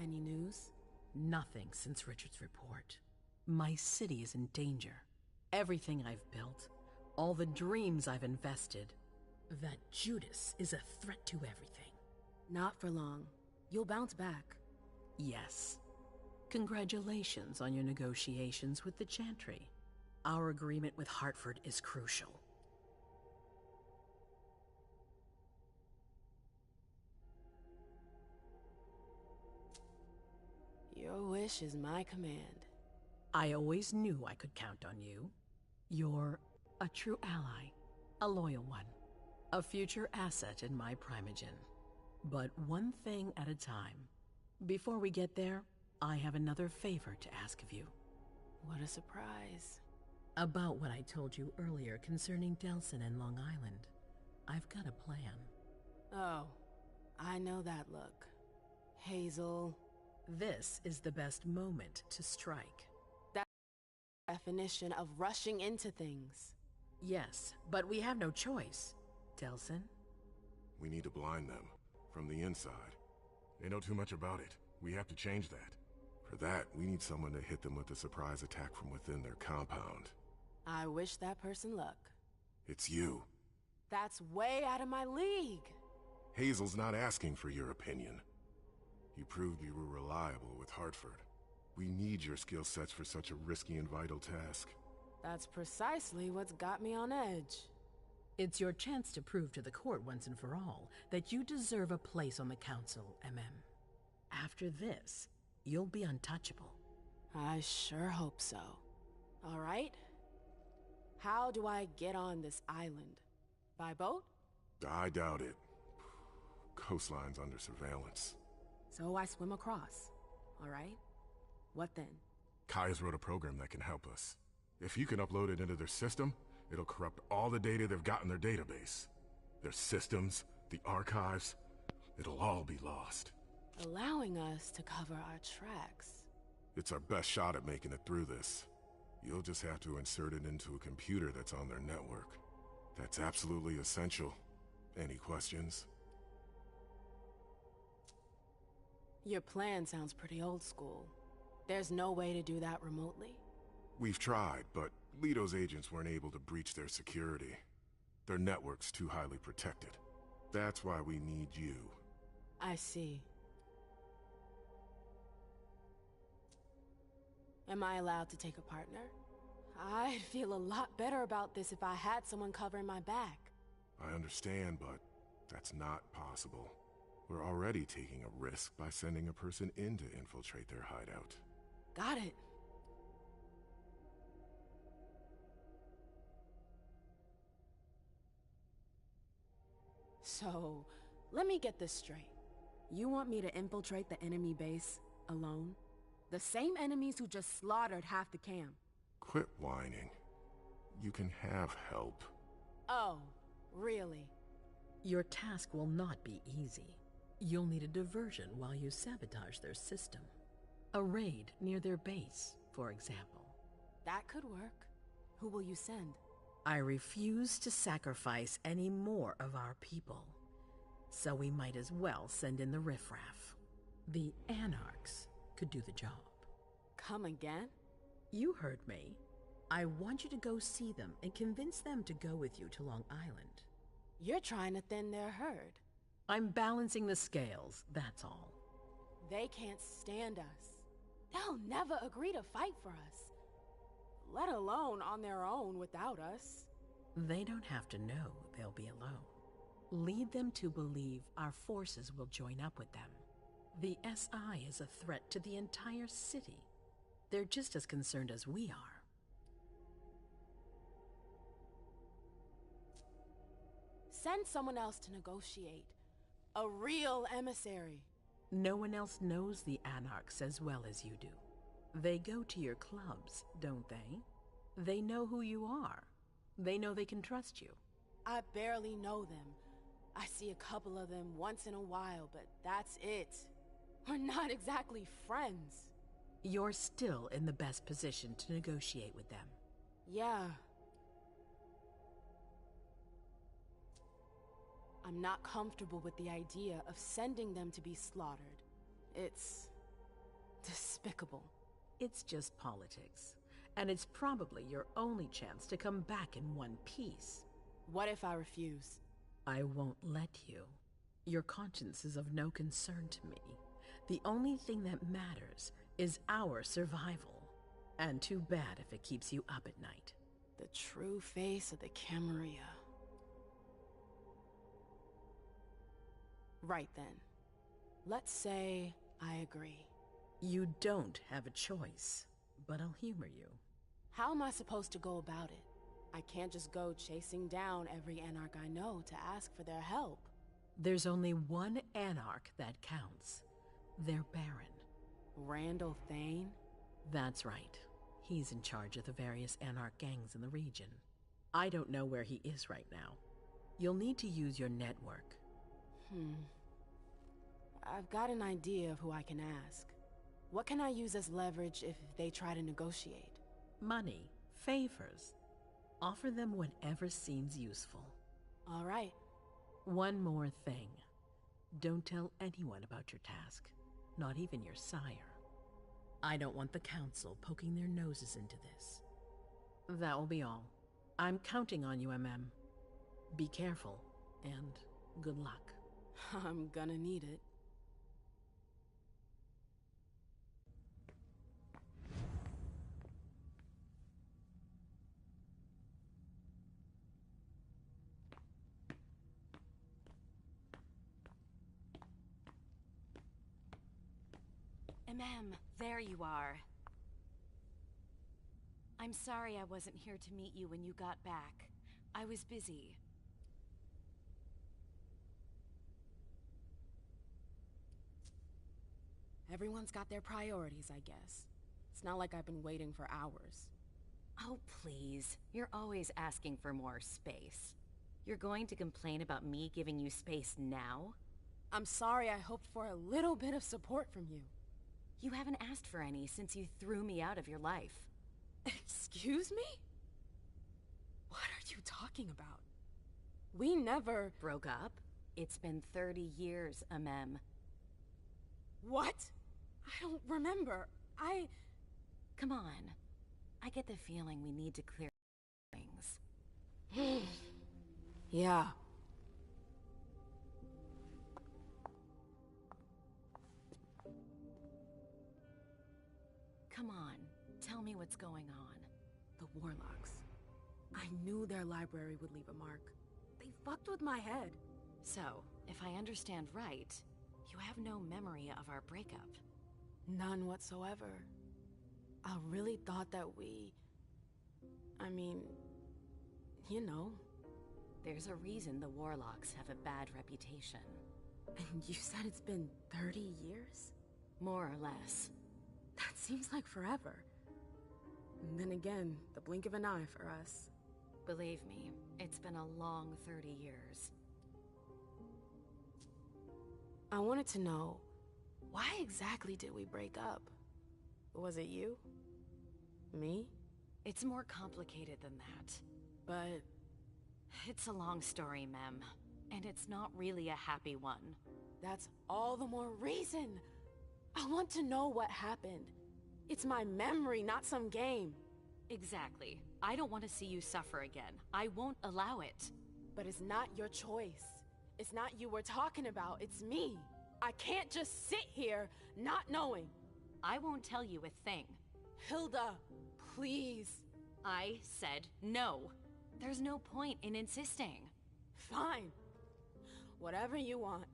Any news? Nothing since Richard's report. My city is in danger. Everything I've built, all the dreams I've invested. That Judas is a threat to everything. Not for long. You'll bounce back. Yes. Congratulations on your negotiations with the Chantry. Our agreement with Hartford is crucial. Your wish is my command. I always knew I could count on you. You're a true ally, a loyal one, a future asset in my primogen. But one thing at a time. Before we get there, I have another favor to ask of you. What a surprise. About what I told you earlier concerning Delson and Long Island. I've got a plan. Oh, I know that look. Hazel. This is the best moment to strike. That definition of rushing into things. Yes, but we have no choice. Delson? We need to blind them, from the inside. They know too much about it. We have to change that. For that, we need someone to hit them with a surprise attack from within their compound. I wish that person luck. It's you. That's way out of my league. Hazel's not asking for your opinion. You proved you were reliable with Hartford. We need your skill sets for such a risky and vital task. That's precisely what's got me on edge. It's your chance to prove to the court once and for all that you deserve a place on the council, MM. After this, you'll be untouchable. I sure hope so. All right. How do I get on this island? By boat? I doubt it. Coastline's under surveillance. So I swim across. All right. What then? Kaya's wrote a program that can help us. If you can upload it into their system, it'll corrupt all the data they've got in their database. Their systems, the archives, it'll all be lost. Allowing us to cover our tracks. It's our best shot at making it through this. You'll just have to insert it into a computer that's on their network. That's absolutely essential. Any questions? Your plan sounds pretty old school. There's no way to do that remotely? We've tried, but Leto's agents weren't able to breach their security. Their network's too highly protected. That's why we need you. I see. Am I allowed to take a partner? I'd feel a lot better about this if I had someone covering my back. I understand, but that's not possible. We're already taking a risk by sending a person in to infiltrate their hideout. Got it. So, let me get this straight. You want me to infiltrate the enemy base alone? The same enemies who just slaughtered half the camp. Quit whining. You can have help. Oh, really? Your task will not be easy. You'll need a diversion while you sabotage their system. A raid near their base, for example. That could work. Who will you send? I refuse to sacrifice any more of our people. So we might as well send in the riffraff. The Anarchs could do the job. Come again? You heard me. I want you to go see them and convince them to go with you to Long Island. You're trying to thin their herd. I'm balancing the scales, that's all. They can't stand us. They'll never agree to fight for us. Let alone on their own without us. They don't have to know they'll be alone. Lead them to believe our forces will join up with them. The SI is a threat to the entire city. They're just as concerned as we are. Send someone else to negotiate. A real emissary. No one else knows the Anarchs as well as you do. They go to your clubs, don't they? They know who you are. They know they can trust you. I barely know them. I see a couple of them once in a while, but that's it. We're not exactly friends. You're still in the best position to negotiate with them. Yeah. I'm not comfortable with the idea of sending them to be slaughtered. It's despicable. It's just politics, and it's probably your only chance to come back in one piece. What if I refuse? I won't let you. Your conscience is of no concern to me. The only thing that matters is our survival. And too bad if it keeps you up at night. The true face of the Camarilla. Right then. Let's say I agree. You don't have a choice, but I'll humor you. How am I supposed to go about it? I can't just go chasing down every Anarch I know to ask for their help. There's only one Anarch that counts. Their Baron. Randall Thane? That's right. He's in charge of the various Anarch gangs in the region. I don't know where he is right now. You'll need to use your network. I've got an idea of who I can ask. What can I use as leverage if they try to negotiate? Money, favors. Offer them whatever seems useful. All right. One more thing. Don't tell anyone about your task, not even your sire. I don't want the Council poking their noses into this. That will be all. I'm counting on you, MM. Be careful, and good luck. I'm gonna need it. There you are. I'm sorry I wasn't here to meet you when you got back. I was busy. Everyone's got their priorities, I guess. It's not like I've been waiting for hours. Oh, please. You're always asking for more space. You're going to complain about me giving you space now? I'm sorry I hoped for a little bit of support from you. You haven't asked for any since you threw me out of your life. Excuse me? What are you talking about? We never... Broke up? It's been 30 years, Amem. What? I don't remember. Come on. I get the feeling we need to clear things. Yeah. Come on, tell me what's going on. The Warlocks. I knew their library would leave a mark. They fucked with my head. So, if I understand right, you have no memory of our breakup. None whatsoever. I really thought that I mean, you know. There's a reason the Warlocks have a bad reputation. And you said it's been 30 years? More or less. That seems like forever. And then again, the blink of an eye for us. Believe me, it's been a long 30 years. I wanted to know, why exactly did we break up? Was it you? Me? It's more complicated than that. But... It's a long story, Mem. And it's not really a happy one. That's all the more reason! I want to know what happened. It's my memory, not some game. Exactly. I don't want to see you suffer again. I won't allow it. But it's not your choice. It's not you we're talking about, it's me. I can't just sit here, not knowing. I won't tell you a thing. Hilda, please. I said no. There's no point in insisting. Fine. Whatever you want.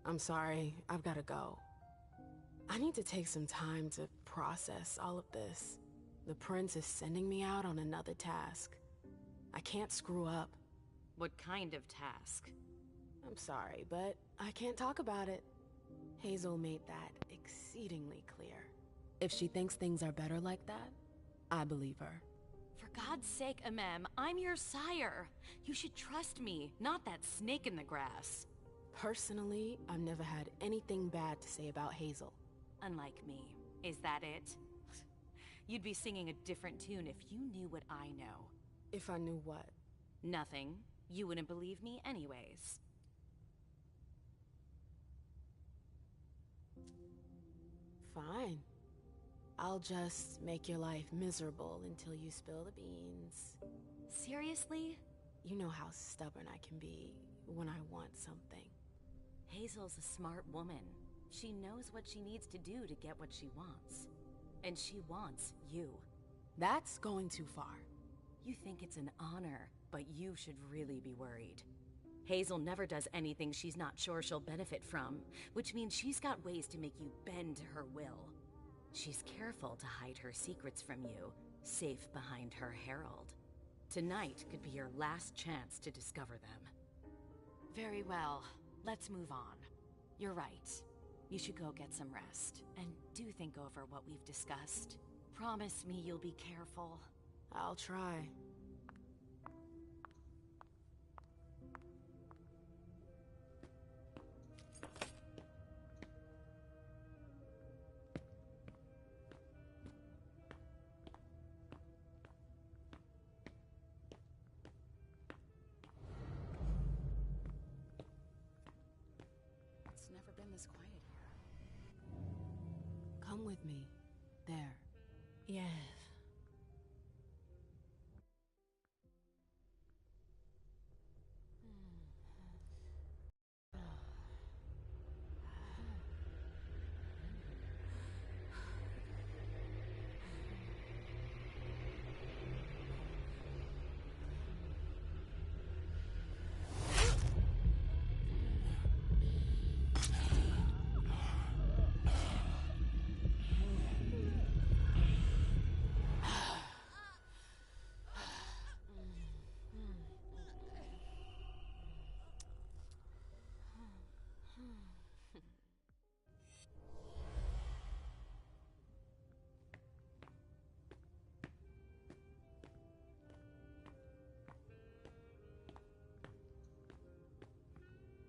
I'm sorry, I've gotta go. I need to take some time to process all of this. The Prince is sending me out on another task. I can't screw up. What kind of task? I'm sorry, but I can't talk about it. Hazel made that exceedingly clear. If she thinks things are better like that, I believe her. For God's sake, Amem, I'm your sire. You should trust me, not that snake in the grass. Personally, I've never had anything bad to say about Hazel. Unlike me. Is that it? You'd be singing a different tune if you knew what I know. If I knew what? Nothing. You wouldn't believe me anyways. Fine. I'll just make your life miserable until you spill the beans. Seriously? You know how stubborn I can be when I want something. Hazel's a smart woman. She knows what she needs to do to get what she wants. And she wants you. That's going too far. You think it's an honor, but you should really be worried. Hazel never does anything she's not sure she'll benefit from, which means she's got ways to make you bend to her will. She's careful to hide her secrets from you, safe behind her herald. Tonight could be your last chance to discover them. Very well. Let's move on. You're right. You should go get some rest, and do think over what we've discussed. Promise me you'll be careful. I'll try. It's never been this quiet here. Come with me. There. Yes.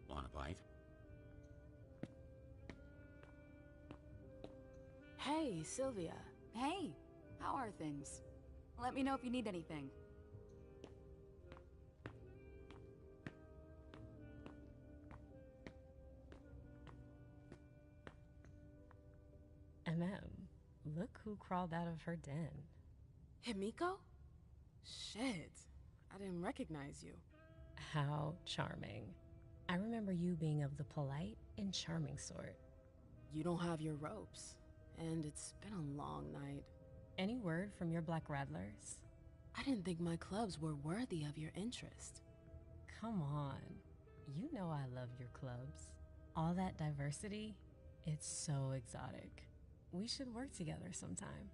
Want a bite? Hey, Sylvia. Hey, how are things? Let me know if you need anything. Look who crawled out of her den. Himiko? Shit. I didn't recognize you. How charming. I remember you being of the polite and charming sort. You don't have your ropes, and it's been a long night. Any word from your Black Rattlers? I didn't think my clubs were worthy of your interest. Come on. You know I love your clubs. All that diversity, it's so exotic. We should work together sometime.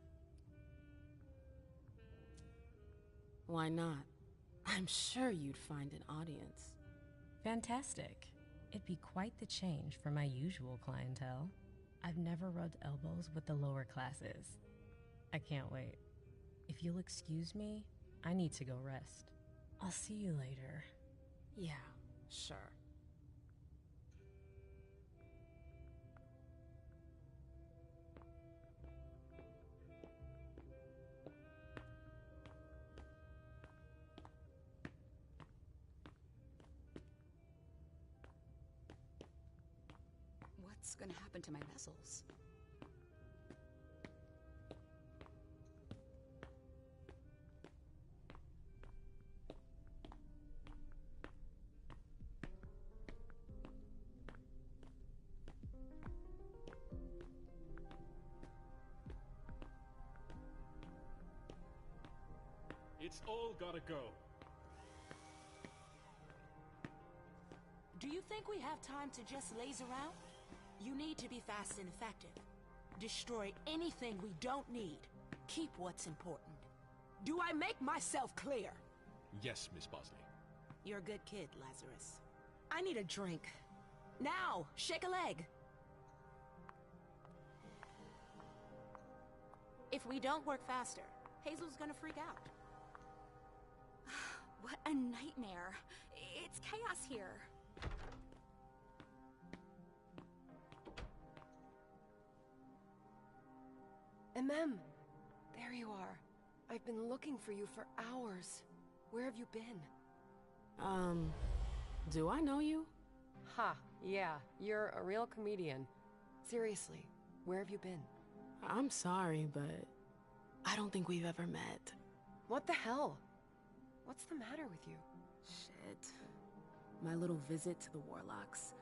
Why not? I'm sure you'd find an audience. Fantastic. It'd be quite the change from my usual clientele. I've never rubbed elbows with the lower classes. I can't wait. If you'll excuse me, I need to go rest. I'll see you later. Yeah, sure. What's gonna happen to my vessels? It's all gotta go. Do you think we have time to just laze around? You need to be fast and effective. Destroy anything we don't need. Keep what's important. Do I make myself clear? Yes, Miss Bosley. You're a good kid, Lazarus. I need a drink. Now, shake a leg. If we don't work faster, Hazel's gonna freak out. What a nightmare. It's chaos here. There you are. I've been looking for you for hours. Where have you been? Do I know you? Ha, yeah, you're a real comedian. Seriously, where have you been? I'm sorry, but I don't think we've ever met. What the hell? What's the matter with you? Shit. My little visit to the Warlocks.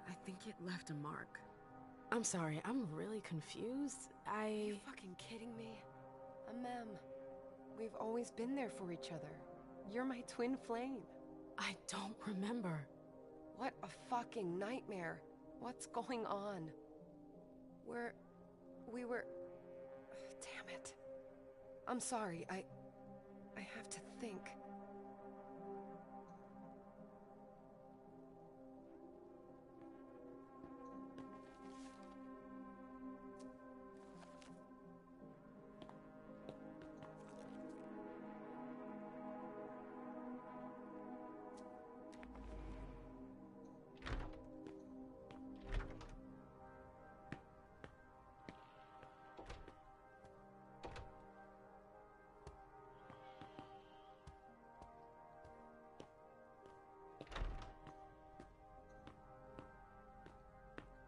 I think it left a mark. I'm sorry, I'm really confused. Are you fucking kidding me? Mem, we've always been there for each other. You're my twin flame. I don't remember. What a fucking nightmare. What's going on? We were... Damn it. I'm sorry, I have to think.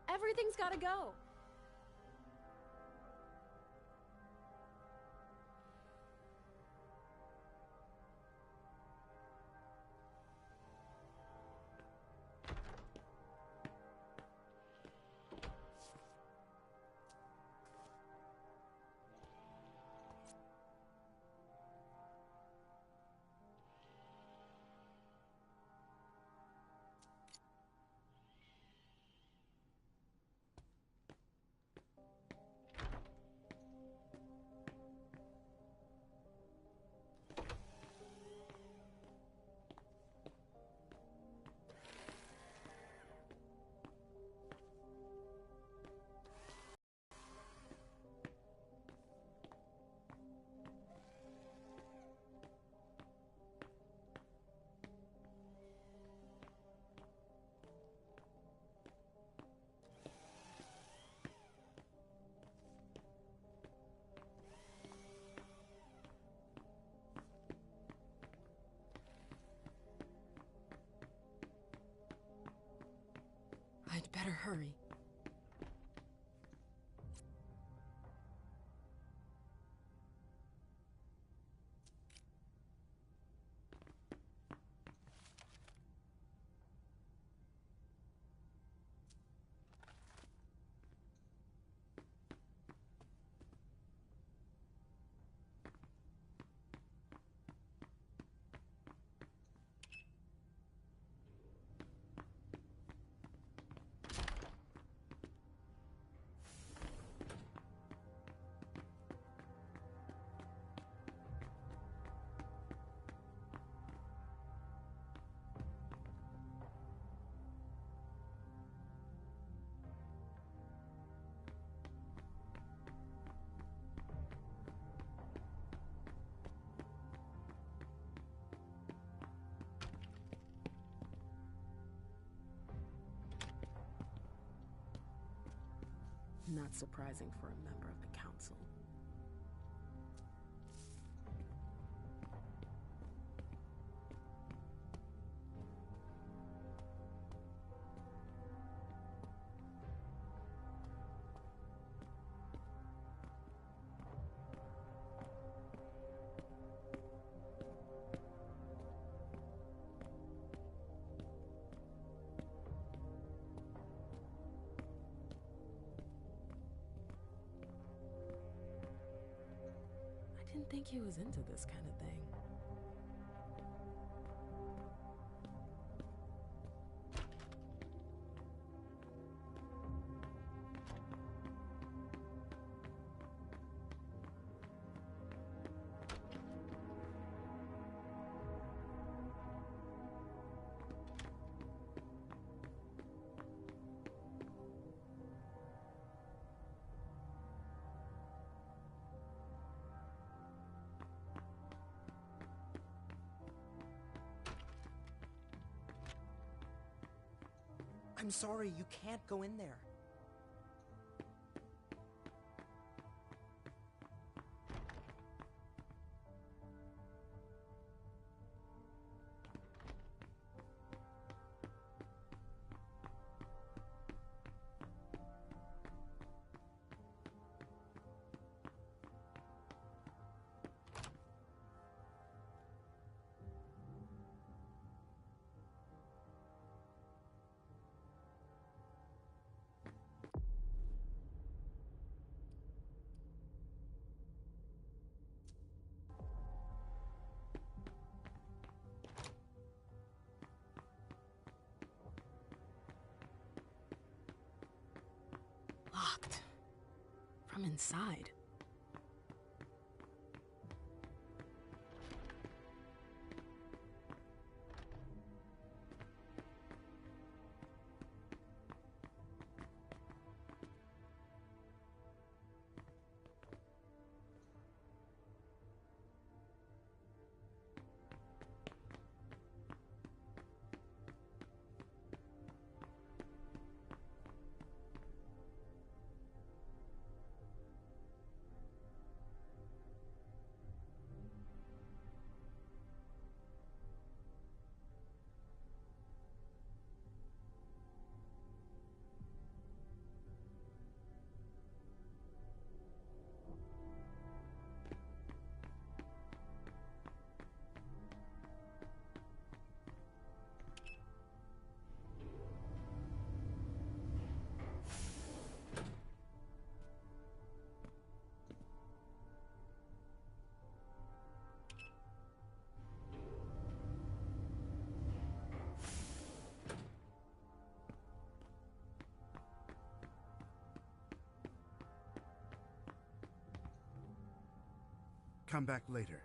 Everything's gotta go. I'd better hurry. Not surprising for a member of the council. I didn't think he was into this kind of thing. I'm sorry, you can't go in there. locked. From inside. Come back later.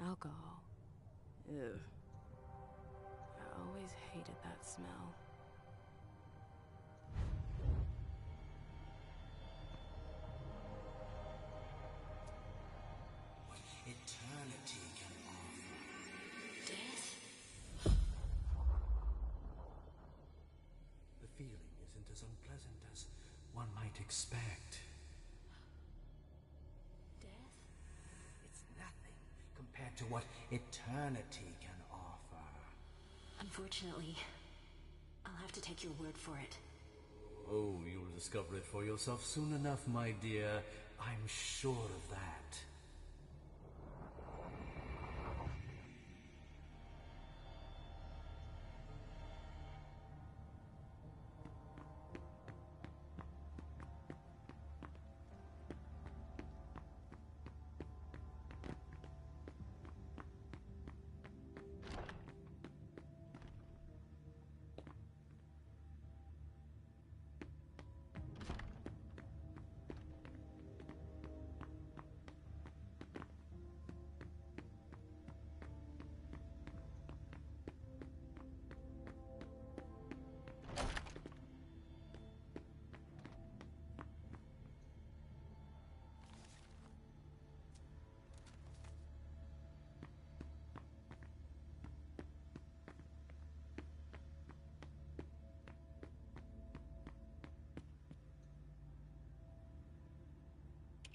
Alcohol. Ew. I always hated that smell. What eternity can offer. Death? The feeling isn't as unpleasant as one might expect. Compared to what eternity can offer. Unfortunately, I'll have to take your word for it. Oh, you'll discover it for yourself soon enough, my dear. I'm sure of that.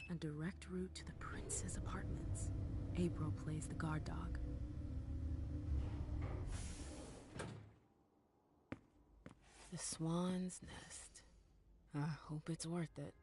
A direct route to the prince's apartments. April plays the guard dog. The Swan's Nest. I hope it's worth it.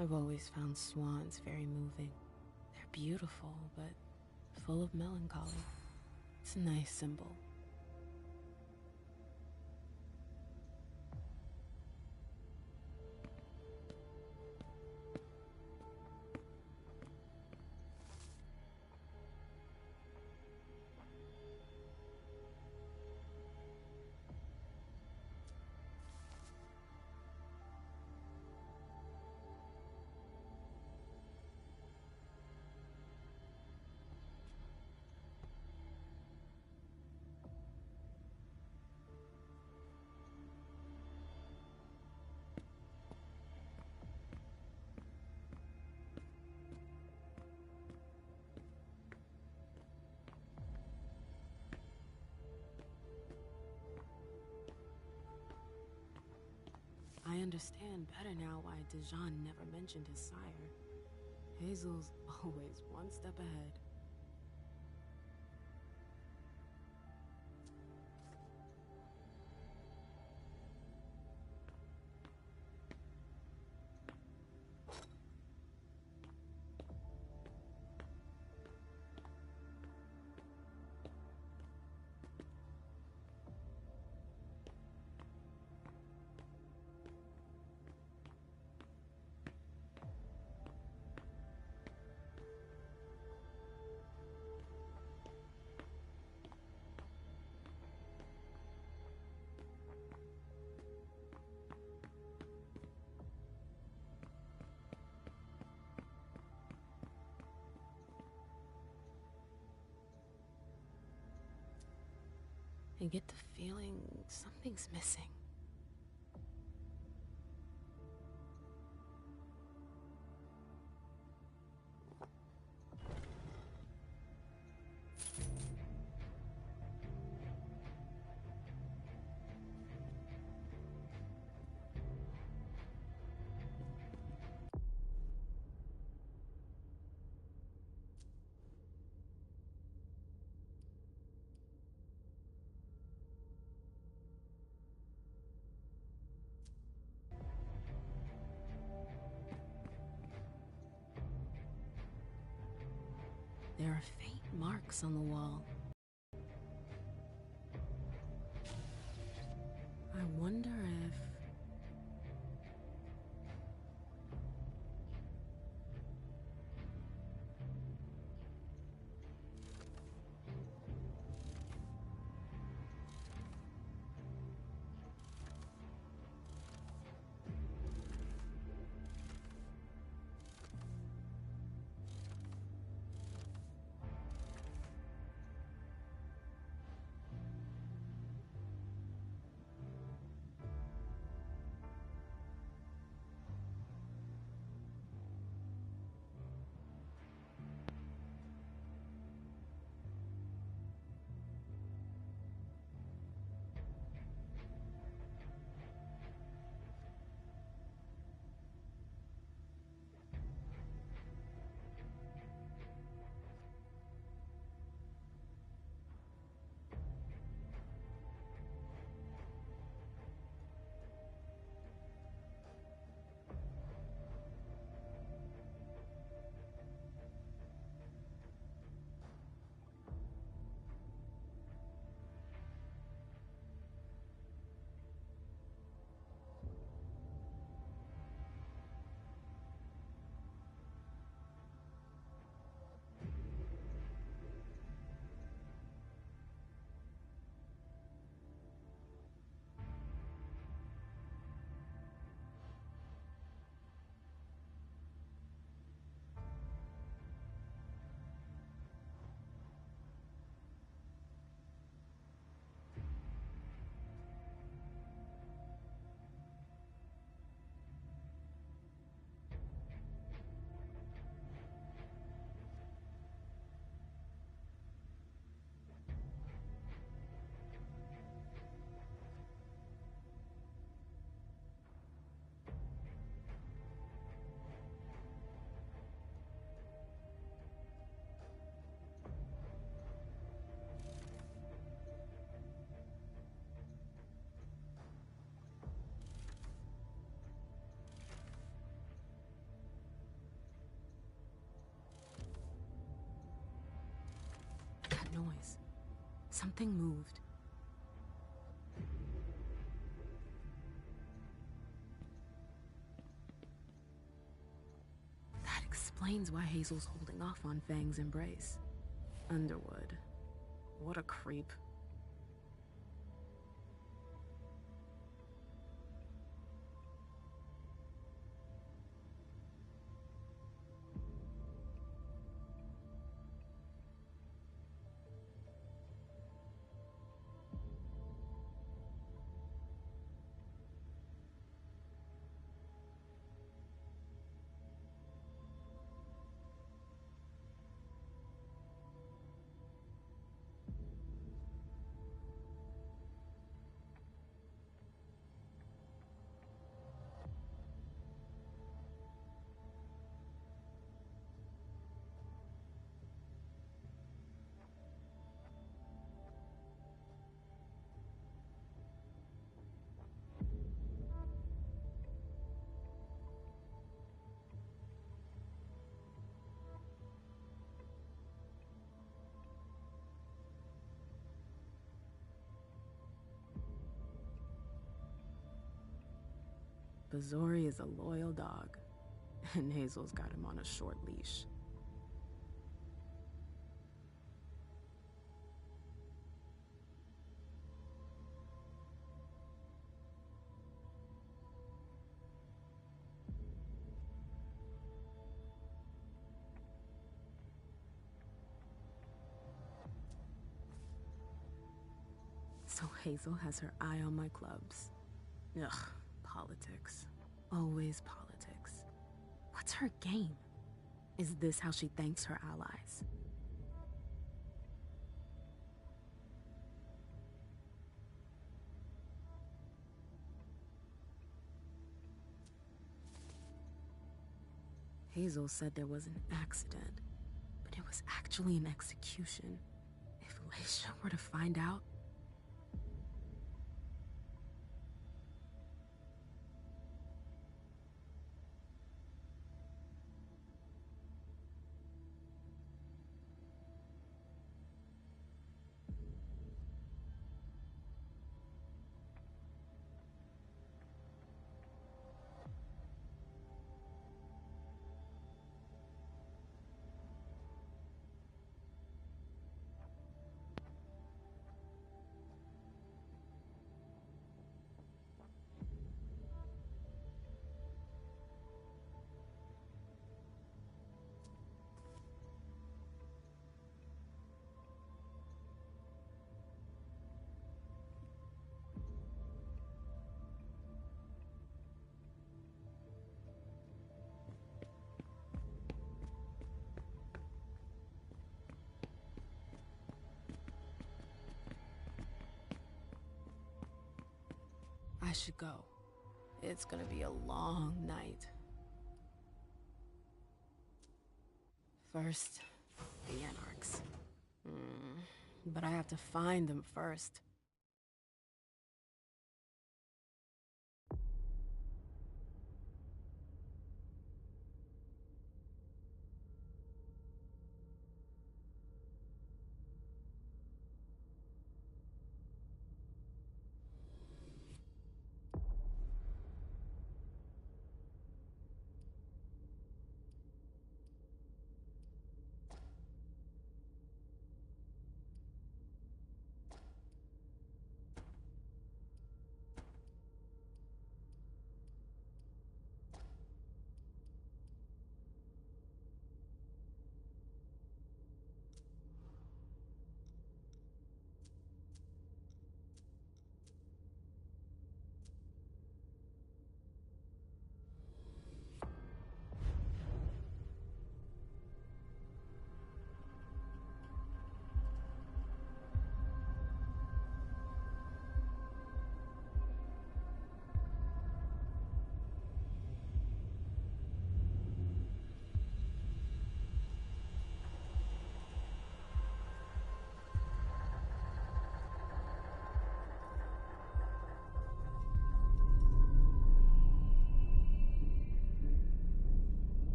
I've always found swans very moving. They're beautiful, but full of melancholy. It's a nice symbol. I understand better now why Dijon never mentioned his sire. Hazel's always one step ahead. I get the feeling something's missing. There are faint marks on the wall. I wonder if... Something moved. That explains why Hazel's holding off on Fang's embrace. Underwood. What a creep. Bazori is a loyal dog, and Hazel's got him on a short leash. So Hazel has her eye on my clubs. Ugh. Politics. Always politics. What's her game? Is this how she thanks her allies? Hazel said there was an accident, but it was actually an execution. If Leisha were to find out, I should go. It's gonna be a long night. First, the Anarchs. But I have to find them first.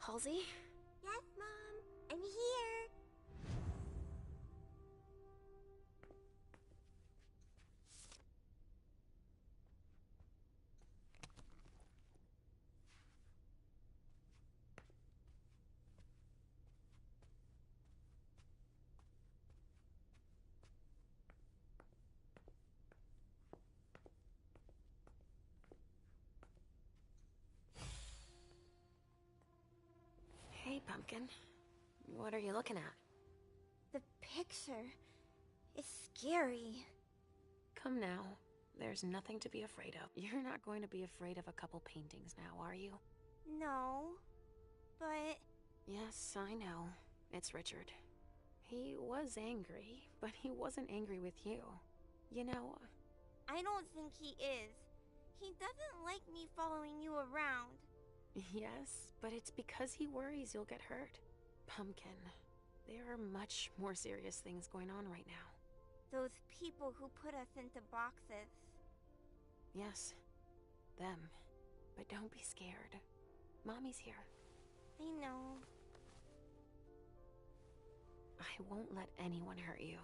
Halsey? Yes, Mom. I'm here. Hey, Pumpkin. What are you looking at? The picture is scary. Come now. There's nothing to be afraid of. You're not going to be afraid of a couple paintings now, are you? No, but... Yes, I know. It's Richard. He was angry, but he wasn't angry with you. You know... I don't think he is. He doesn't like me following you around. Yes, but it's because he worries you'll get hurt. Pumpkin, there are much more serious things going on right now. Those people who put us into boxes. Yes, them. But don't be scared. Mommy's here. I know. I won't let anyone hurt you.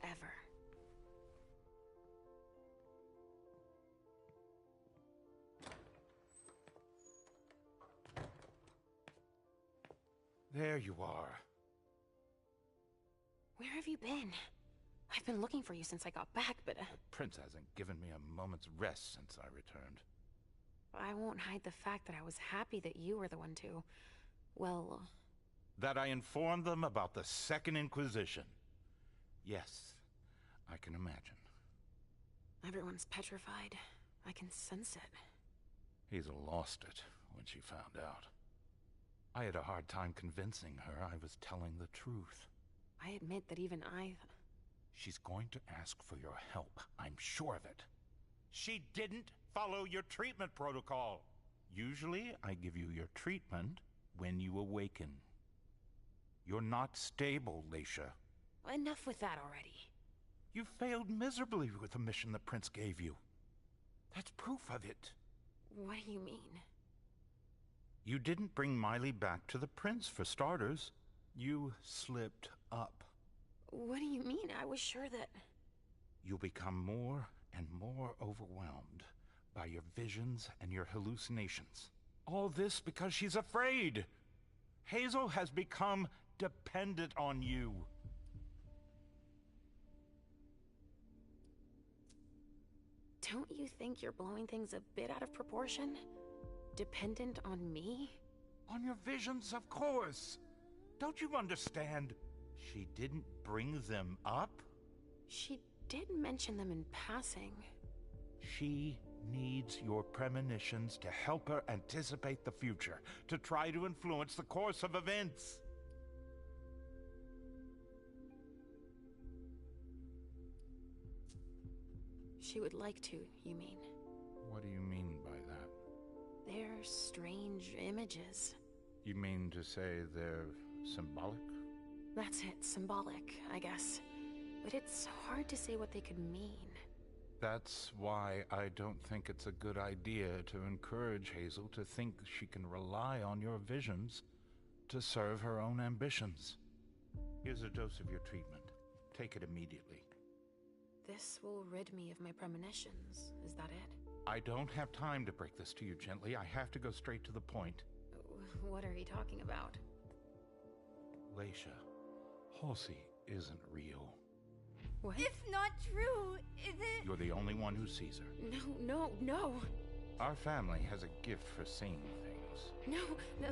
Ever. There you are. Where have you been? I've been looking for you since I got back, but... The prince hasn't given me a moment's rest since I returned. I won't hide the fact that I was happy that you were the one to... well... That I informed them about the Second Inquisition. Yes, I can imagine. Everyone's petrified. I can sense it. Hazel lost it when she found out. I had a hard time convincing her I was telling the truth. I admit that even I... She's going to ask for your help, I'm sure of it. She didn't follow your treatment protocol. Usually, I give you your treatment when you awaken. You're not stable, Leisha. Enough with that already. You failed miserably with the mission the prince gave you. That's proof of it. What do you mean? You didn't bring Miley back to the prince, for starters. You slipped up. What do you mean? I was sure that... You'll become more and more overwhelmed by your visions and your hallucinations. All this because she's afraid. Hazel has become dependent on you. Don't you think you're blowing things a bit out of proportion? Dependent on me? On your visions, of course. Don't you understand? She didn't bring them up? She did mention them in passing. She needs your premonitions to help her anticipate the future, to try to influence the course of events. She would like to, you mean? What do you mean by that? They're strange images. You mean to say they're symbolic? That's it, symbolic, I guess. But it's hard to say what they could mean. That's why I don't think it's a good idea to encourage Hazel to think she can rely on your visions to serve her own ambitions. Here's a dose of your treatment. Take it immediately. This will rid me of my premonitions, is that it? I don't have time to break this to you gently. I have to go straight to the point. What are you talking about? Leisha, Halsey isn't real. What? It's not true, is it? You're the only one who sees her. No. Our family has a gift for seeing things. No,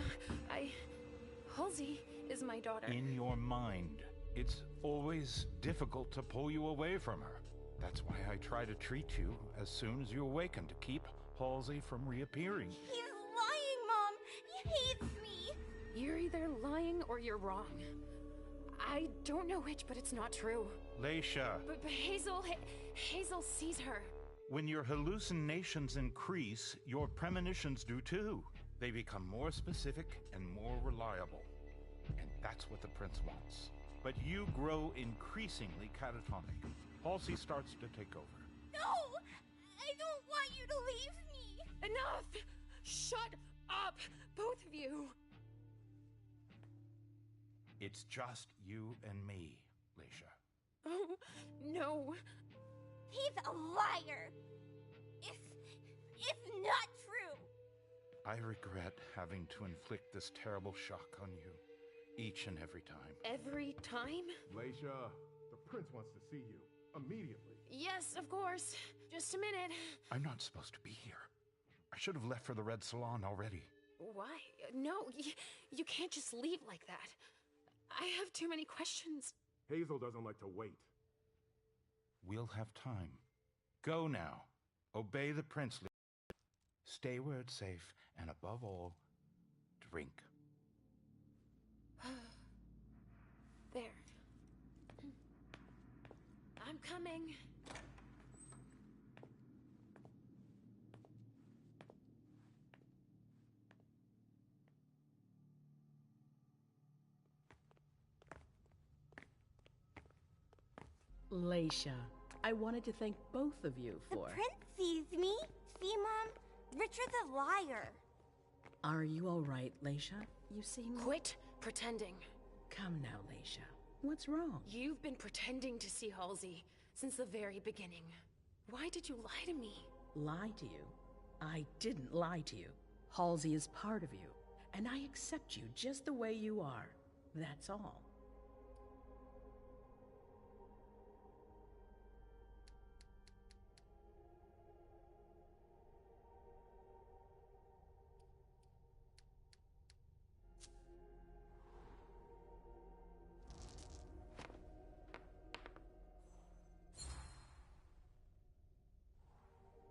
Halsey is my daughter. In your mind, it's always difficult to pull you away from her. That's why I try to treat you as soon as you awaken to keep Halsey from reappearing. He's lying, Mom! He hates me! You're either lying or you're wrong. I don't know which, but it's not true. Leisha. But Hazel sees her. When your hallucinations increase, your premonitions do too. They become more specific and more reliable. And that's what the prince wants. But you grow increasingly catatonic. Halsey starts to take over. No! I don't want you to leave me! Enough! Shut up! Both of you! It's just you and me, Leisha. Oh, no. He's a liar! It's not true! I regret having to inflict this terrible shock on you, each and every time. Every time? Leisha, the prince wants to see you. Immediately. Yes, of course. Just a minute. I'm not supposed to be here. I should have left for the Red Salon already. Why? No, you can't just leave like that. I have too many questions. Hazel doesn't like to wait. We'll have time. Go now. Obey the prince. Stay where it's safe, and above all, drink. There. I'm coming. Leisha, I wanted to thank both of you for... The prince sees me. See, Mom? Richard's a liar. Are you all right, Leisha? You seem... Quit pretending. Come now, Leisha. What's wrong? You've been pretending to see Halsey since the very beginning. Why did you lie to me? Lie to you? I didn't lie to you. Halsey is part of you, and I accept you just the way you are. That's all.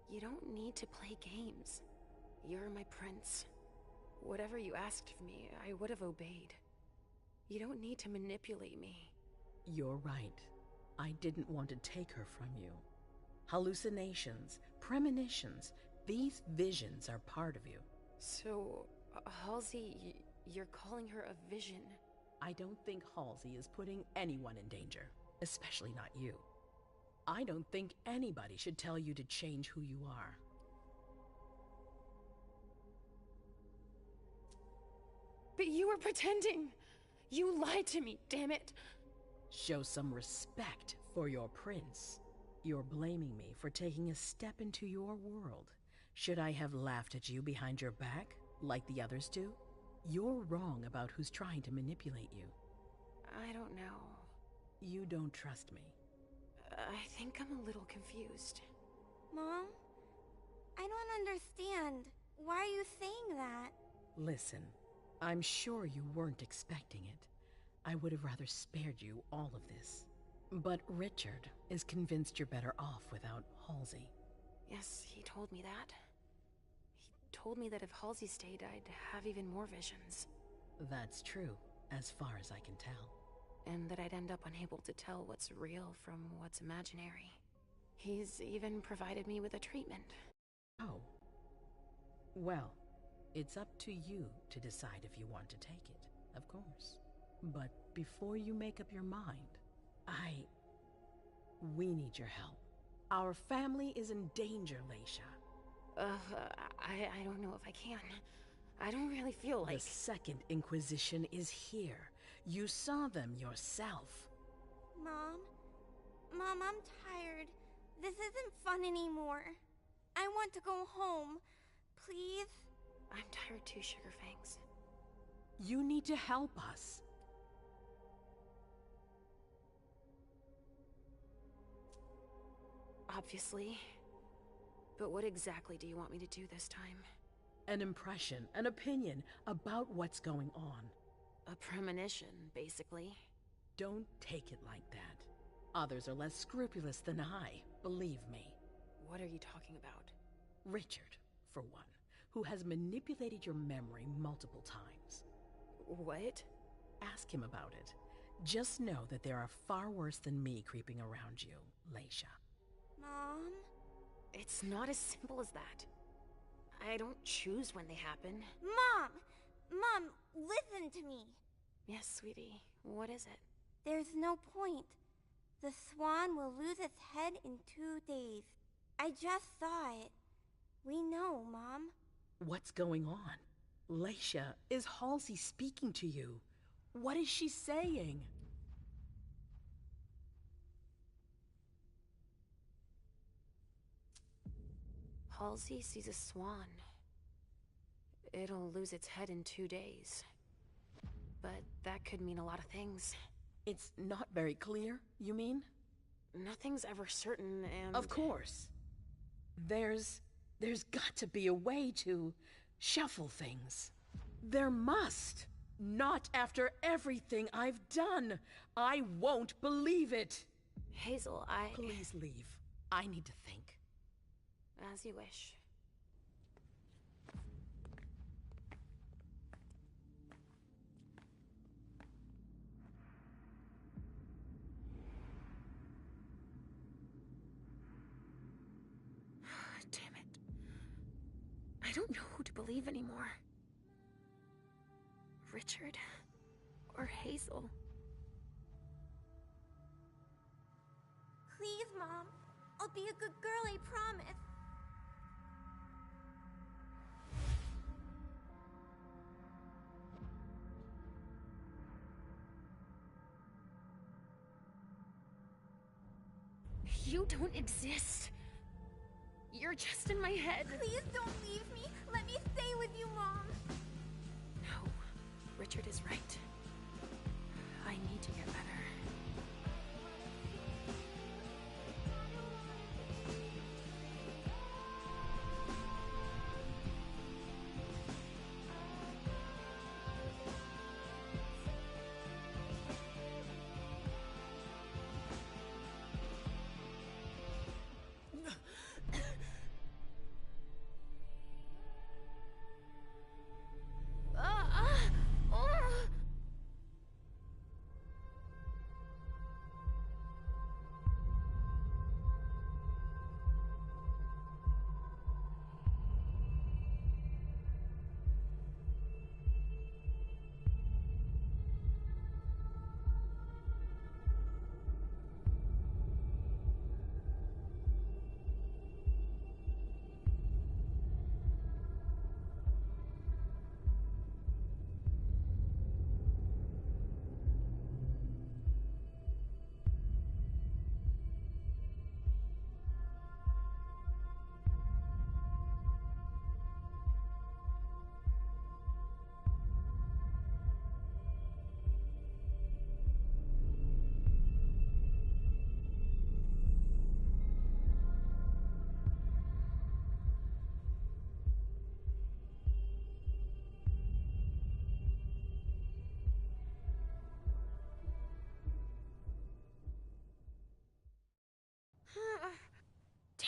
You don't need to play games. You're my prince. Whatever you asked of me, I would have obeyed. You don't need to manipulate me. You're right. I didn't want to take her from you. Hallucinations, premonitions, these visions are part of you. So, Halsey, you're calling her a vision? I don't think Halsey is putting anyone in danger, especially not you. I don't think anybody should tell you to change who you are. But you were pretending! You lied to me, damn it! Show some respect for your prince. You're blaming me for taking a step into your world. Should I have laughed at you behind your back, like the others do? You're wrong about who's trying to manipulate you. I don't know. You don't trust me. I think I'm a little confused. Mom? I don't understand. Why are you saying that? Listen, I'm sure you weren't expecting it. I would have rather spared you all of this. But Richard is convinced you're better off without Halsey. Yes, he told me that. He told me that if Halsey stayed, I'd have even more visions. That's true, as far as I can tell. And that I'd end up unable to tell what's real from what's imaginary. He's even provided me with a treatment. Oh. Well, it's up to you to decide if you want to take it, of course. But before you make up your mind, we need your help. Our family is in danger, Leisha. I don't know if I can. I don't really feel like... The Second Inquisition is here. You saw them yourself. Mom? Mom, I'm tired. This isn't fun anymore. I want to go home. Please? I'm tired too, Sugarfangs. You need to help us. Obviously. But what exactly do you want me to do this time? An impression, an opinion about what's going on. A premonition, basically. Don't take it like that. Others are less scrupulous than I, believe me. What are you talking about? Richard, for one, who has manipulated your memory multiple times. What? Ask him about it. Just know that there are far worse than me creeping around you, Leisha. Mom? It's not as simple as that. I don't choose when they happen. Mom! Mom, listen to me. Yes, sweetie. What is it? There's no point. The swan will lose its head in 2 days. I just saw it. We know, Mom. What's going on? Leisha, is Halsey speaking to you? What is she saying? Halsey sees a swan. It'll lose its head in 2 days. But that could mean a lot of things. It's not very clear, you mean? Nothing's ever certain, and... Of course. There's got to be a way to shuffle things. There must. Not after everything I've done. I won't believe it. Hazel, Please leave. I need to think. As you wish. Damn it. I don't know who to believe anymore. Richard or Hazel. Please, Mom. I'll be a good girl, I promise. You don't exist. You're just in my head. Please don't leave me. Let me stay with you, Mom. No, Richard is right. I need to get better.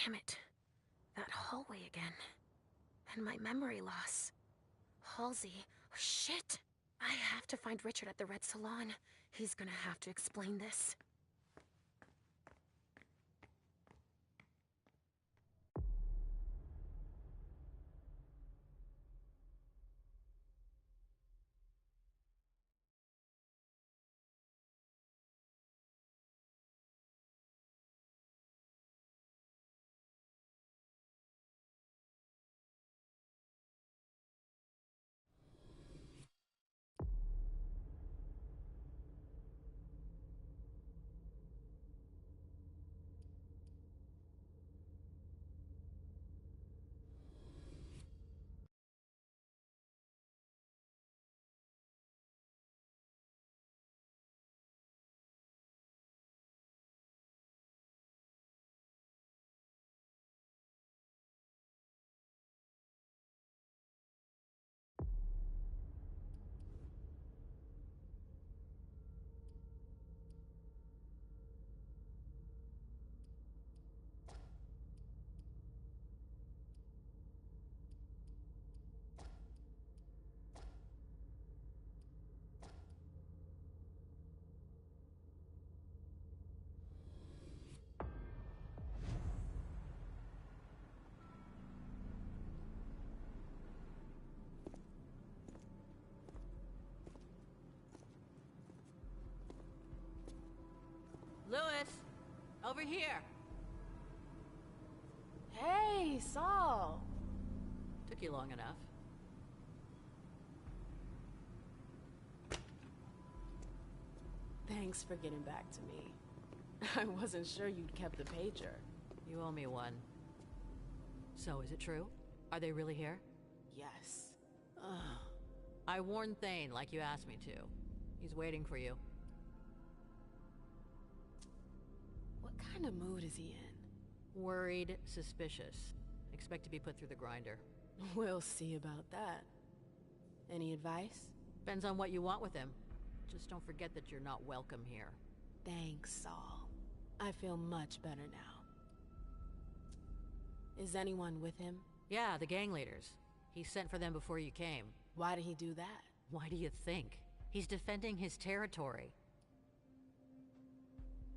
Damn it. That hallway again. And my memory loss. Halsey. Oh, shit. I have to find Richard at the Red Salon. He's gonna have to explain this. Louis, over here. Hey, Saul. Took you long enough. Thanks for getting back to me. I wasn't sure you'd kept the pager. You owe me one. So, is it true? Are they really here? Yes. I warned Thane like you asked me to. He's waiting for you. What kind of mood is he in? Worried, suspicious. Expect to be put through the grinder. We'll see about that. Any advice? Depends on what you want with him. Just don't forget that you're not welcome here. Thanks, Saul. I feel much better now. Is anyone with him? Yeah, the gang leaders. He sent for them before you came. Why did he do that? Why do you think? He's defending his territory.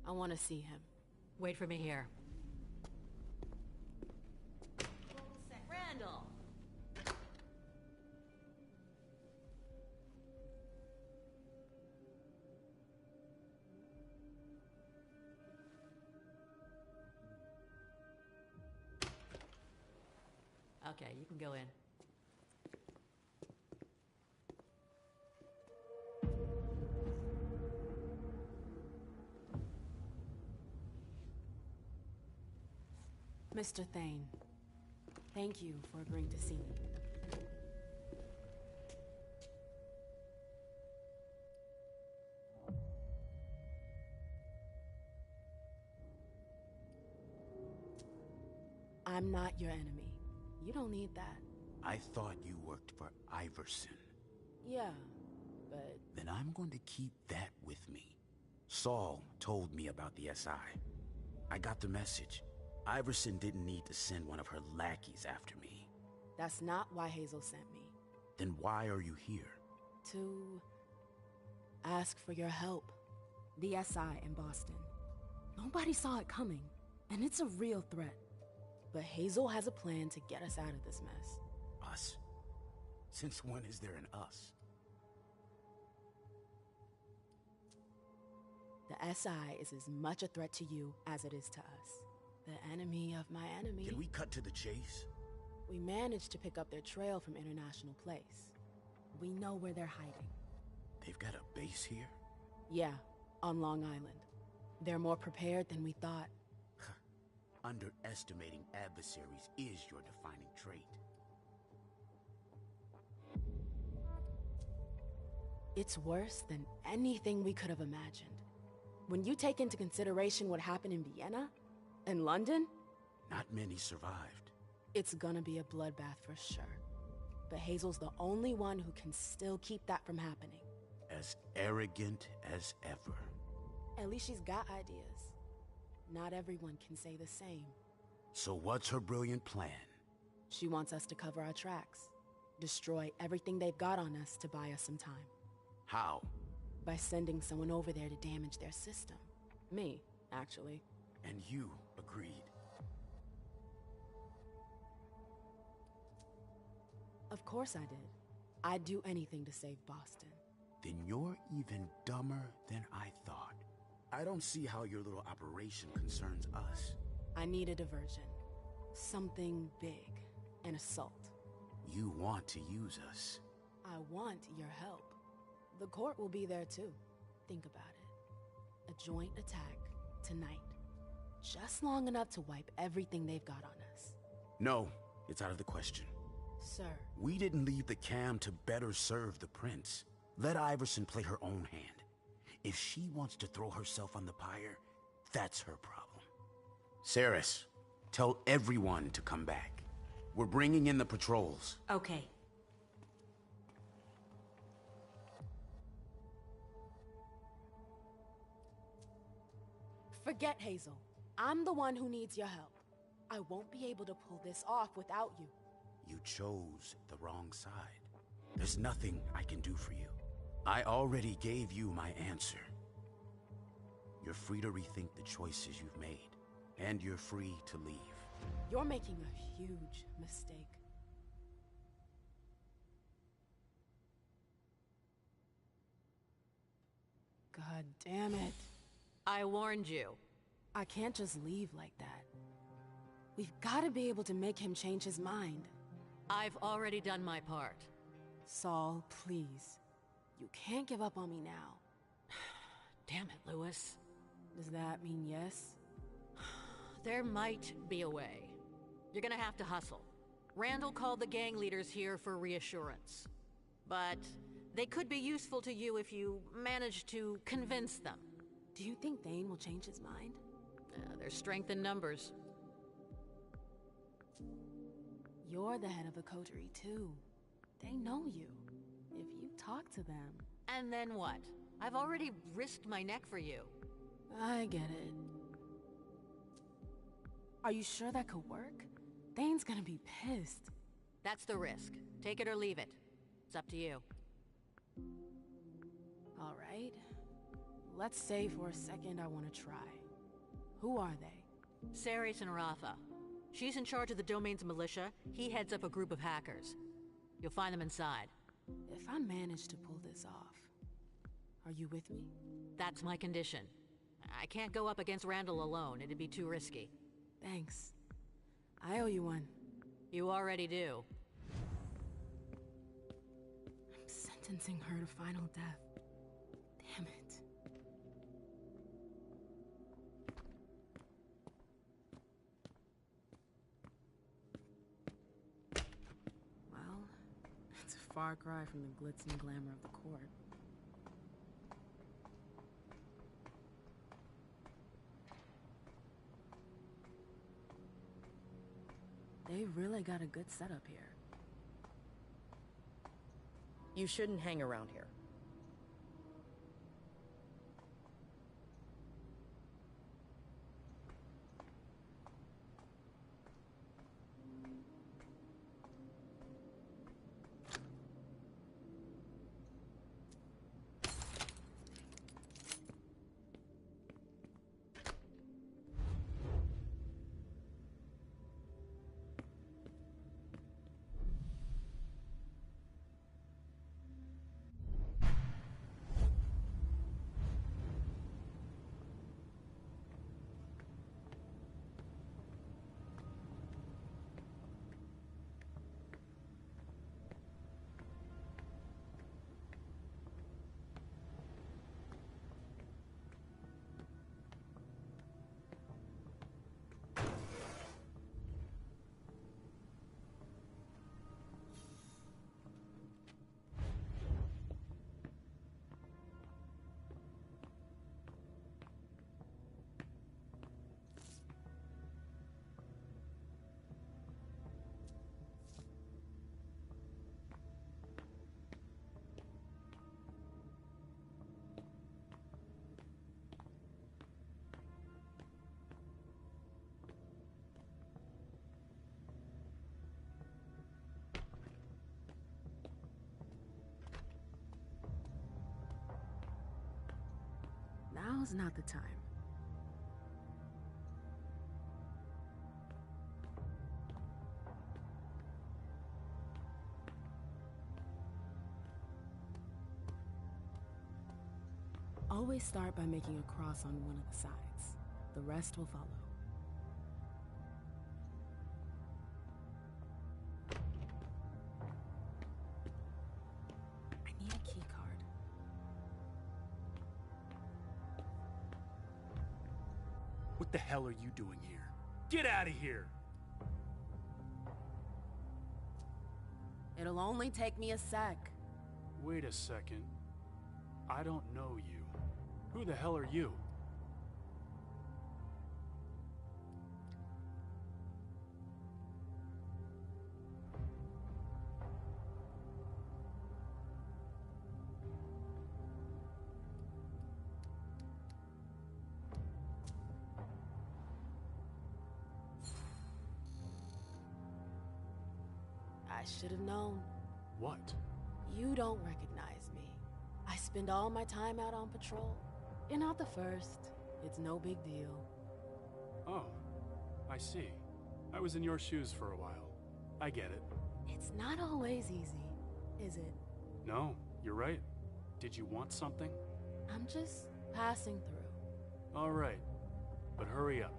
I want to see him. Wait for me here. Randall! Okay, you can go in. Mr. Thane, thank you for agreeing to see me. I'm not your enemy. You don't need that. I thought you worked for Iverson. Yeah, but... Then I'm going to keep that with me. Saul told me about the SI. I got the message. Iverson didn't need to send one of her lackeys after me. That's not why Hazel sent me. Then why are you here? To... ask for your help. The SI in Boston. Nobody saw it coming, and it's a real threat. But Hazel has a plan to get us out of this mess. Us? Since when is there an us? The SI is as much a threat to you as it is to us. The enemy of my enemy. Can we cut to the chase? We managed to pick up their trail from International Place. We know where they're hiding. They've got a base here? Yeah, on Long Island. They're more prepared than we thought. Underestimating adversaries is your defining trait. It's worse than anything we could have imagined. When you take into consideration what happened in Vienna and London... Not many survived. It's gonna be a bloodbath for sure. But Hazel's the only one who can still keep that from happening. As arrogant as ever. At least she's got ideas. Not everyone can say the same. So what's her brilliant plan? She wants us to cover our tracks. Destroy everything they've got on us to buy us some time. How? By sending someone over there to damage their system. Me, actually. And you agreed. Of course I did. I'd do anything to save Boston. Then you're even dumber than I thought. I don't see how your little operation concerns us. I need a diversion. Something big. An assault. You want to use us. I want your help. The court will be there too. Think about it. A joint attack tonight. Just long enough to wipe everything they've got on us. No, it's out of the question. Sir. We didn't leave the cam to better serve the prince. Let Iverson play her own hand. If she wants to throw herself on the pyre, that's her problem. Saris, tell everyone to come back. We're bringing in the patrols. Okay. Forget Hazel. I'm the one who needs your help. I won't be able to pull this off without you. You chose the wrong side. There's nothing I can do for you. I already gave you my answer. You're free to rethink the choices you've made, and you're free to leave. You're making a huge mistake. God damn it. I warned you. I can't just leave like that. We've got to be able to make him change his mind. I've already done my part. Saul, please. You can't give up on me now. Damn it, Lewis. Does that mean yes? There might be a way. You're gonna have to hustle. Randall called the gang leaders here for reassurance. But they could be useful to you if you manage to convince them. Do you think Thane will change his mind? There's strength in numbers. You're the head of a coterie, too. They know you. If you talk to them... And then what? I've already risked my neck for you. I get it. Are you sure that could work? Thane's gonna be pissed. That's the risk. Take it or leave it. It's up to you. All right. Let's say for a second I want to try. Who are they? Ceres and Rafa. She's in charge of the Domain's militia. He heads up a group of hackers. You'll find them inside. If I manage to pull this off, are you with me? That's my condition. I can't go up against Randall alone. It'd be too risky. Thanks. I owe you one. You already do. I'm sentencing her to final death. Damn it. Well, it's a far cry from the glitz and glamour of the court. They really got a good setup here. You shouldn't hang around here. Now's not the time. Always start by making a cross on one of the sides. The rest will follow. I need a key card. What the hell are you doing here? Get out of here! It'll only take me a sec. Wait a second. I don't know you. Who the hell are you? I should have known. What? You don't recognize me. I spend all my time out on patrol. You're not the first. It's no big deal. Oh, I see. I was in your shoes for a while. I get it. It's not always easy, is it? No, you're right. Did you want something? I'm just passing through. All right, but hurry up.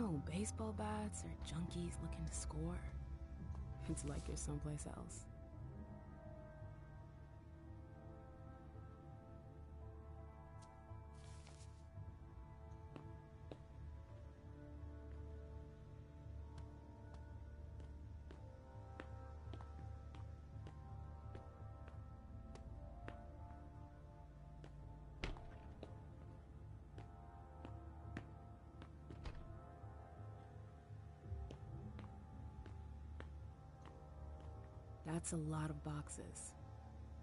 No baseball bats or junkies looking to score. It's like you're someplace else. That's a lot of boxes.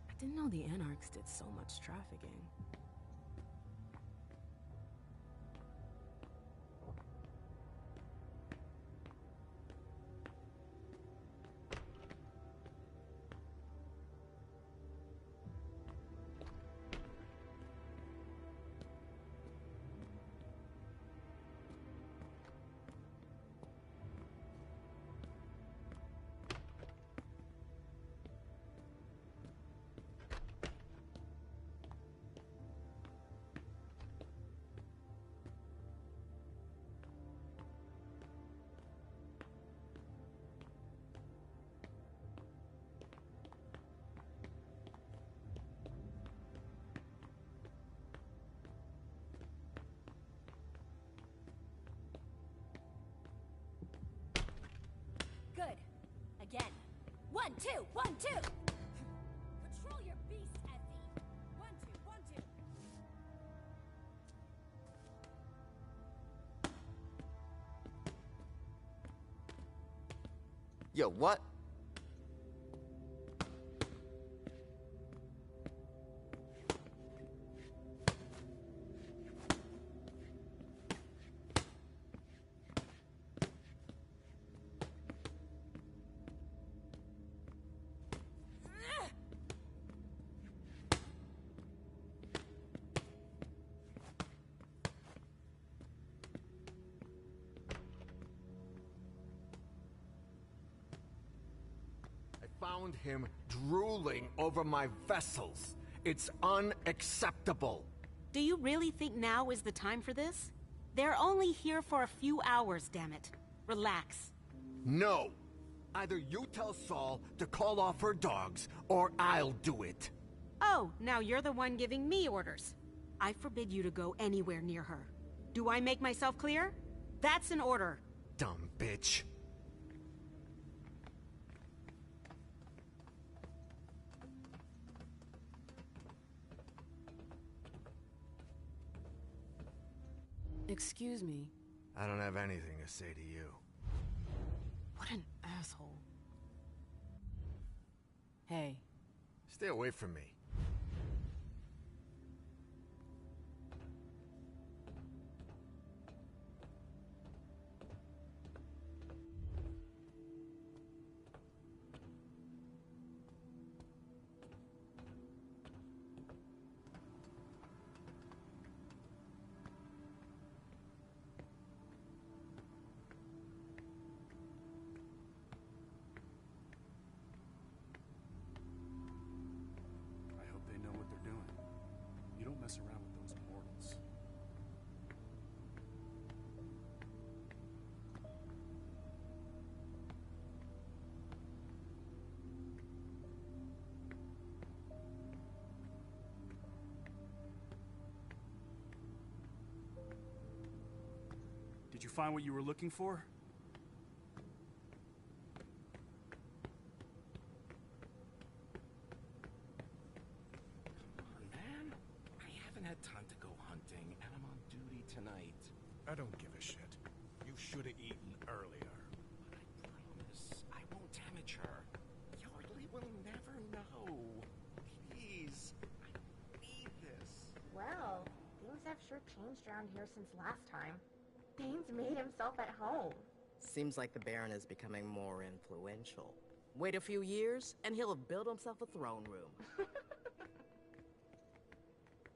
I didn't know the Anarchs did so much trafficking. Good. Again. 1, 2, 1, 2! Patrol your beast, Effie! 1, 2, 1, 2. Yo, what? Found him drooling over my vessels. It's unacceptable. Do you really think now is the time for this? They're only here for a few hours, damn it. Relax. No. Either you tell Saul to call off her dogs, or I'll do it. Oh, now you're the one giving me orders. I forbid you to go anywhere near her. Do I make myself clear? That's an order. Dumb bitch. Excuse me. I don't have anything to say to you. What an asshole. Hey. Stay away from me. Mess around with those mortals. Did you find what you were looking for? Time to go hunting, and I'm on duty tonight. I don't give a shit. You should have eaten earlier. But I promise I won't damage her. Yardley will never know. Please, I need this. Well, things have sure changed around here since last time. Bane's made himself at home. Seems like the Baron is becoming more influential. Wait a few years, and he'll have built himself a throne room.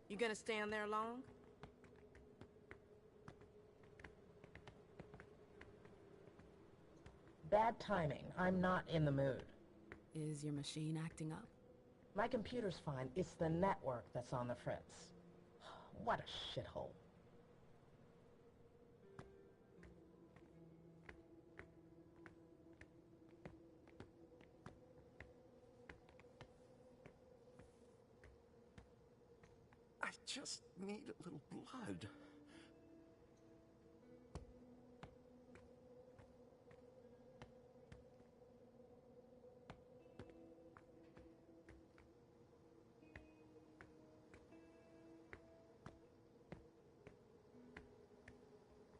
You gonna stand there long? Bad timing. I'm not in the mood. Is your machine acting up? My computer's fine. It's the network that's on the fritz. What a shithole. just need a little blood.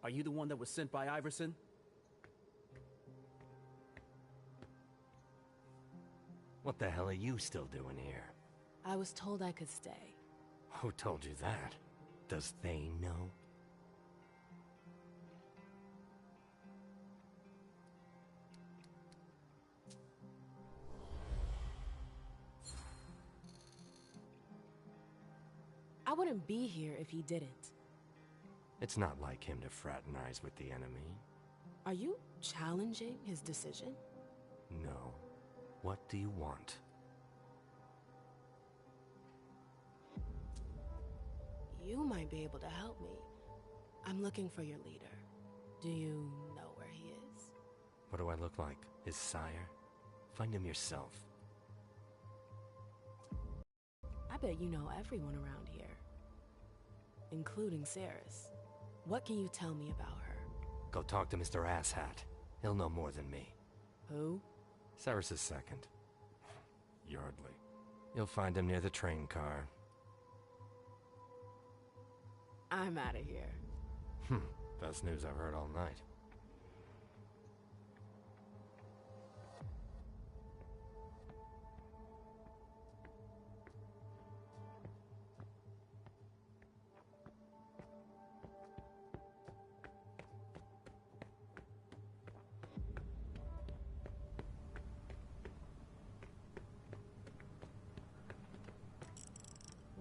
Are you the one that was sent by Iverson? What the hell are you still doing here? I was told I could stay. Who told you that? Does Thane know? I wouldn't be here if he didn't. It's not like him to fraternize with the enemy. Are you challenging his decision? No. What do you want? You might be able to help me. I'm looking for your leader. Do you know where he is? What do I look like? His sire? Find him yourself. I bet you know everyone around here. Including Ceres. What can you tell me about her? Go talk to Mr. Asshat. He'll know more than me. Who? Ceres' second. Yardley. You'll find him near the train car. I'm out of here. Best news I've heard all night.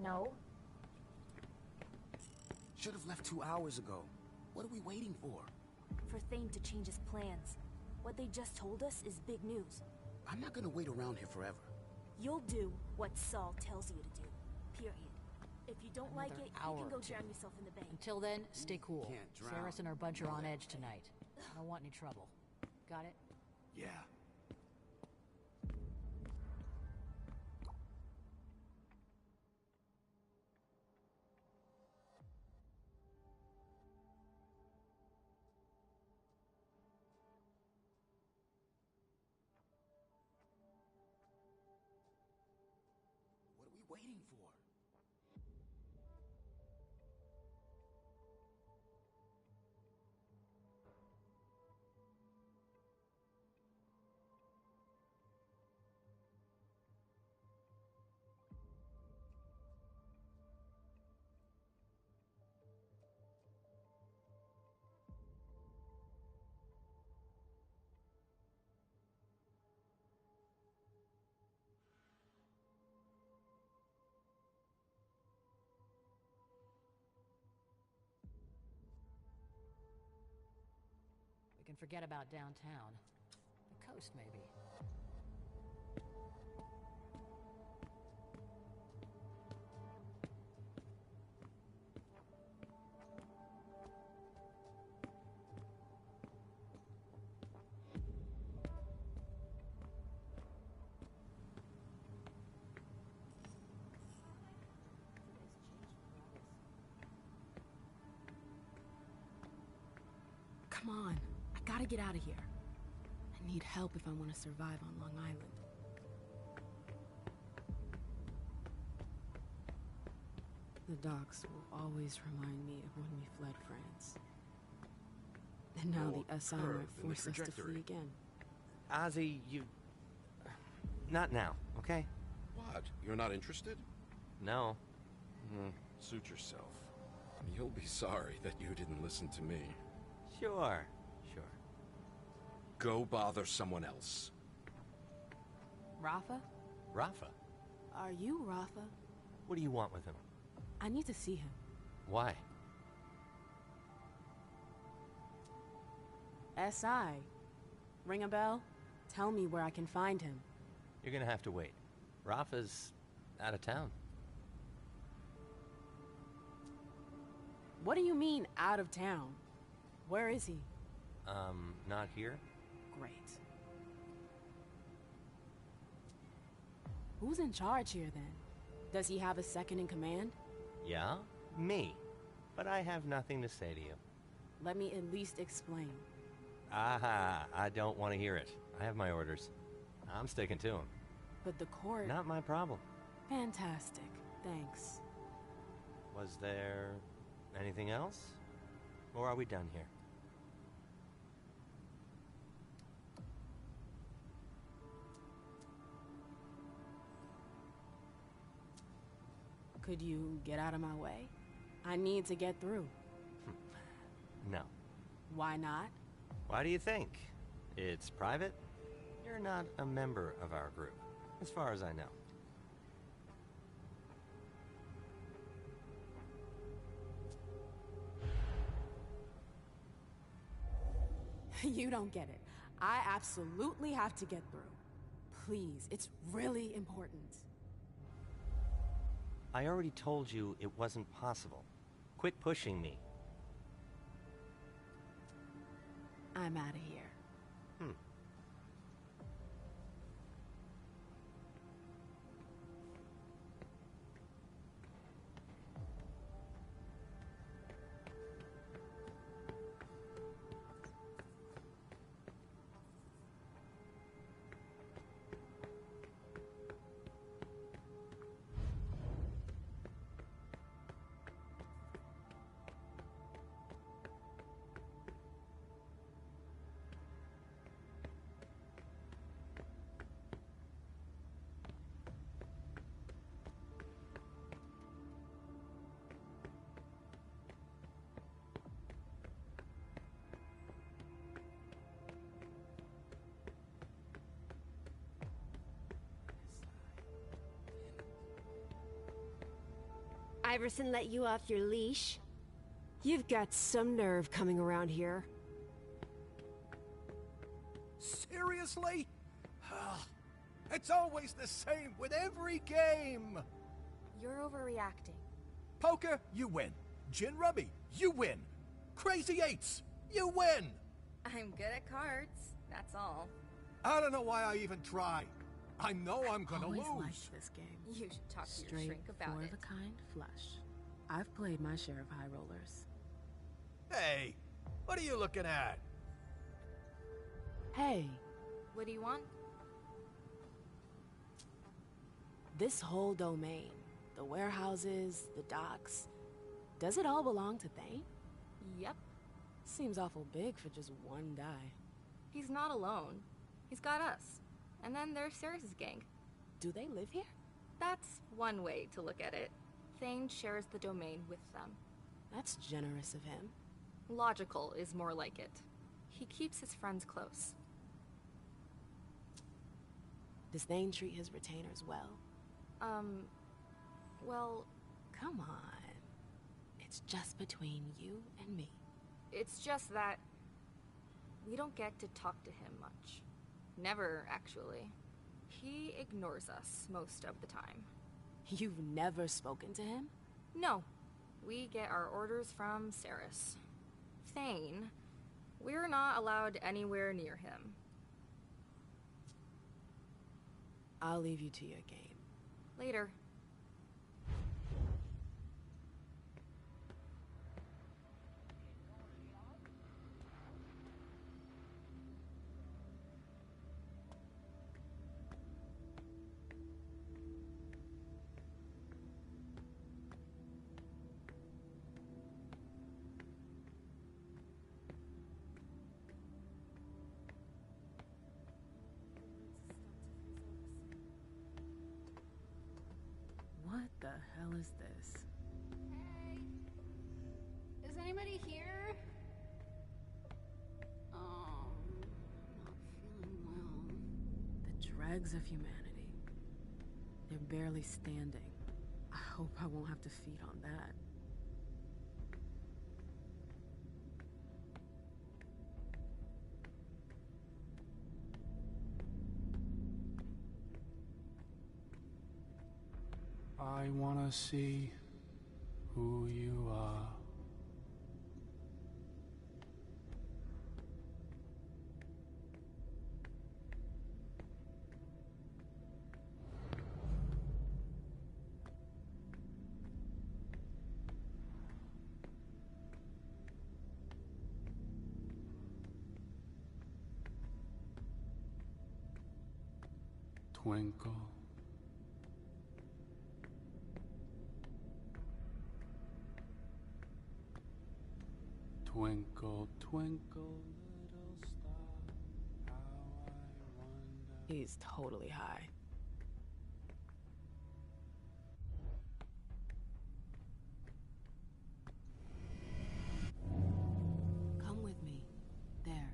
No. Should have left 2 hours ago. What are we waiting for? For Thane to change his plans. What they just told us is big news. I'm not gonna wait around here forever. You'll do what Saul tells you to do. Period. If you don't like it, you hour can go or two. drown yourself in the bay. Until then, stay cool. Can't drown. Ceres and our bunch are on edge tonight. I don't want any trouble. Got it? Yeah. What are we waiting for? We can forget about downtown. The coast, maybe. Come on. I gotta get out of here. I need help if I want to survive on Long Island. The docks will always remind me of when we fled France. And now the SI might force us to flee again. Ozzy, you... Not now, okay? What? You're not interested? No. Suit yourself. You'll be sorry that you didn't listen to me. Sure. Go bother someone else. Rafa? Rafa? Are you Rafa? What do you want with him? I need to see him. Why? SI. Ring a bell? Tell me where I can find him. You're gonna have to wait. Rafa's out of town. What do you mean, out of town? Where is he? Not here? Great. Who's in charge here, then? Does he have a second in command? Yeah? Me. But I have nothing to say to you. Let me at least explain. Aha, I don't want to hear it. I have my orders. I'm sticking to them. But the court... Not my problem. Fantastic. Thanks. Was there anything else? Or are we done here? Could you get out of my way? I need to get through. No. Why not? Why do you think? It's private? You're not a member of our group, as far as I know. You don't get it. I absolutely have to get through. Please, it's really important. I already told you it wasn't possible. Quit pushing me. I'm out of here. Iverson let you off your leash? You've got some nerve coming around here. Seriously? It's always the same with every game! You're overreacting. Poker, you win. Gin Rummy, you win. Crazy Eights, you win! I'm good at cards, that's all. I don't know why I even try. I know I'm gonna lose. Always liked this game. You should talk to your shrink about it. Straight, four-of-a-kind flush. I've played my share of high rollers. Hey, what are you looking at? Hey. What do you want? This whole domain, the warehouses, the docks, does it all belong to Thane? Yep. Seems awful big for just one guy. He's not alone. He's got us. And then there's Ceres' gang. Do they live here? That's one way to look at it. Thane shares the domain with them. That's generous of him. Logical is more like it. He keeps his friends close. Does Thane treat his retainers well? Well... Come on. It's just between you and me. It's just that... we don't get to talk to him much. Never, actually. He ignores us most of the time. You've never spoken to him? No. We get our orders from Ceres. Thane, we're not allowed anywhere near him. I'll leave you to your game. Later. What the hell is this? Hey. Is anybody here? Not feeling well. The dregs of humanity. They're barely standing. I hope I won't have to feed on that. I wanna see who you are. Twinkle. Twinkle, twinkle, little star, how I wonder. He's totally high. Come with me. There.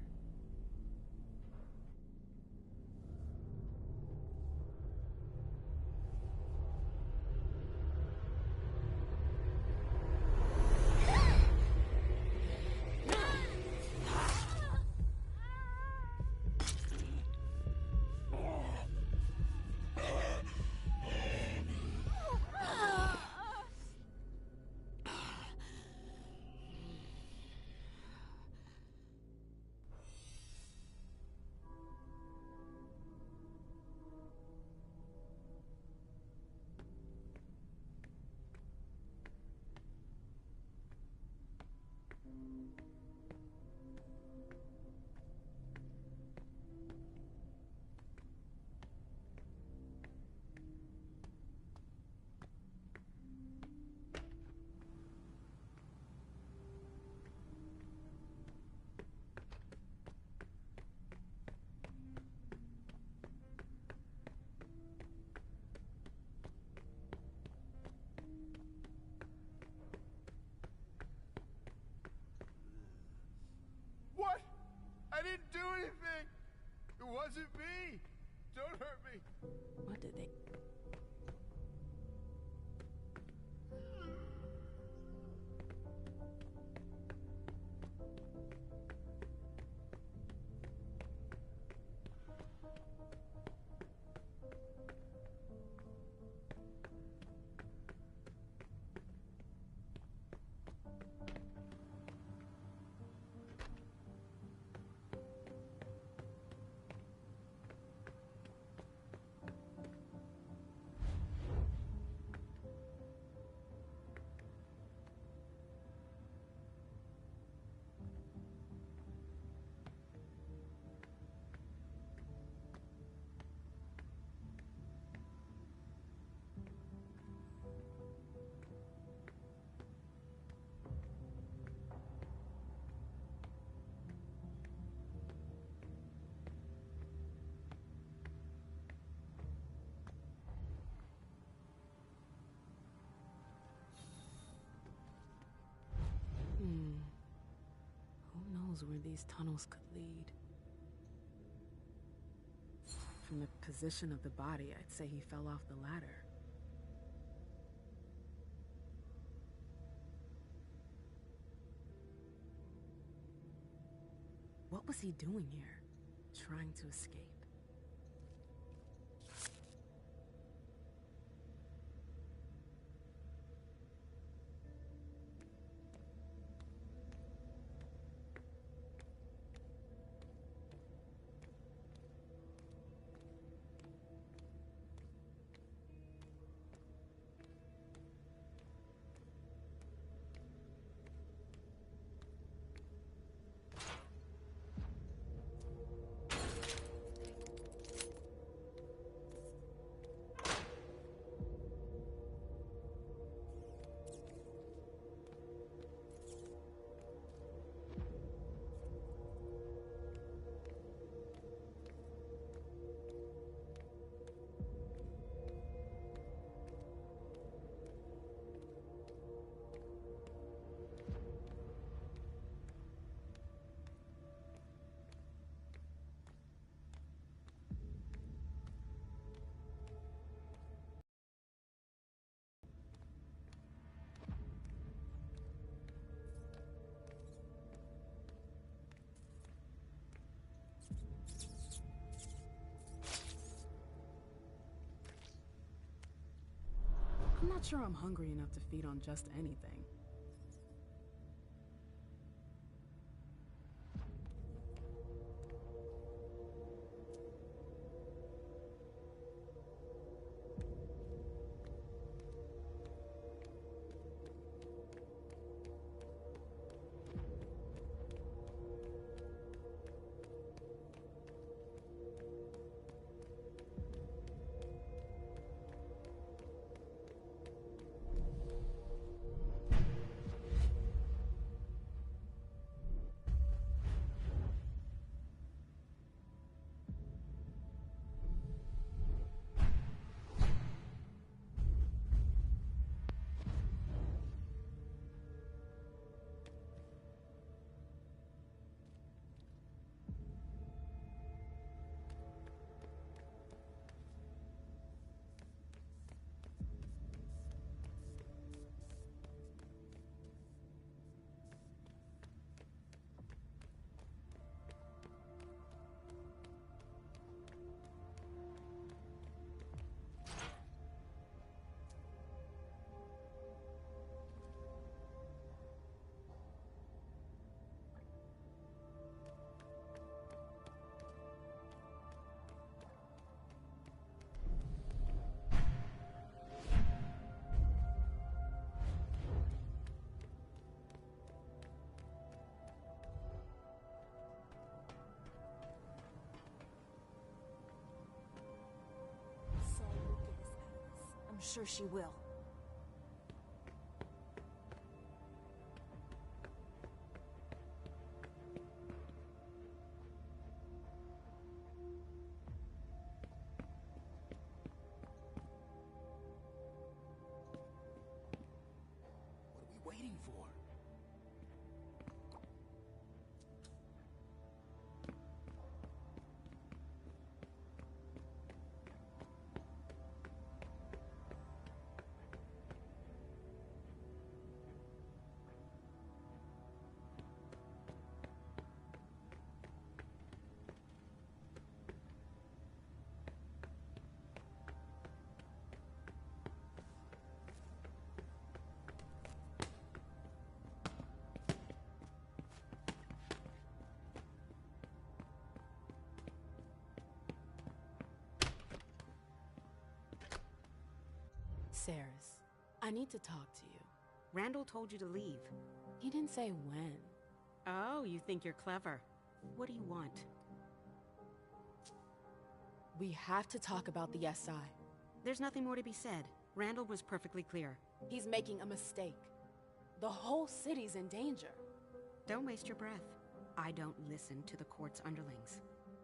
What? I didn't do anything! It wasn't me! Don't hurt me! What did they... Who knows where these tunnels could lead? From the position of the body, I'd say he fell off the ladder. What was he doing here? Trying to escape? I'm not sure I'm hungry enough to feed on just anything. sure she will. What are we waiting for? Saris, I need to talk to you. Randall told you to leave. He didn't say when. Oh, you think you're clever. What do you want? We have to talk about the SI. There's nothing more to be said. Randall was perfectly clear. He's making a mistake. The whole city's in danger. Don't waste your breath. I don't listen to the court's underlings.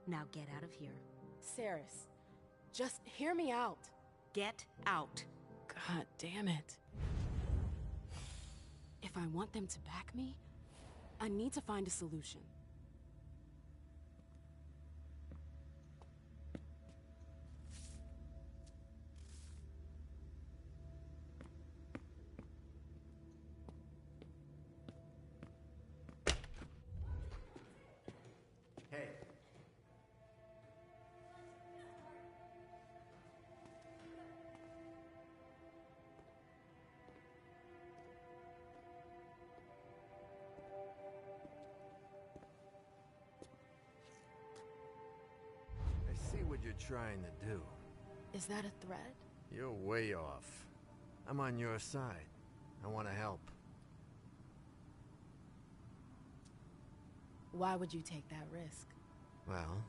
Now get out of here. Saris, just hear me out. Get out. God damn it. If I want them to back me, I need to find a solution. Hey. I see what you're trying to do. Is that a threat? You're way off. I'm on your side. I want to help. Why would you take that risk? Well,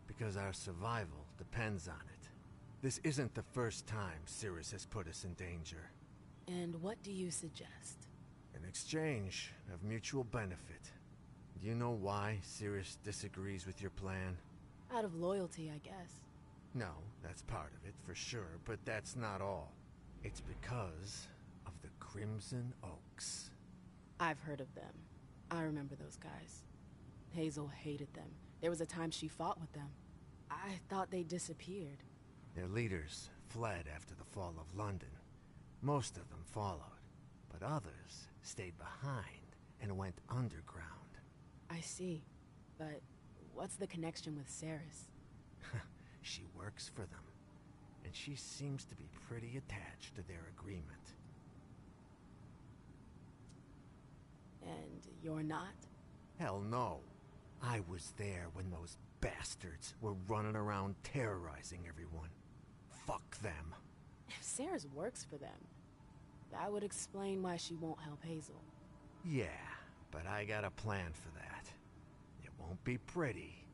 because our survival depends on it. This isn't the first time Sirius has put us in danger. And what do you suggest? An exchange of mutual benefit. Do you know why Sirius disagrees with your plan? Out of loyalty, I guess. No, that's part of it, for sure, but that's not all. It's because of the Crimson Oaks. I've heard of them. I remember those guys. Hazel hated them. There was a time she fought with them. I thought they disappeared. Their leaders fled after the fall of London. Most of them followed, but others stayed behind and went underground. I see, but what's the connection with Saris? She works for them, and she seems to be pretty attached to their agreement. And you're not? Hell no. I was there when those bastards were running around terrorizing everyone. Fuck them. If Saris works for them, that would explain why she won't help Hazel. Yeah, but I got a plan for that. It won't be pretty,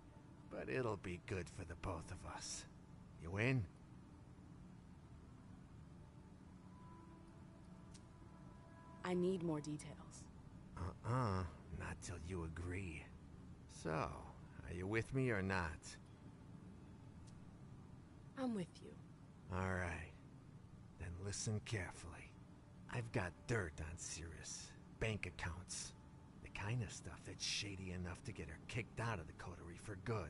but it'll be good for the both of us. You in? I need more details. Not till you agree. So, are you with me or not? I'm with you. Alright. Then listen carefully. I've got dirt on Sirius. Bank accounts. The kind of stuff that's shady enough to get her kicked out of the coterie for good.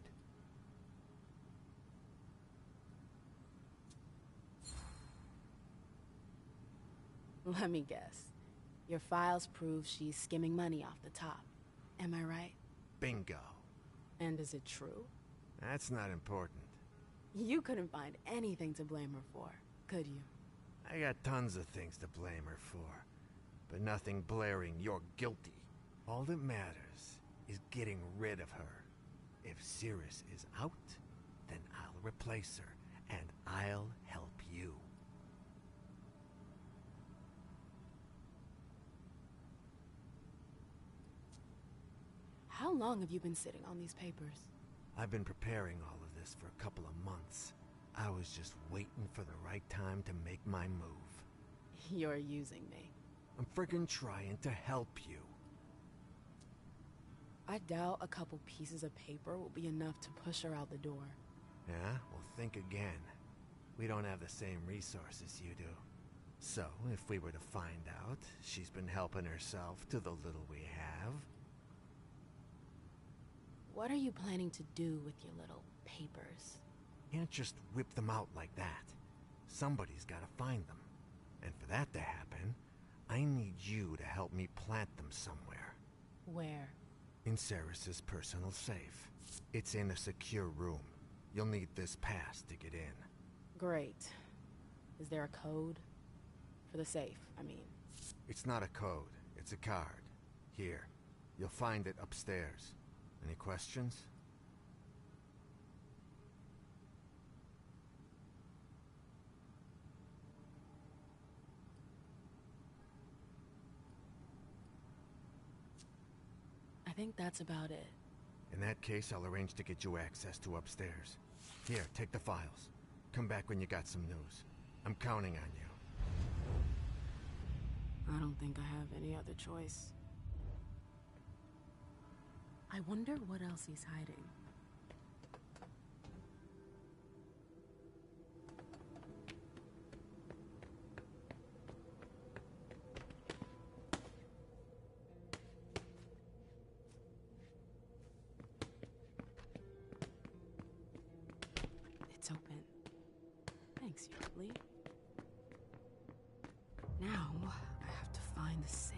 Let me guess. Your files prove she's skimming money off the top. Am I right? Bingo. And is it true? That's not important. You couldn't find anything to blame her for, could you? I got tons of things to blame her for, but nothing blaring you're guilty. All that matters is getting rid of her. If Sirius is out, then I'll replace her, and I'll help you. How long have you been sitting on these papers? I've been preparing all of this for a couple of months. I was just waiting for the right time to make my move. You're using me. I'm friggin' trying to help you. I doubt a couple pieces of paper will be enough to push her out the door. Yeah? Well, think again. We don't have the same resources you do. So, if we were to find out she's been helping herself to the little we have... What are you planning to do with your little papers? Can't just whip them out like that. Somebody's gotta find them. And for that to happen, I need you to help me plant them somewhere. Where? In Ceres's personal safe. It's in a secure room. You'll need this pass to get in. Great. Is there a code? For the safe, I mean. It's not a code, it's a card. Here, you'll find it upstairs. Any questions? I think that's about it. In that case, I'll arrange to get you access to upstairs. Here, take the files. Come back when you got some news. I'm counting on you. I don't think I have any other choice. I wonder what else he's hiding. It's open. Thanks, Yardley. Now, I have to find the safe.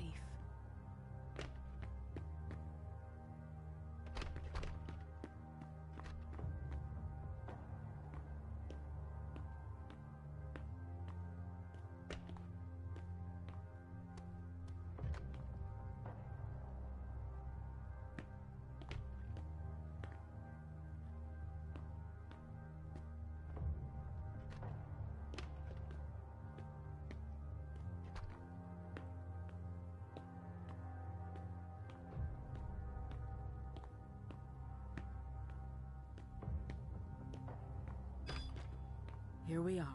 Here we are,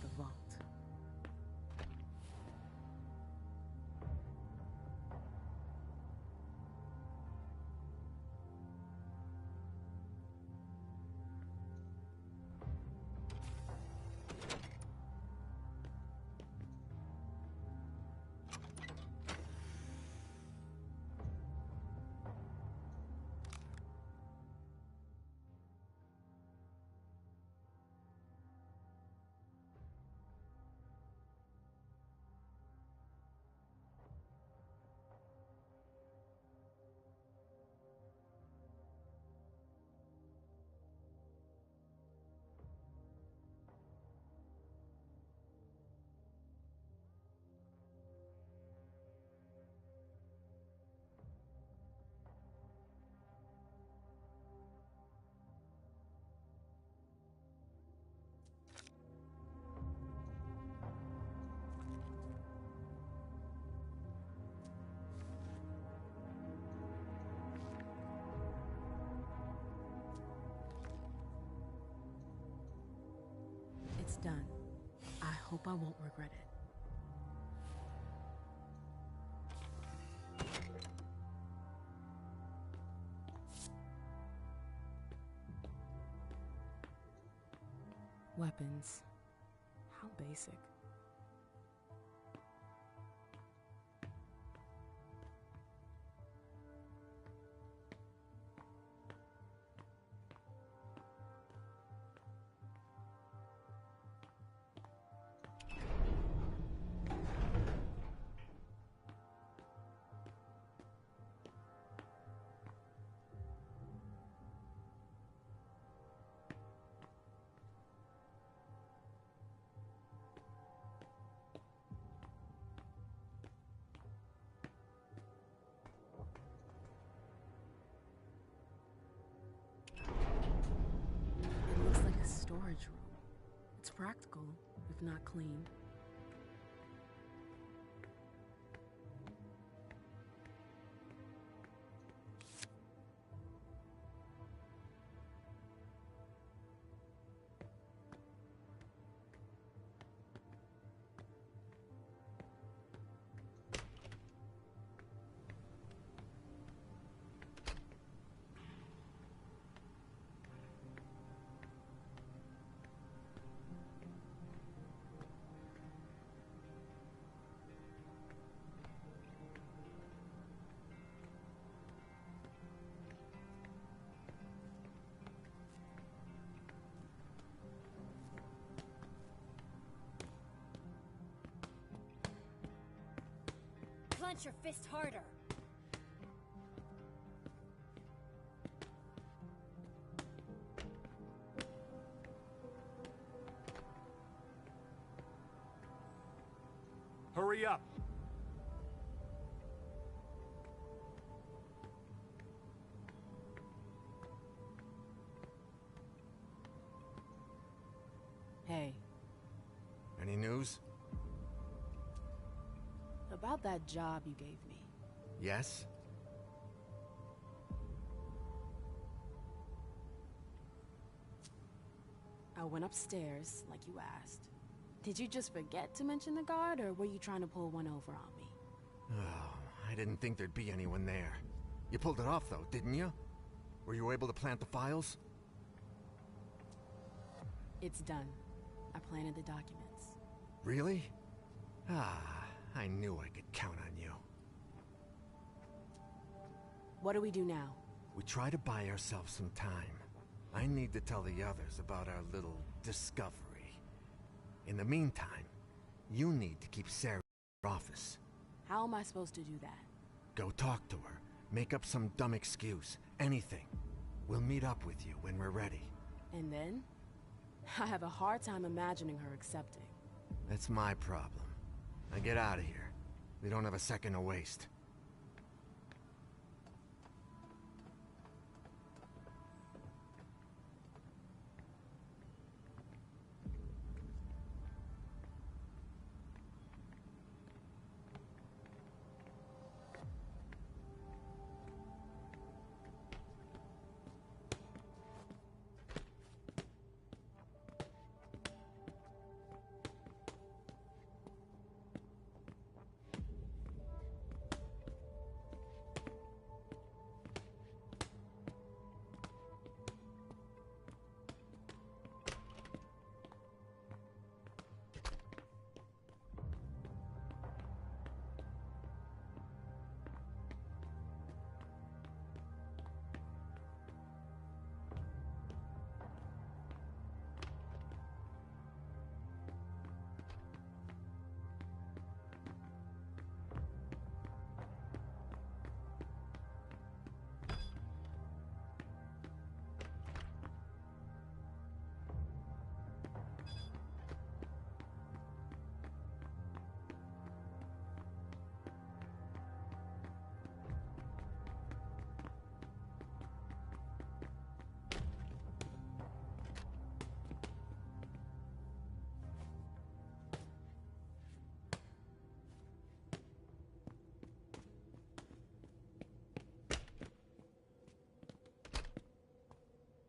the vault. It's done. I hope I won't regret it. Weapons. How basic. Storage room. It's practical, if not clean. clench your fist harder. Hurry up! Hey. Any news? About that job you gave me. Yes? I went upstairs, like you asked. Did you just forget to mention the guard, or were you trying to pull one over on me? Oh, I didn't think there'd be anyone there. You pulled it off, though, didn't you? Were you able to plant the files? It's done. I planted the documents. Really? Ah, I knew I could count on you. What do we do now? We try to buy ourselves some time. I need to tell the others about our little discovery. In the meantime, you need to keep Sarah in your office. How am I supposed to do that? Go talk to her. Make up some dumb excuse. Anything. We'll meet up with you when we're ready. And then? I have a hard time imagining her accepting. That's my problem. Now get out of here. We don't have a second to waste.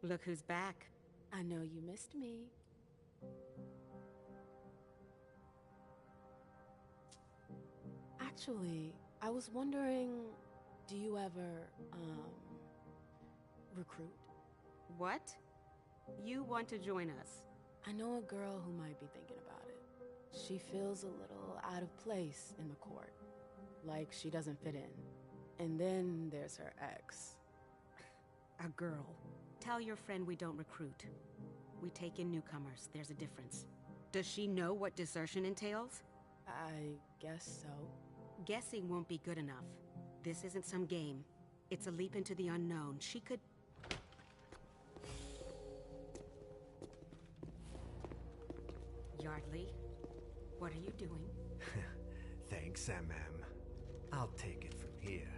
Look who's back. I know you missed me. Actually, I was wondering, do you ever, recruit? What? You want to join us? I know a girl who might be thinking about it. She feels a little out of place in the court. Like she doesn't fit in. And then there's her ex. A girl. Tell your friend we don't recruit. We take in newcomers. There's a difference. Does she know what desertion entails? I guess so. Guessing won't be good enough. This isn't some game. It's a leap into the unknown. She could... Yardley, what are you doing? Thanks, MM. I'll take it from here.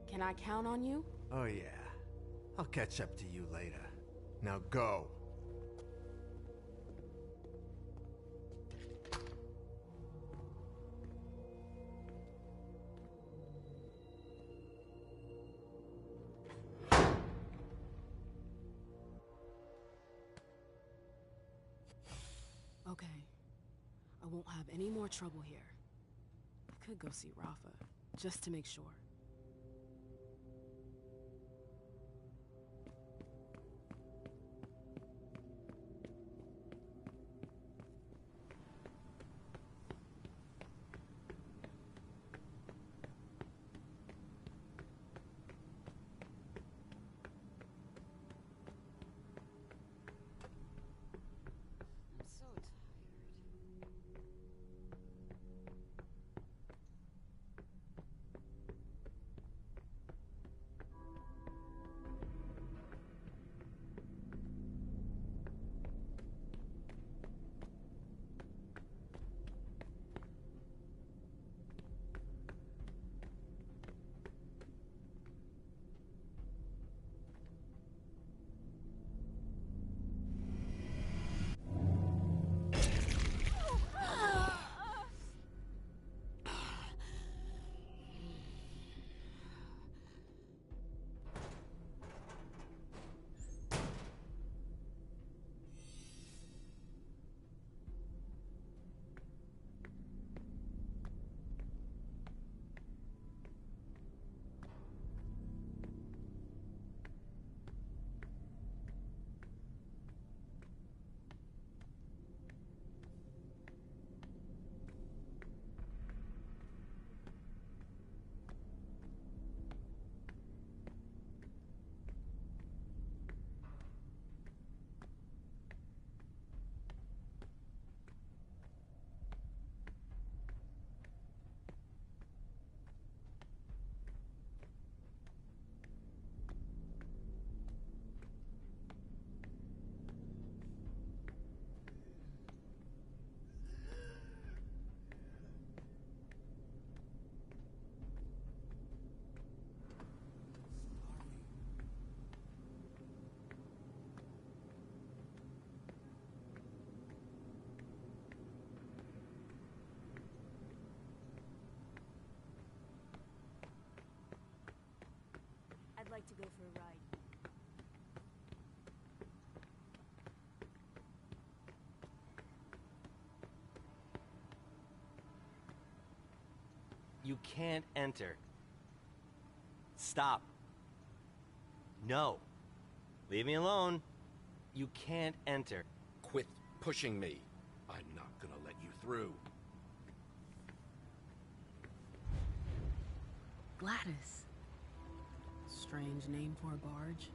Can I count on you? Oh yeah. I'll catch up to you later. Now go. Okay. I won't have any more trouble here. I could go see Rafa, just to make sure. I'd like to go for a ride. You can't enter. Stop. No. Leave me alone. You can't enter. Quit pushing me. I'm not gonna let you through. Gladys. Strange name for a barge.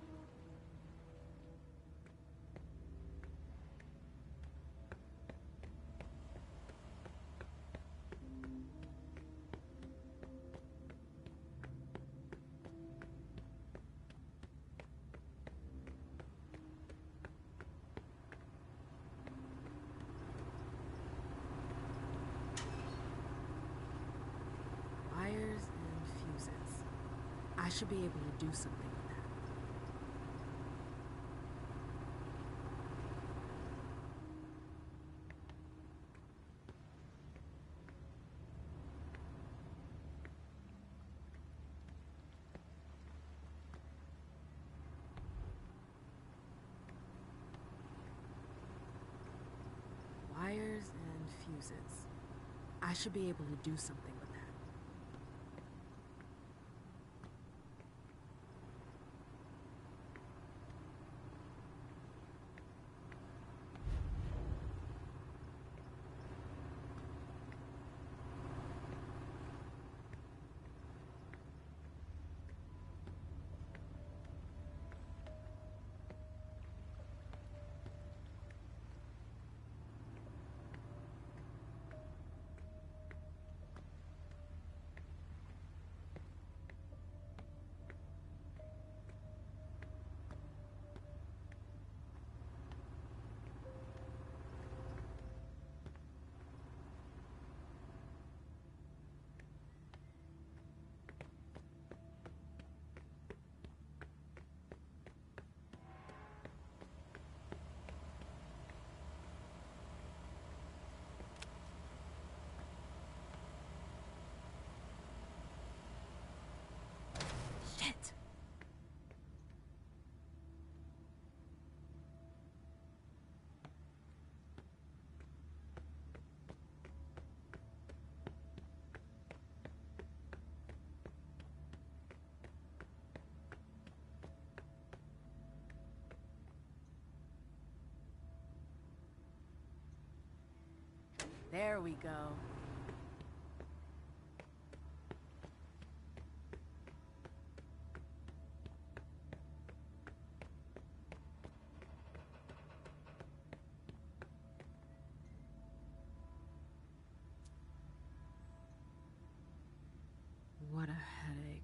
Wires and fuses. I should be able to do something with that. Wires and fuses. I should be able to do something with that. Shit! There we go. What a headache.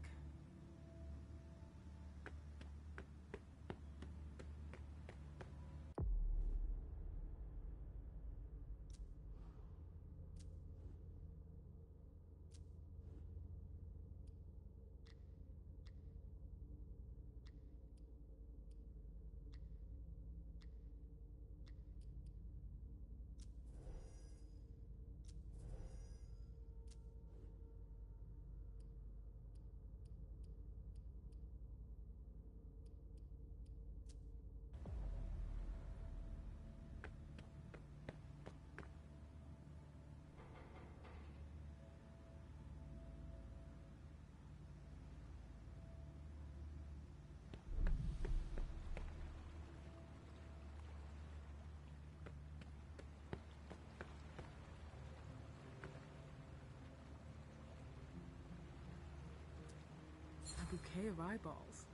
A bouquet of eyeballs.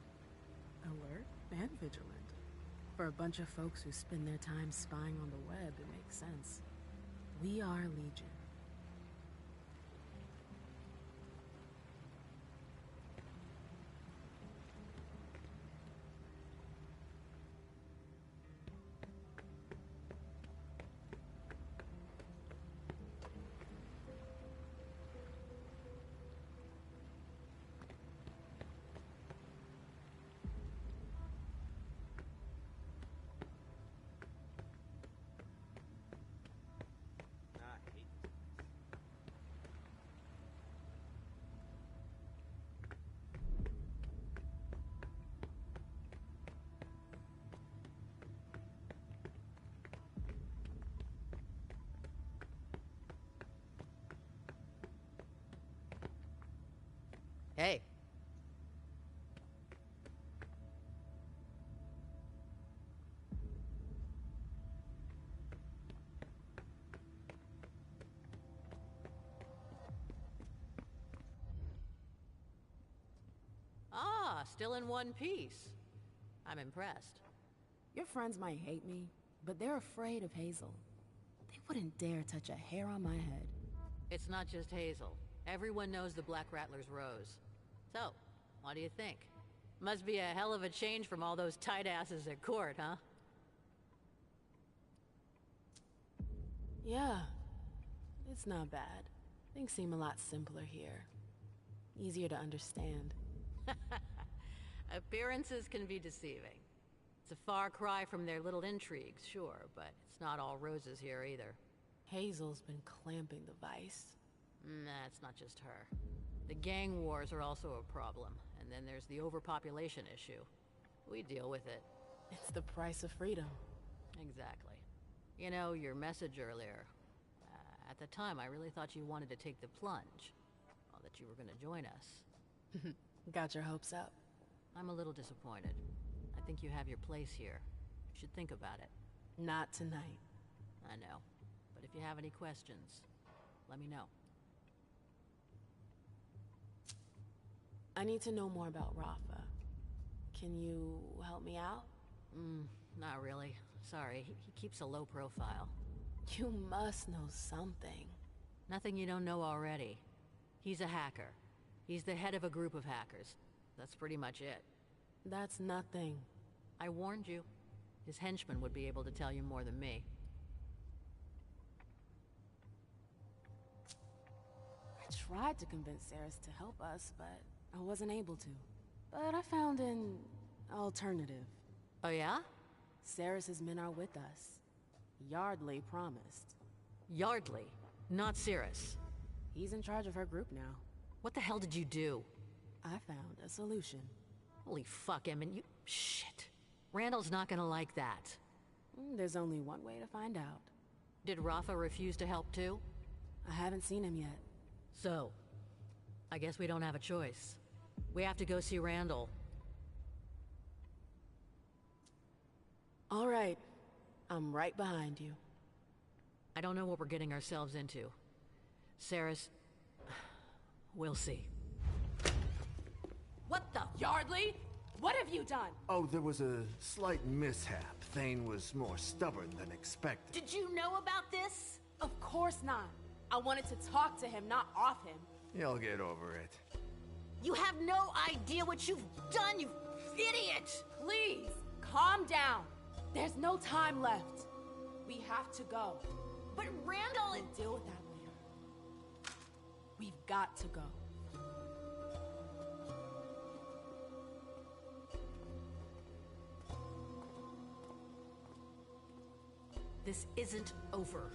Alert and vigilant. For a bunch of folks who spend their time spying on the web, it makes sense. We are Legion. I hate this. Hey. Ah, still in one piece. I'm impressed. Your friends might hate me, but they're afraid of Hazel. They wouldn't dare touch a hair on my head. It's not just Hazel. Everyone knows the Black Rattler's Rose. So, what do you think? Must be a hell of a change from all those tight asses at court, huh? Yeah, it's not bad. Things seem a lot simpler here. Easier to understand. Appearances can be deceiving. It's a far cry from their little intrigues, sure, but it's not all roses here either. Hazel's been clamping the vice. Nah, it's not just her. The gang wars are also a problem, and then there's the overpopulation issue. We deal with it. It's the price of freedom. Exactly. You know, your message earlier. At the time, I really thought you wanted to take the plunge. Or that you were gonna join us. Got your hopes up. I'm a little disappointed. I think you have your place here. You should think about it. Not tonight. I know. But if you have any questions, let me know. I need to know more about Rafa. Can you help me out? Not really. Sorry, he keeps a low profile. You must know something. Nothing you don't know already. He's a hacker. He's the head of a group of hackers. That's pretty much it. That's nothing. I warned you. His henchmen would be able to tell you more than me. I tried to convince Saris to help us, but I wasn't able to. But I found an alternative. Oh yeah? Saris's men are with us. Yardley promised. Yardley? Not Cirrus. He's in charge of her group now. What the hell did you do? I found a solution. Holy fuck, Emmett, you... Shit. Randall's not gonna like that. There's only one way to find out. Did Rafa refuse to help too? I haven't seen him yet. So, I guess we don't have a choice. We have to go see Randall. All right. I'm right behind you. I don't know what we're getting ourselves into. Saris... We'll see. What the... Yardley? What have you done? Oh, there was a slight mishap. Thane was more stubborn than expected. Did you know about this? Of course not. I wanted to talk to him, not off him. You'll get over it. You have no idea what you've done, you idiot! Please, calm down. There's no time left. We have to go. But Randall... We'll deal with that later. We've got to go. This isn't over.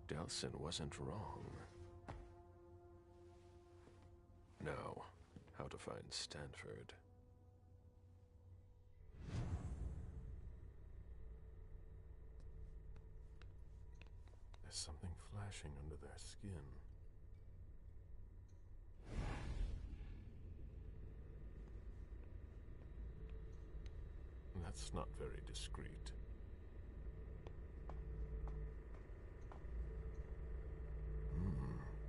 Delsin wasn't wrong. Now, how to find Stanford. There's something flashing under their skin. That's not very discreet.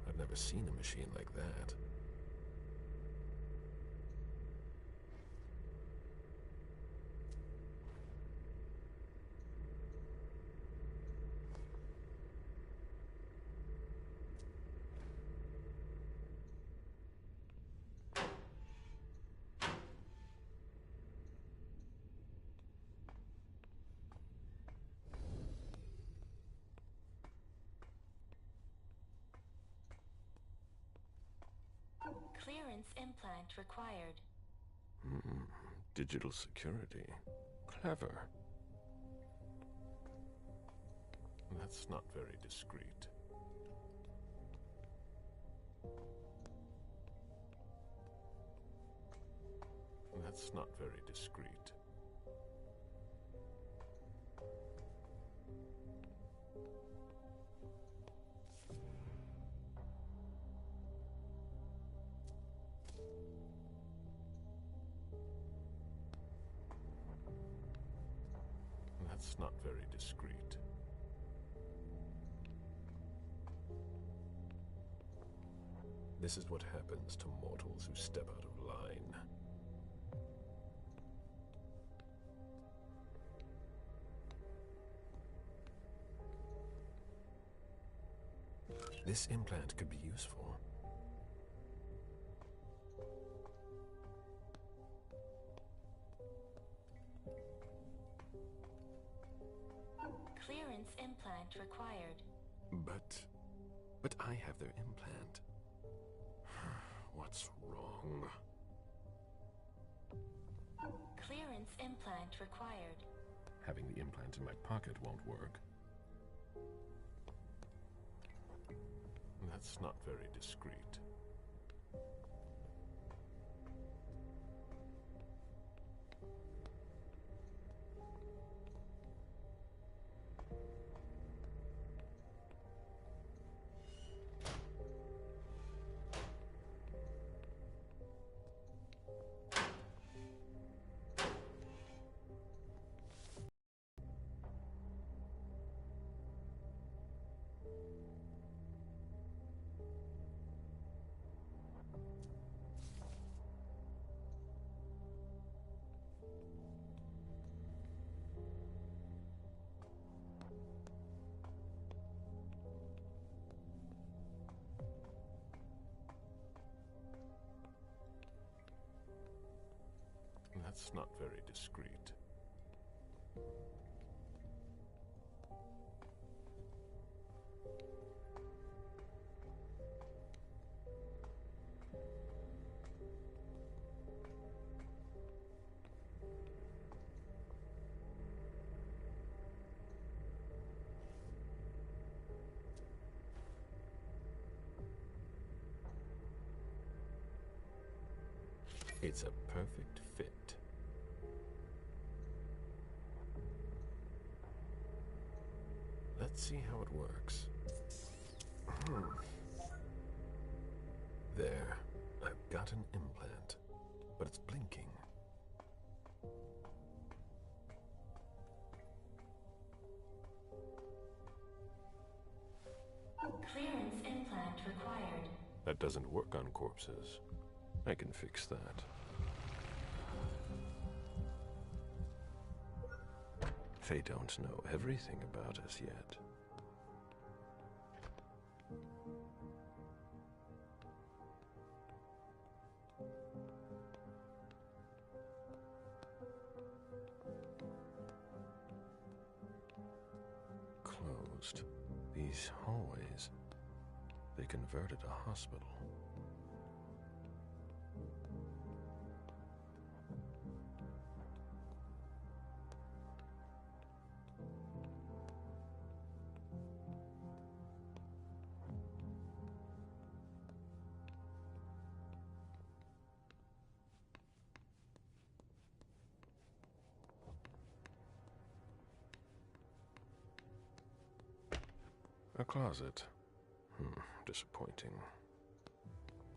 I've never seen a machine like that. Clearance implant required. Digital security. Clever. That's not very discreet. That's not very discreet. That's not very discreet. This is what happens to mortals who step out of line. This implant could be useful. Clearance implant required. But I have their implant. What's wrong? Clearance implant required. Having the implant in my pocket won't work. That's not very discreet. That's not very discreet. It's a perfect fit. Let's see how it works. There. I've got an implant, but it's blinking. Clearance implant required. That doesn't work on corpses. I can fix that. They don't know everything about us yet. Closed. These hallways, they converted a hospital. A closet. Disappointing.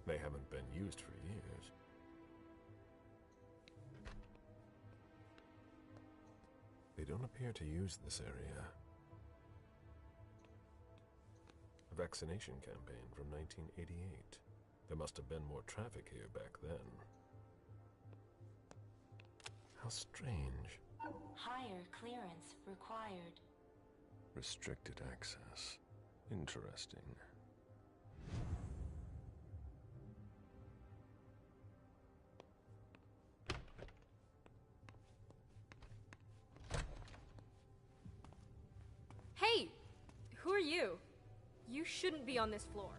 They haven't been used for years. They don't appear to use this area. A vaccination campaign from 1988. There must have been more traffic here back then. How strange. Higher clearance required. Restricted access. Interesting. Hey! Who are you? You shouldn't be on this floor.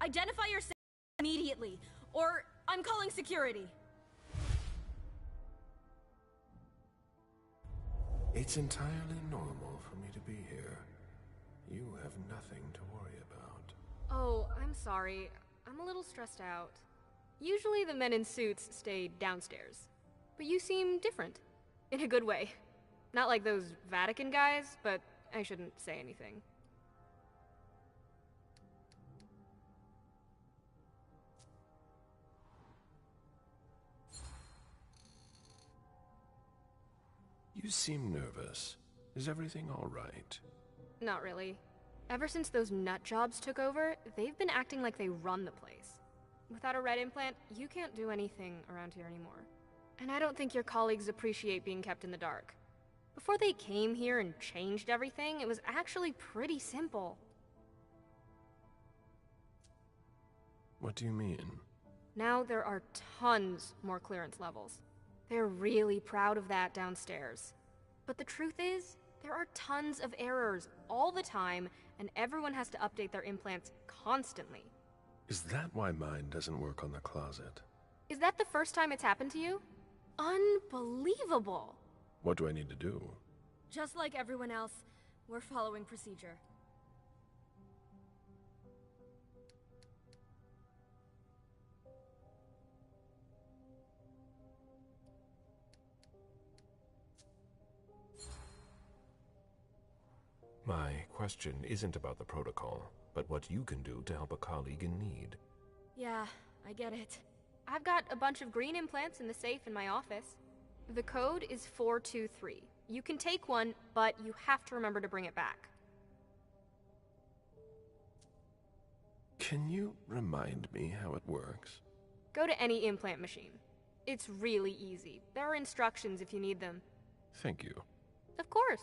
Identify yourself immediately, or I'm calling security. It's entirely normal for me to be here. You have nothing to worry about. Oh, I'm sorry. I'm a little stressed out. Usually the men in suits stay downstairs. But you seem different. In a good way. Not like those Vatican guys, but I shouldn't say anything. You seem nervous. Is everything all right? Not really. Ever since those nut jobs took over, they've been acting like they run the place. Without a red implant, you can't do anything around here anymore. And I don't think your colleagues appreciate being kept in the dark. Before they came here and changed everything, it was actually pretty simple. What do you mean? Now there are tons more clearance levels. They're really proud of that downstairs. But the truth is, there are tons of errors all the time, and everyone has to update their implants constantly. Is that why mine doesn't work on the closet? Is that the first time it's happened to you? Unbelievable! What do I need to do? Just like everyone else, we're following procedure. My question isn't about the protocol, but what you can do to help a colleague in need. Yeah, I get it. I've got a bunch of green implants in the safe in my office. The code is 423. You can take one, but you have to remember to bring it back. Can you remind me how it works? Go to any implant machine. It's really easy. There are instructions if you need them. Thank you. Of course.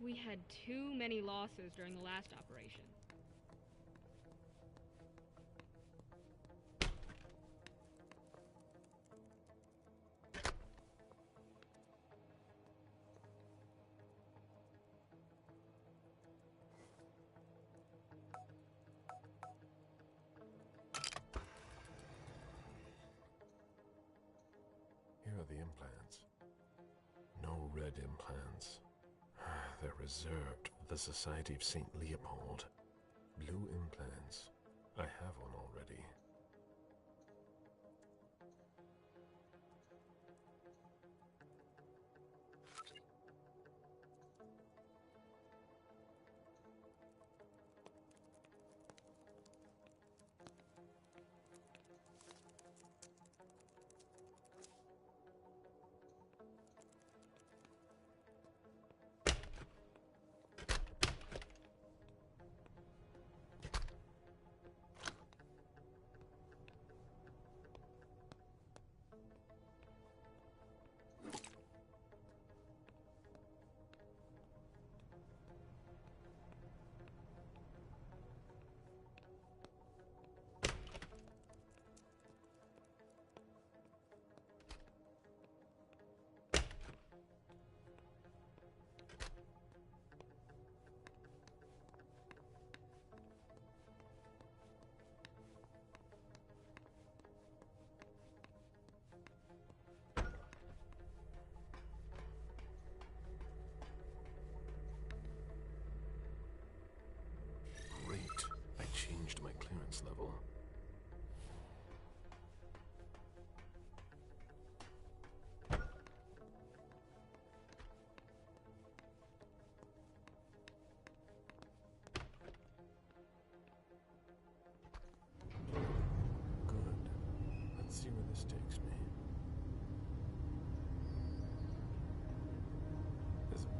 We had too many losses during the last operation. Here are the implants. No red implants. They're reserved for the Society of St. Leopold. Blue implants. I have one already.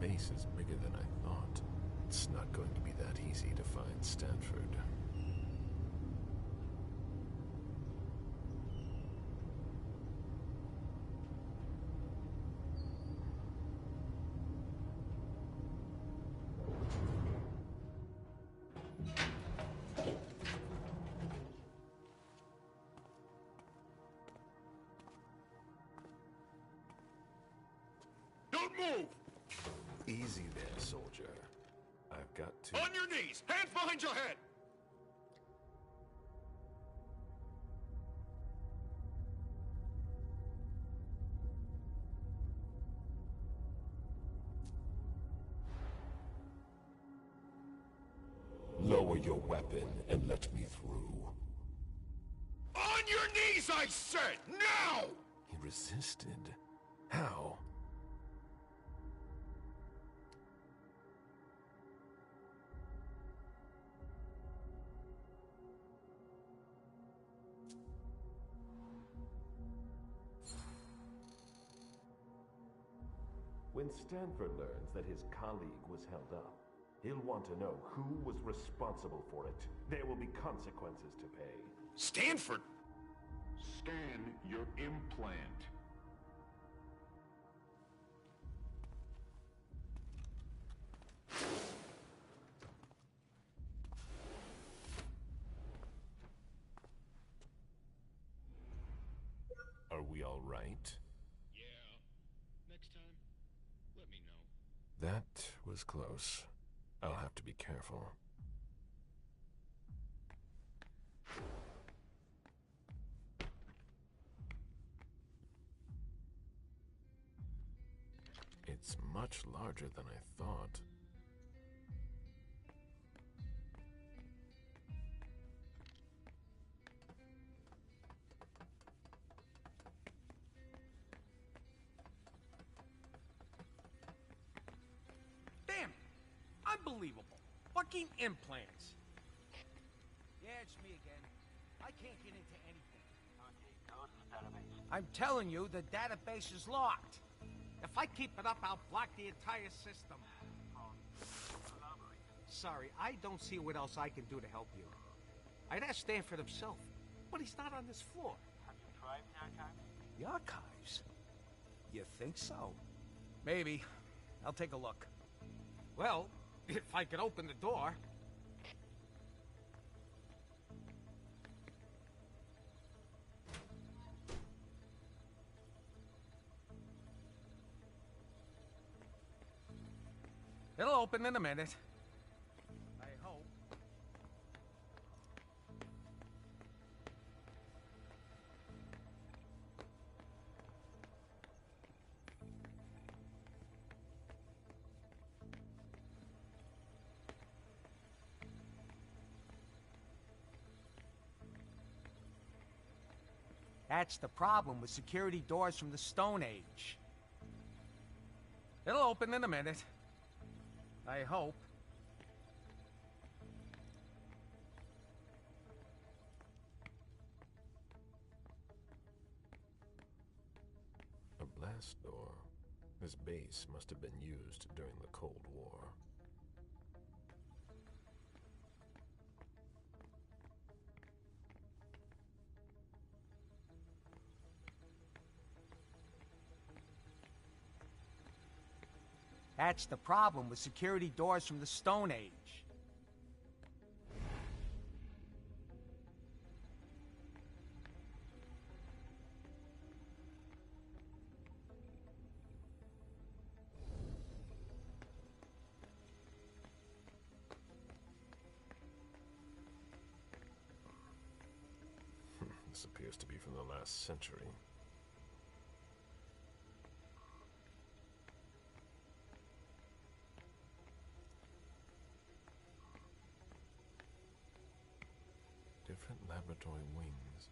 base is bigger than I thought. It's not going to be that easy to find Stanford. Don't move! Easy there, soldier. I've got to... On your knees! Hands behind your head! Lower your weapon and let me through. On your knees, I said! Now! He resisted. How? When Stanford learns that his colleague was held up, he'll want to know who was responsible for it. There will be consequences to pay. Stanford? Scan your implant. Are we all right? Yeah. Next time, let me know. That was close. I'll have to be careful. It's much larger than I thought. Damn! Unbelievable! Fucking implants! Yeah, it's me again. I can't get into anything. Okay, go to the database. I'm telling you, the database is locked. If I keep it up, I'll block the entire system. Sorry, I don't see what else I can do to help you. I'd ask Stanford himself, but he's not on this floor. Have you tried the archives? The archives? You think so? Maybe. I'll take a look. Well, if I could open the door. It'll open in a minute. I hope. That's the problem with security doors from the Stone Age. It'll open in a minute. I hope. A blast door. This base must have been used during the Cold War. That's the problem with security doors from the Stone Age. This appears to be from the last century. Different laboratory wings.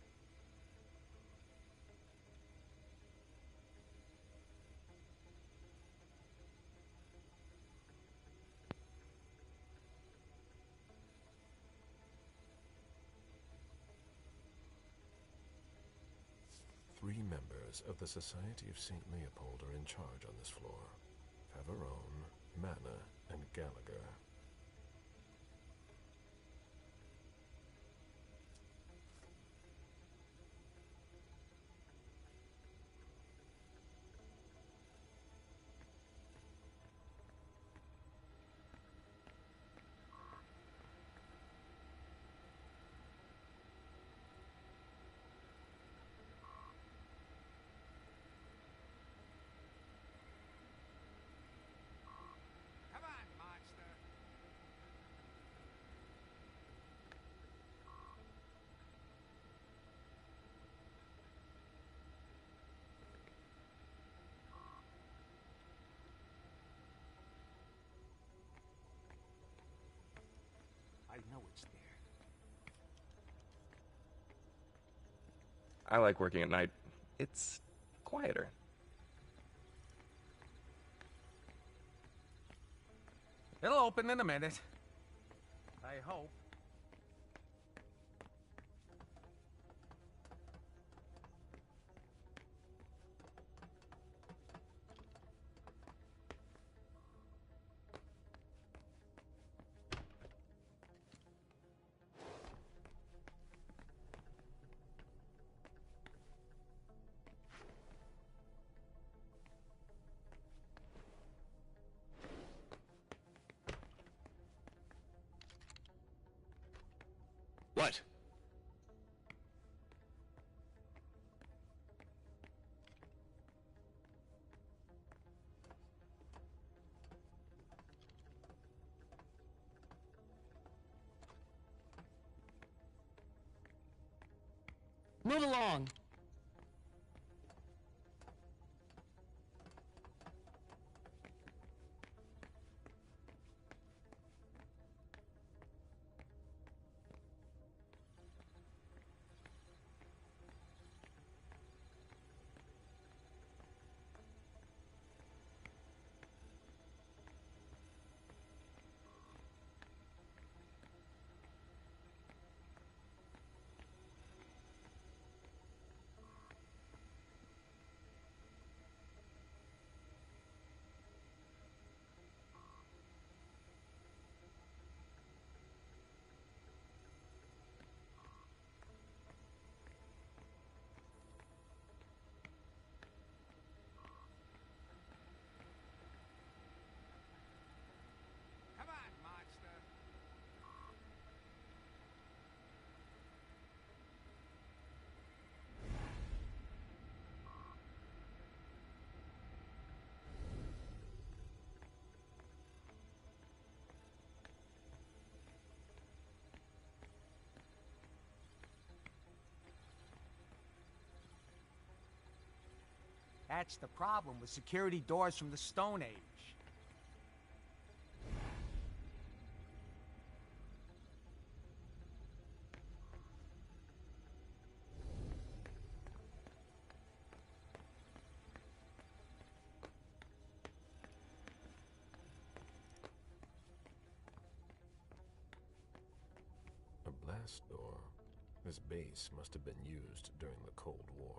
Three members of the Society of St. Leopold are in charge on this floor. Favarone, Manna and Gallagher. Come on, monster. I know it's there. I like working at night. It's quieter. It'll open in a minute. I hope. What? Move along. Come on, monster. That's the problem with security doors from the Stone Age. A blast door. This base must have been used during the Cold War.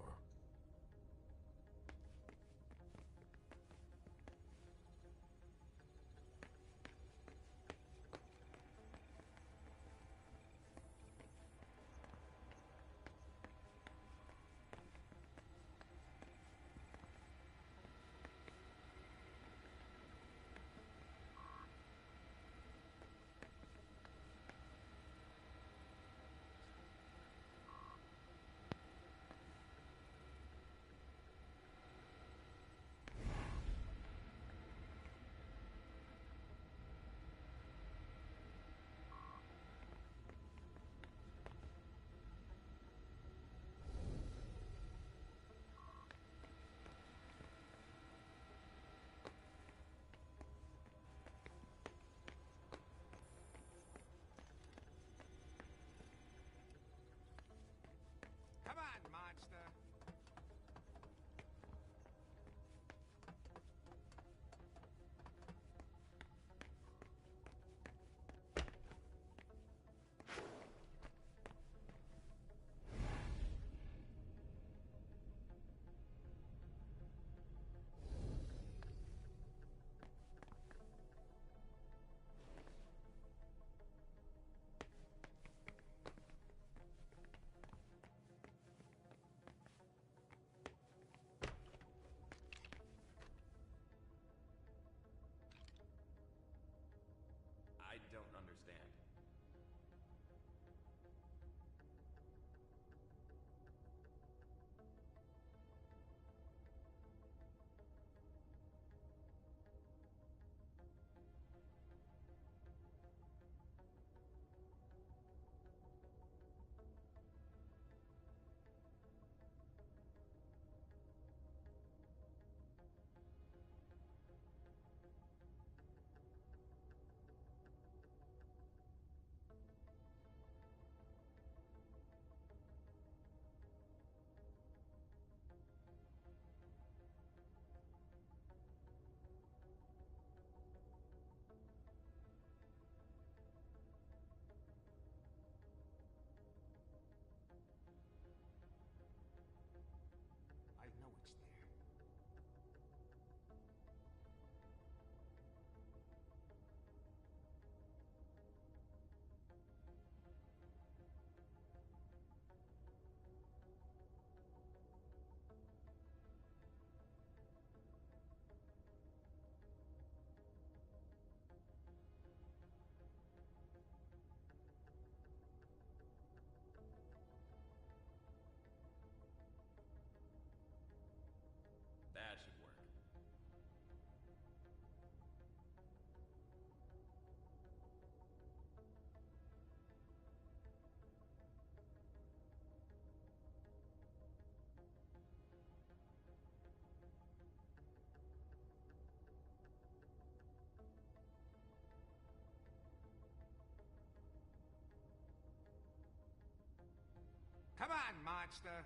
monster.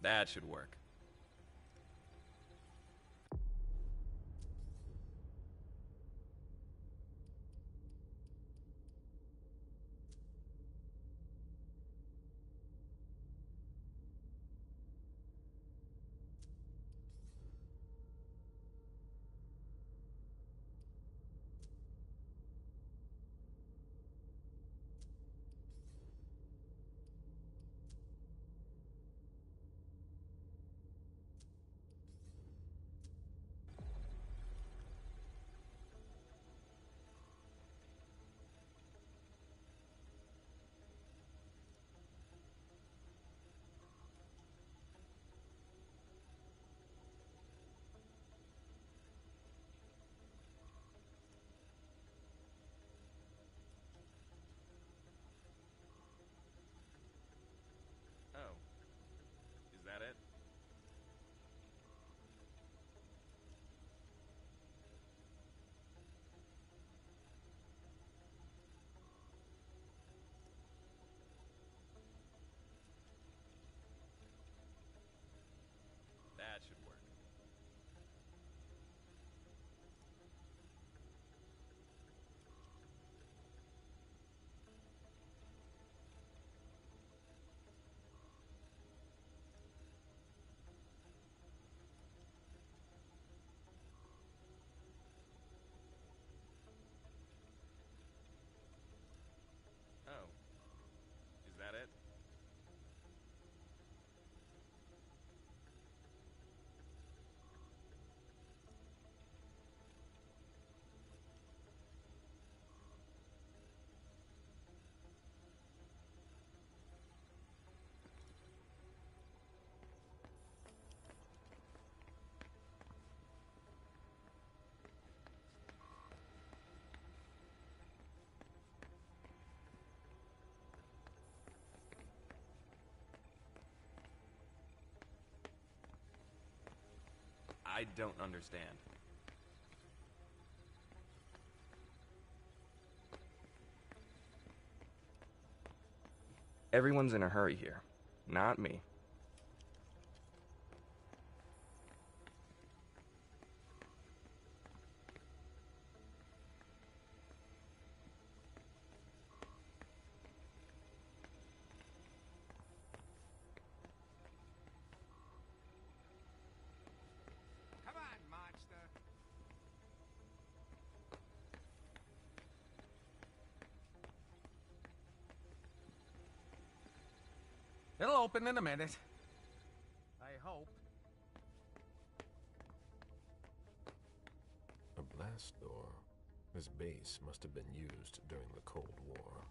That should work. Oh. Is that it? That should work. Oh. Is that it? I don't understand. Everyone's in a hurry here. Not me. Come on, monster. It'll open in a minute. I hope. A blast door. This base must have been used during the Cold War.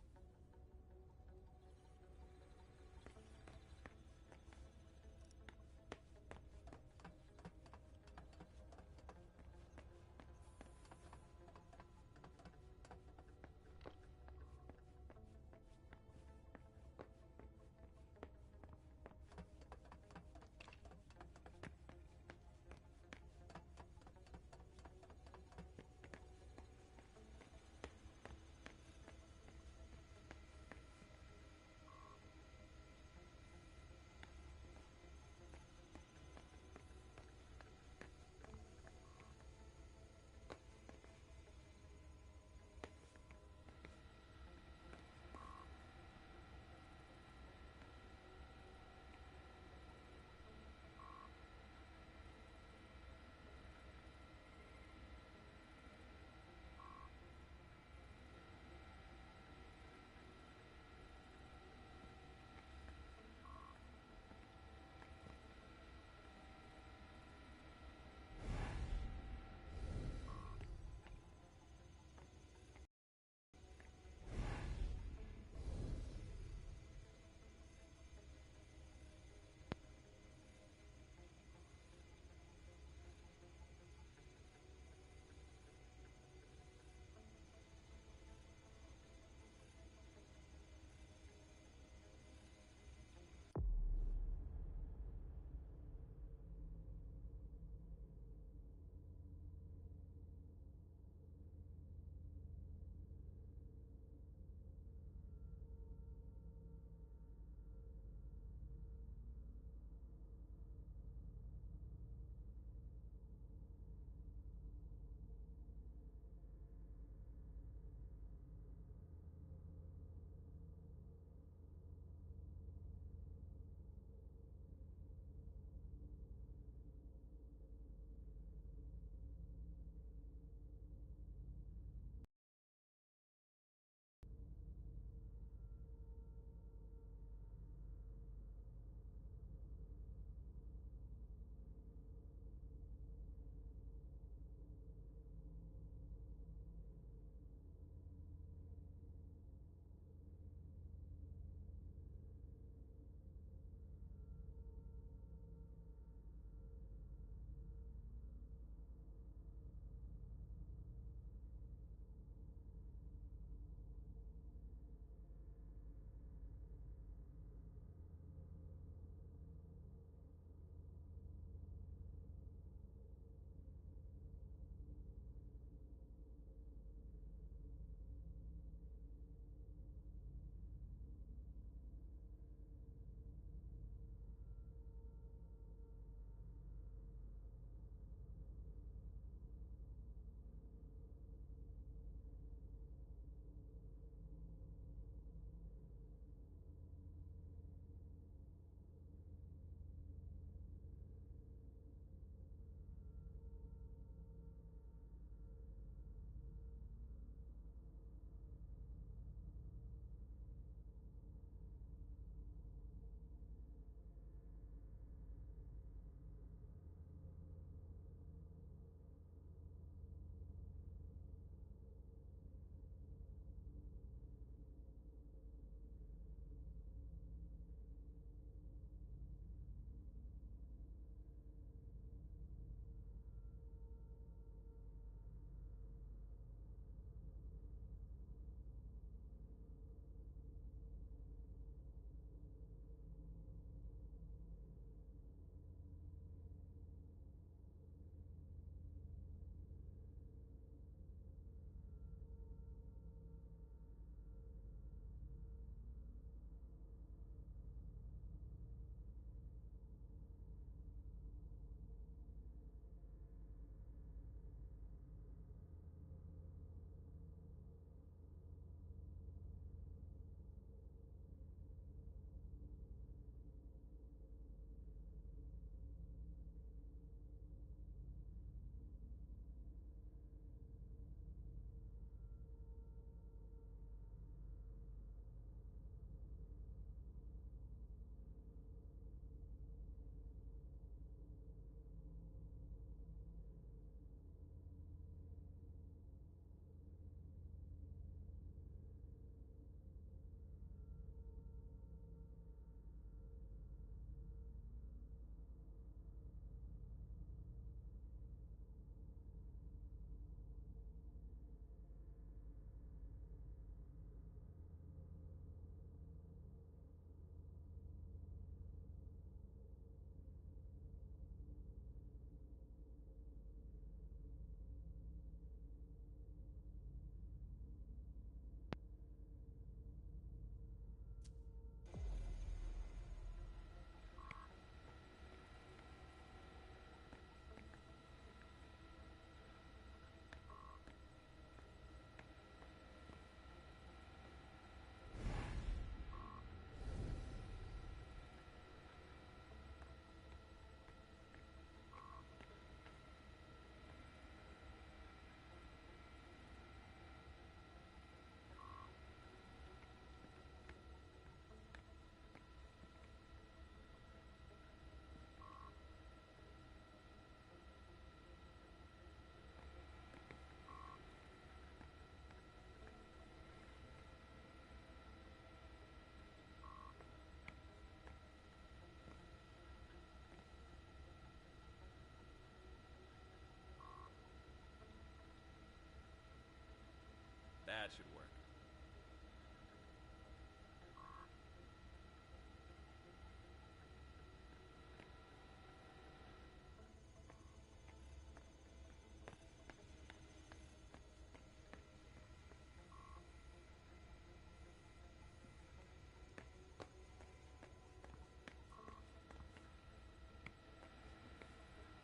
That should work.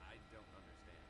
I don't understand.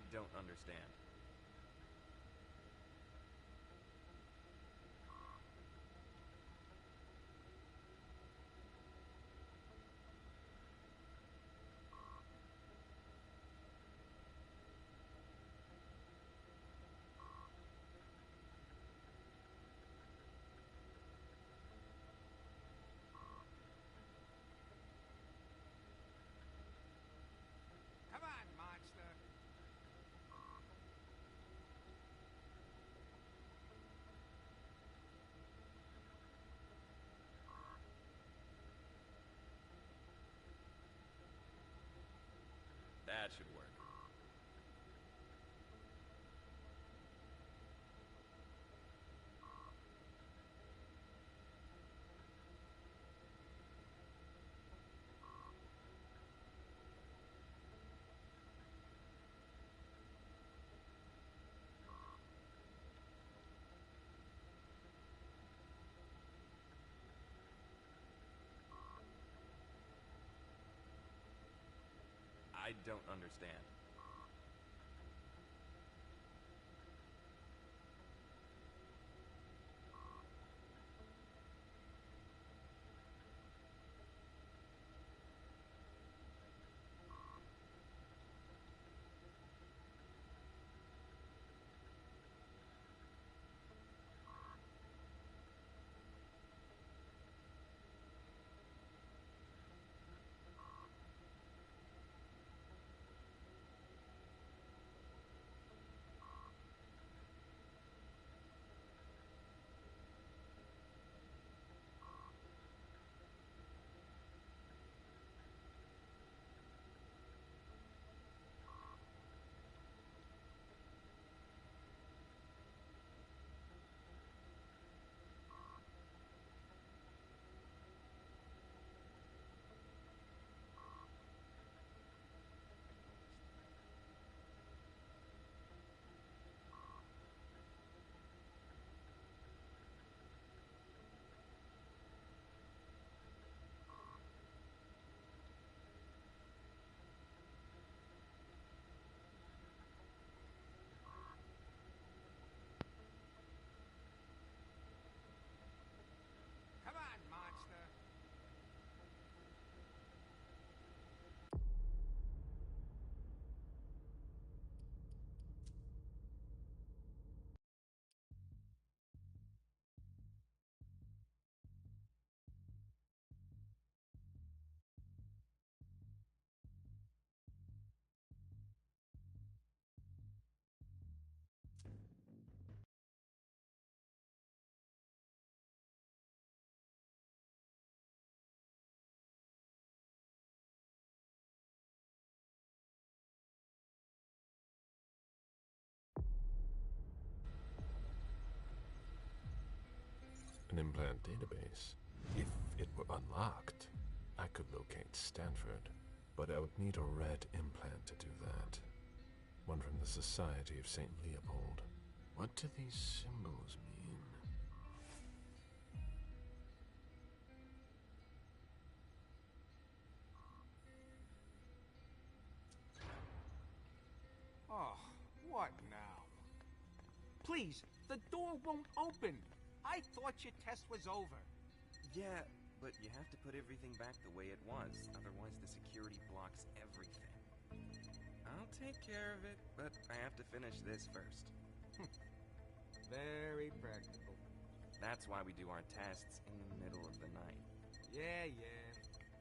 I don't understand. Come on, monster. That should work. I don't understand. Come on, monster. An implant database. If it were unlocked, I could locate Stanford, but I would need a red implant to do that. One from the Society of St. Leopold. What do these symbols mean? Oh, what now? Please, the door won't open. I thought your test was over. Yeah, but you have to put everything back the way it was, otherwise the security blocks everything. I'll take care of it, but I have to finish this first. Very practical. That's why we do our tests in the middle of the night. Yeah.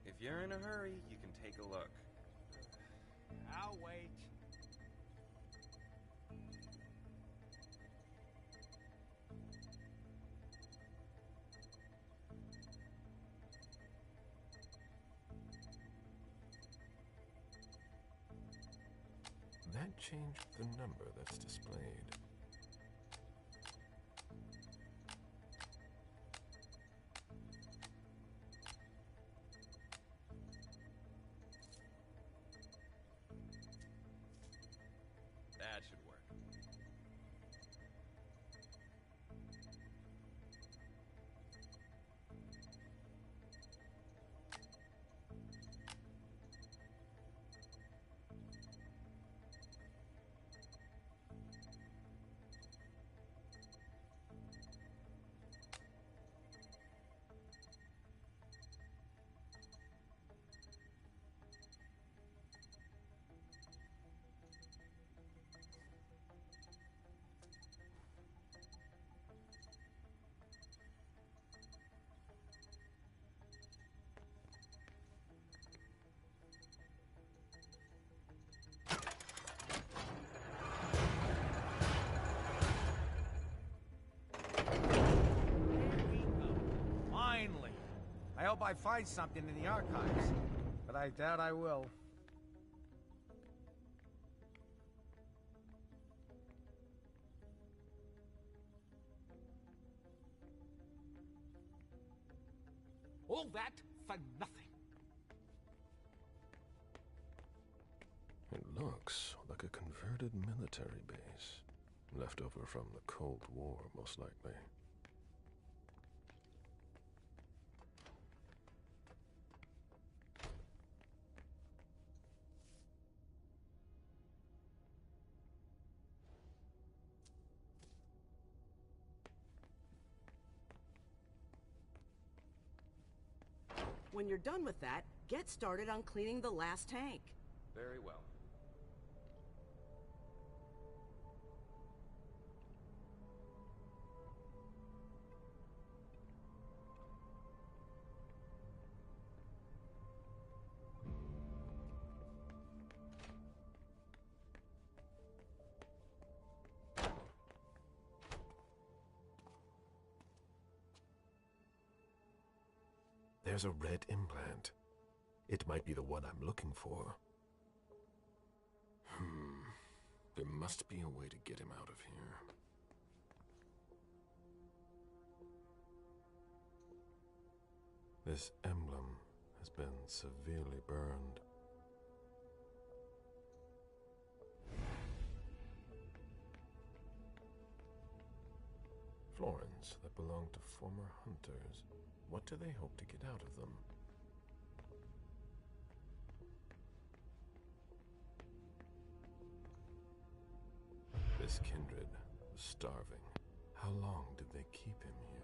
If you're in a hurry, you can take a look. I'll wait. That changed the number that's displayed. That should work. hope I find something in the archives, but I doubt I will. All that for nothing. It looks like a converted military base. Left over from the Cold War, most likely. When you're done with that, get started on cleaning the last tank. Very well. There's a red implant. It might be the one I'm looking for. There must be a way to get him out of here. This emblem has been severely burned. Florins that belong to former hunters. What do they hope to get out of them? This kindred was starving. How long did they keep him here?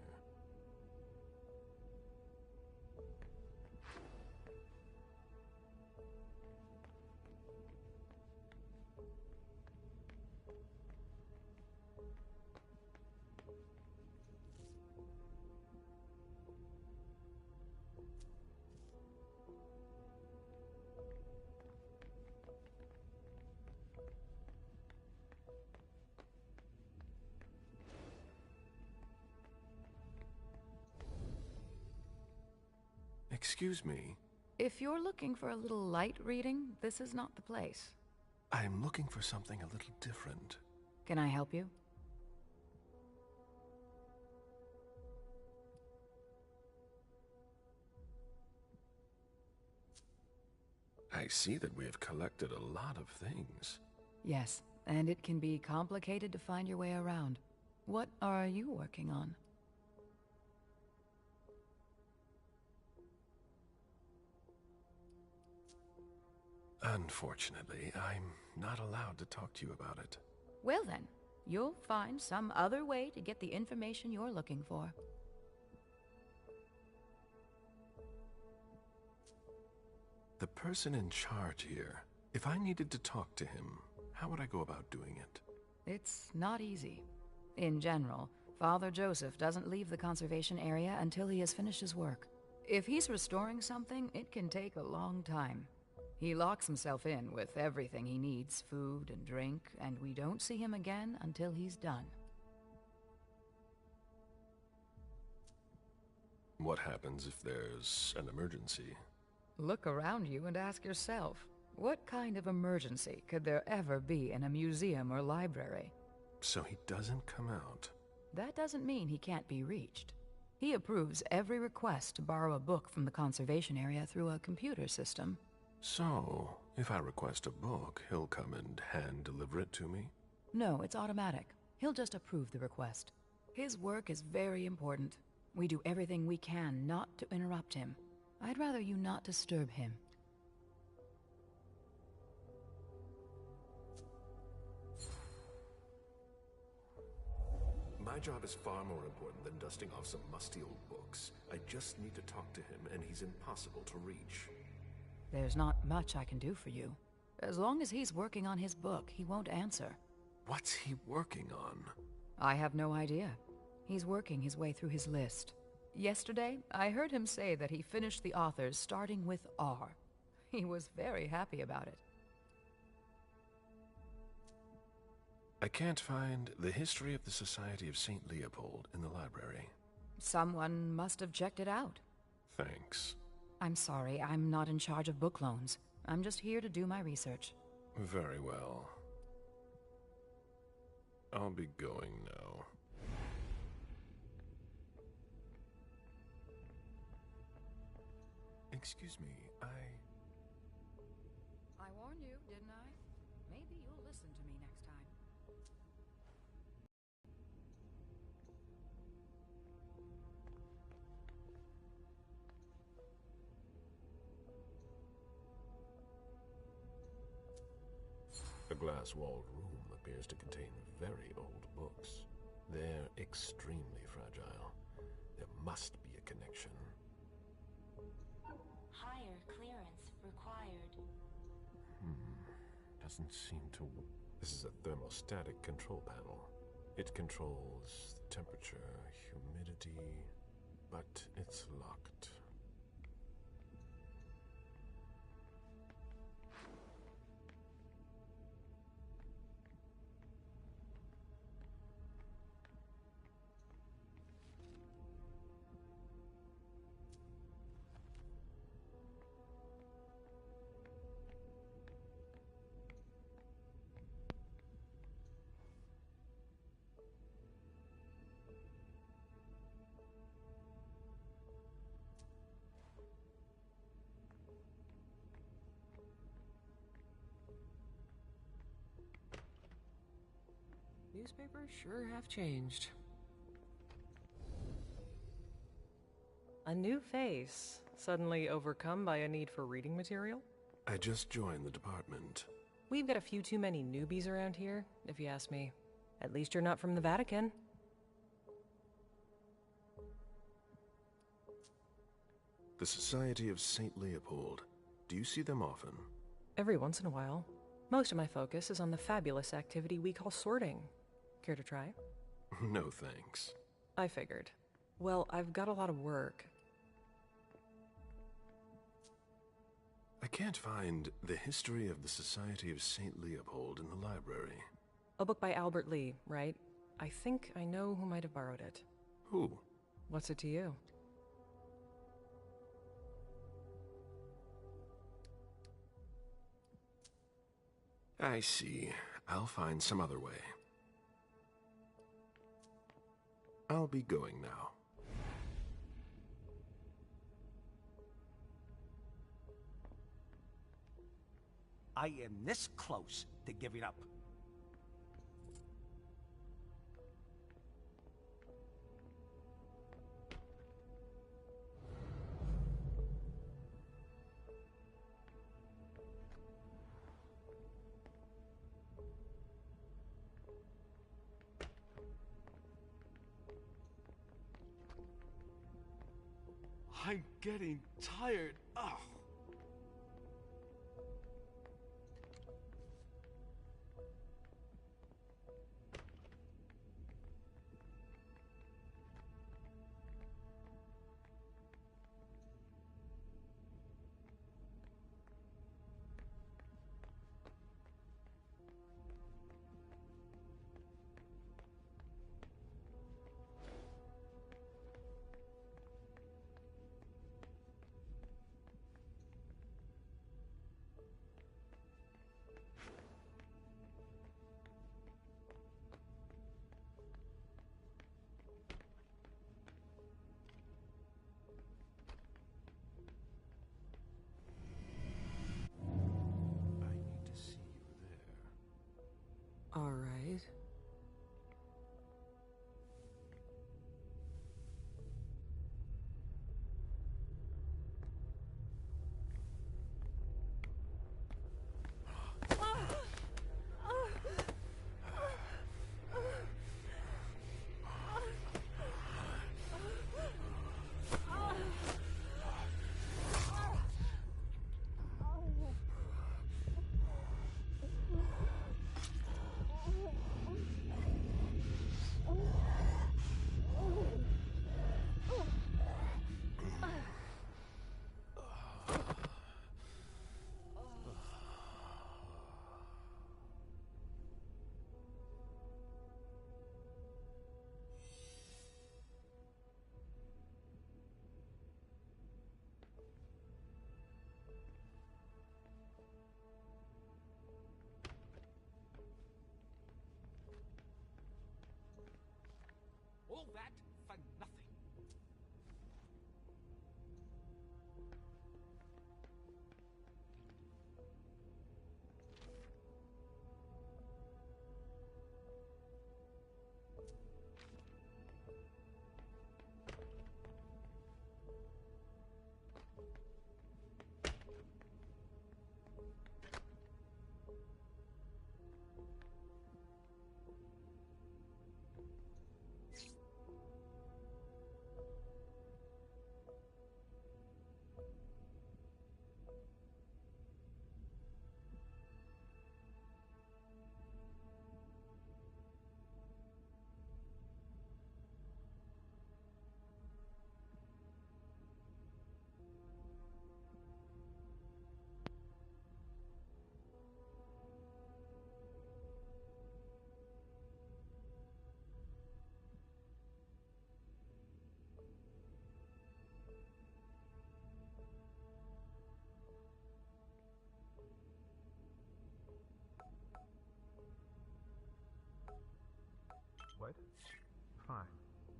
Excuse me. If you're looking for a little light reading, this is not the place. I'm looking for something a little different. Can I help you? I see that we have collected a lot of things. Yes, and it can be complicated to find your way around. What are you working on? Unfortunately, I'm not allowed to talk to you about it. Well then, you'll find some other way to get the information you're looking for. The person in charge here, if I needed to talk to him, how would I go about doing it? It's not easy. In general, Father Joseph doesn't leave the conservation area until he has finished his work. If he's restoring something, it can take a long time. He locks himself in with everything he needs, food and drink, and we don't see him again until he's done. What happens if there's an emergency? Look around you and ask yourself, what kind of emergency could there ever be in a museum or library? So he doesn't come out. That doesn't mean he can't be reached. He approves every request to borrow a book from the conservation area through a computer system. So, if I request a book, he'll come and hand-deliver it to me? No, it's automatic. He'll just approve the request. His work is very important. We do everything we can not to interrupt him. I'd rather you not disturb him. My job is far more important than dusting off some musty old books. I just need to talk to him, and he's impossible to reach. There's not much I can do for you. As long as he's working on his book, he won't answer. What's he working on? I have no idea. He's working his way through his list. Yesterday, I heard him say that he finished the authors starting with R. He was very happy about it. I can't find the history of the Society of St. Leopold in the library. Someone must have checked it out. Thanks. I'm sorry, I'm not in charge of book loans. I'm just here to do my research. Very well. I'll be going now. Excuse me, I warned you, didn't I? Maybe you'll listen to me next time. The glass-walled room appears to contain very old books. They're extremely fragile. There must be a connection. Higher clearance required. Doesn't seem to... This is a thermostatic control panel. It controls the temperature, humidity, but it's locked. Newspapers sure have changed. A new face, suddenly overcome by a need for reading material? I just joined the department. We've got a few too many newbies around here, if you ask me. At least you're not from the Vatican. The Society of St. Leopold. Do you see them often? Every once in a while. Most of my focus is on the fabulous activity we call sorting. Care to try? No thanks. I figured. Well, I've got a lot of work. I can't find The History of the Society of St. Leopold in the library. A book by Albert Lee, right? I think I know who might have borrowed it. Who? What's it to you? I see. I'll find some other way. I'll be going now. I am this close to giving up. I'm getting tired. Ugh. All right.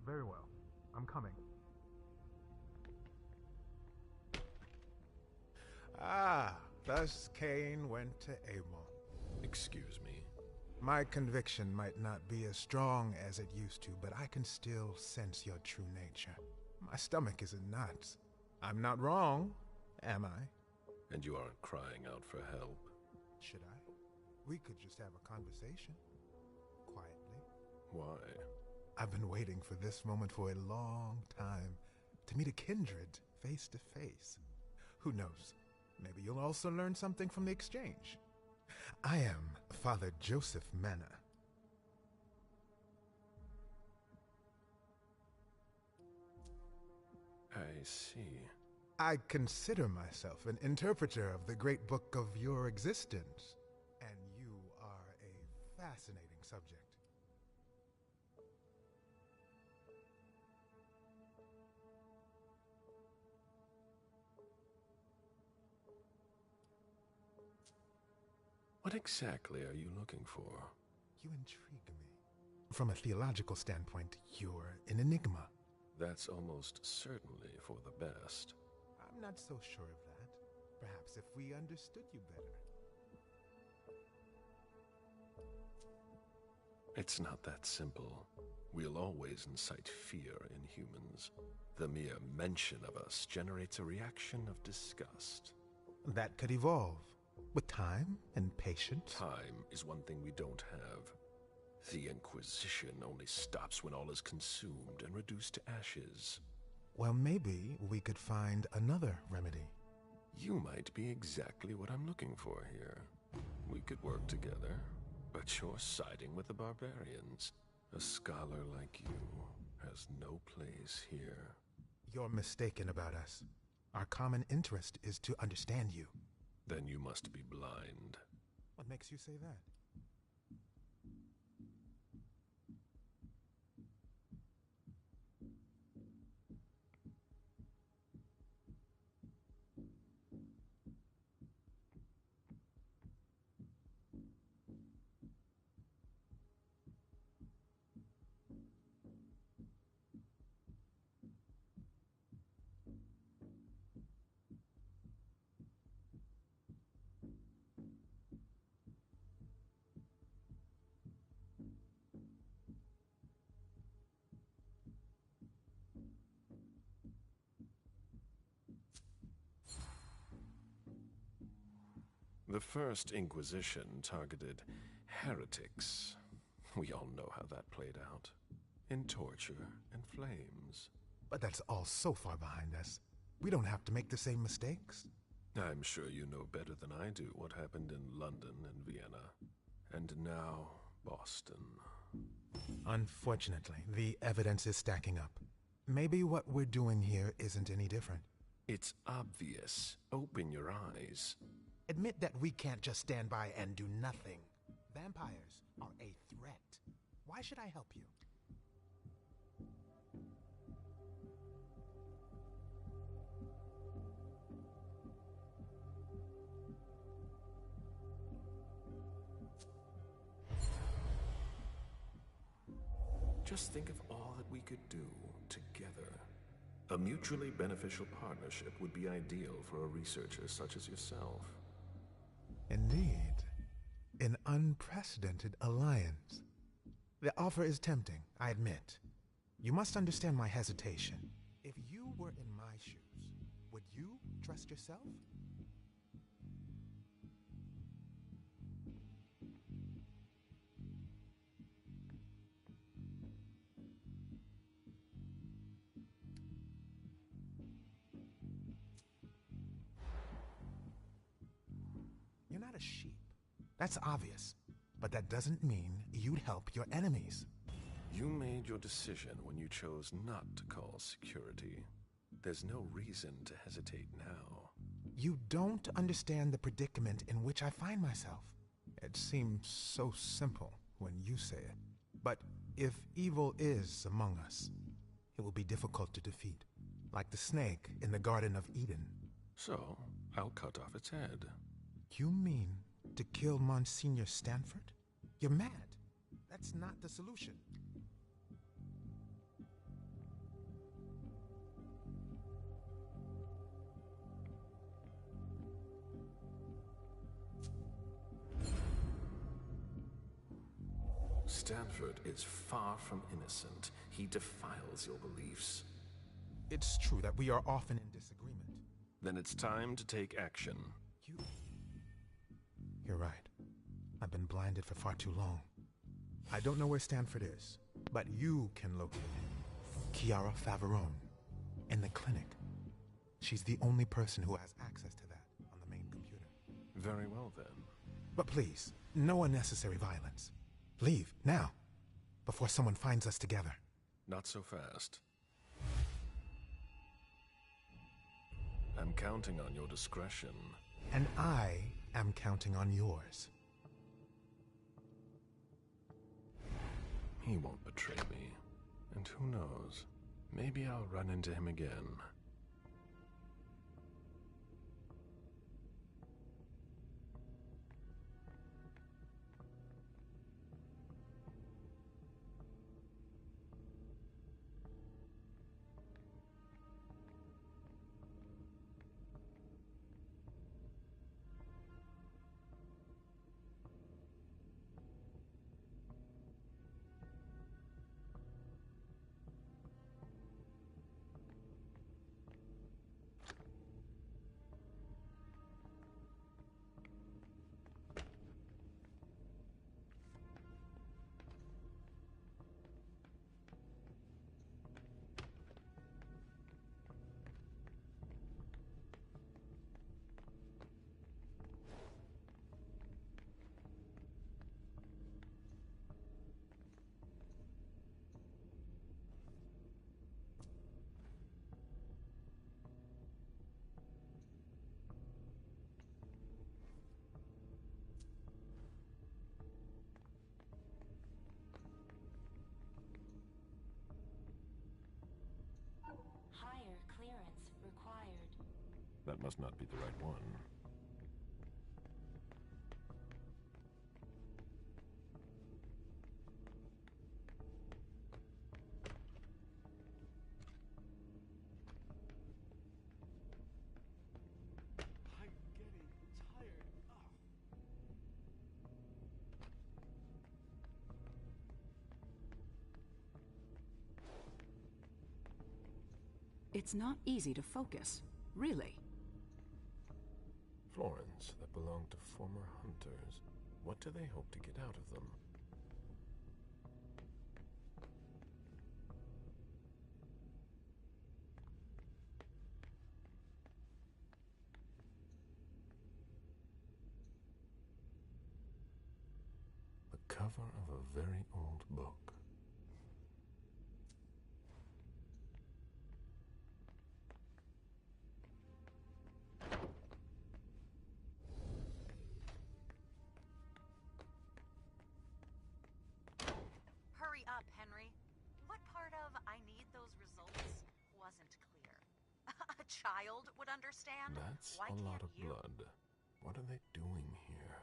Very well. I'm coming. Ah, thus Cain went to Amon. Excuse me. My conviction might not be as strong as it used to, but I can still sense your true nature. My stomach is in knots. I'm not wrong, am I? And you aren't crying out for help? Should I? We could just have a conversation. Quietly. Why? I've been waiting for this moment for a long time. To meet a kindred, face to face. Who knows? Maybe you'll also learn something from the exchange. I am Father Joseph Mena. I see. I consider myself an interpreter of the great book of your existence, and you are a fascinating subject. What exactly are you looking for? You intrigue me. From a theological standpoint, you're an enigma. That's almost certainly for the best. I'm not so sure of that. Perhaps if we understood you better. It's not that simple. We'll always incite fear in humans. The mere mention of us generates a reaction of disgust. That could evolve. With time and patience. Time is one thing we don't have. The Inquisition only stops when all is consumed and reduced to ashes. Well, maybe we could find another remedy. You might be exactly what I'm looking for here. We could work together, but you're siding with the barbarians. A scholar like you has no place here. You're mistaken about us. Our common interest is to understand you. Then you must be blind. What makes you say that? The First Inquisition targeted heretics. We all know how that played out. In torture and flames. But that's all so far behind us. We don't have to make the same mistakes. I'm sure you know better than I do what happened in London and Vienna. And now, Boston. Unfortunately, the evidence is stacking up. Maybe what we're doing here isn't any different. It's obvious. Open your eyes. Admit that we can't just stand by and do nothing. Vampires are a threat. Why should I help you? Just think of all that we could do together. A mutually beneficial partnership would be ideal for a researcher such as yourself. Indeed. An unprecedented alliance. The offer is tempting, I admit. You must understand my hesitation. If you were in my shoes, would you trust yourself? You're not a sheep. That's obvious. But that doesn't mean you'd help your enemies. You made your decision when you chose not to call security. There's no reason to hesitate now. You don't understand the predicament in which I find myself. It seems so simple when you say it. But if evil is among us, it will be difficult to defeat. Like the snake in the Garden of Eden. So, I'll cut off its head. You mean to kill Monsignor Stanford? You're mad. That's not the solution. Stanford is far from innocent. He defiles your beliefs. It's true that we are often in disagreement. Then it's time to take action. You're right. I've been blinded for far too long. I don't know where Stanford is, but you can locate Chiara Favarone in the clinic. She's the only person who has access to that on the main computer. Very well, then. But please, no unnecessary violence. Leave, now, before someone finds us together. Not so fast. I'm counting on your discretion. And I am counting on yours. He won't betray me. And who knows, maybe I'll run into him again. Higher clearance required. That must not be the right one. I'm getting tired. It's not easy to focus, really. Florence that belonged to former hunters. What do they hope to get out of them? The cover of a very old book. Hurry up, Henry. What part of I need those results wasn't clear? A child would understand. That's Why a lot can't of you? blood. What are they doing here?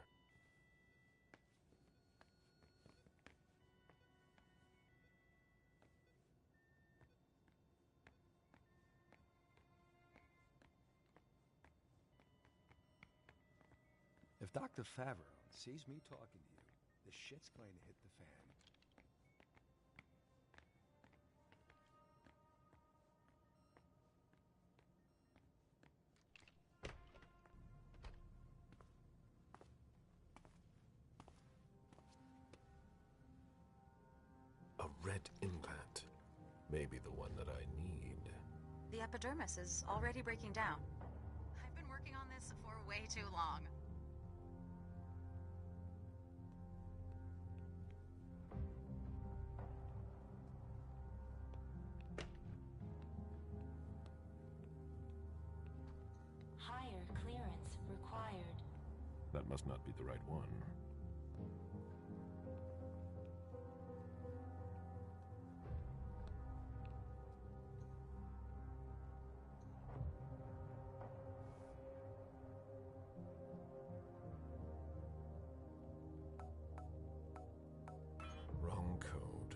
If Dr. Favarone sees me talking to you, the shit's going to hit the fan. A red implant. Maybe the one that I need. The epidermis is already breaking down. I've been working on this for way too long. Higher clearance required. That must not be the right one. Wrong code.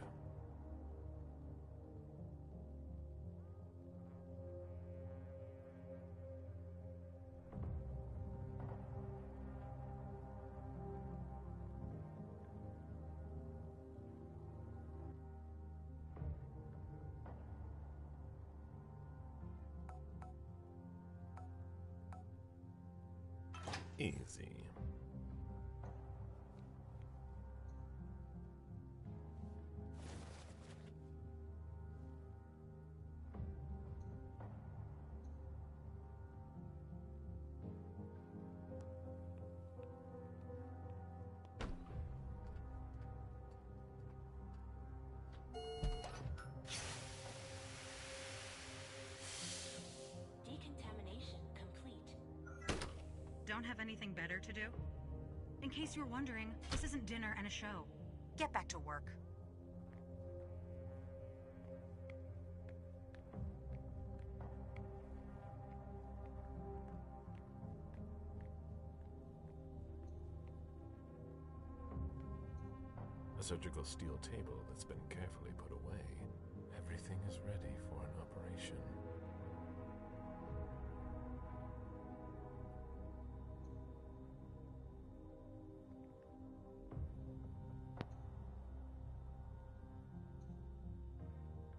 Easy. Decontamination complete. Don't have anything better to do? In case you were wondering, this isn't dinner and a show. Get back to work. A surgical steel table that's been carefully put away. Everything is ready for an operation.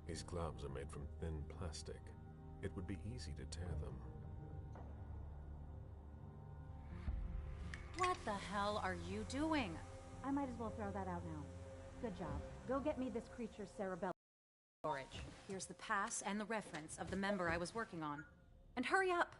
These gloves are made from thin plastic. It would be easy to tear them. What the hell are you doing? I might as well throw that out now. Good job. Go get me this creature's cerebellum. Storage. Here's the pass and the reference of the member I was working on. And hurry up!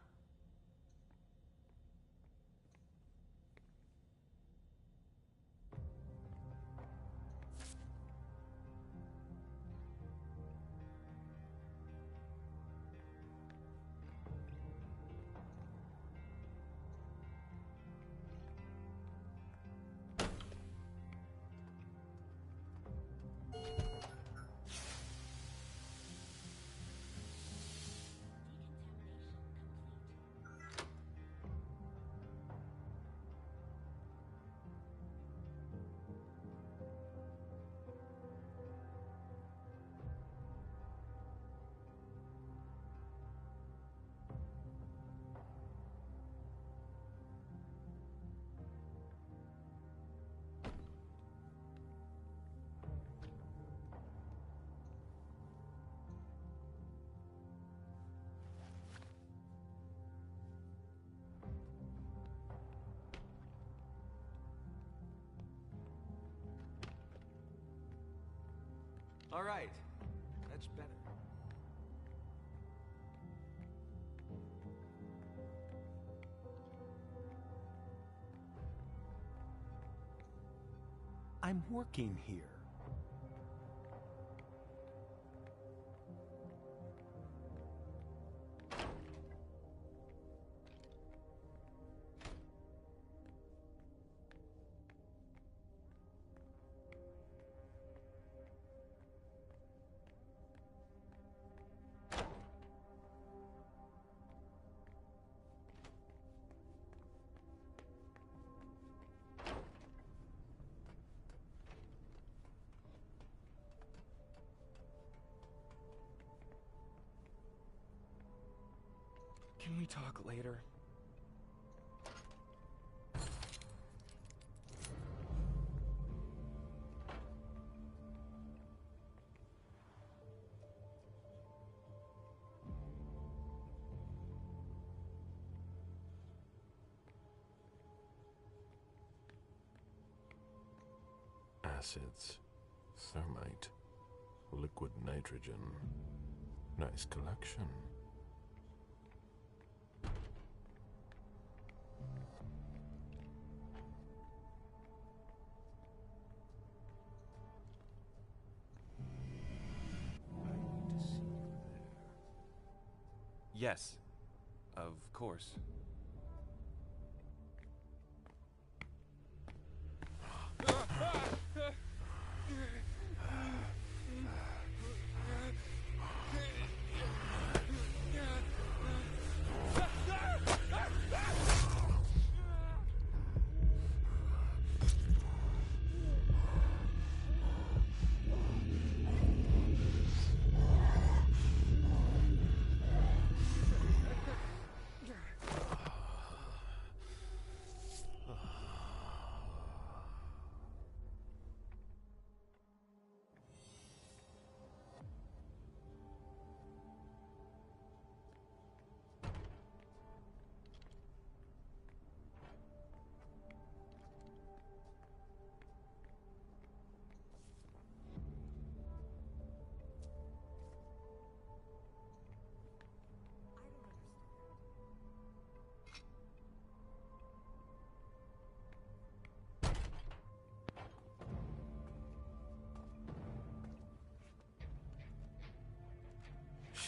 All right. That's better. I'm working here. Can we talk later? Acids, thermite, liquid nitrogen. Nice collection. Yes, of course.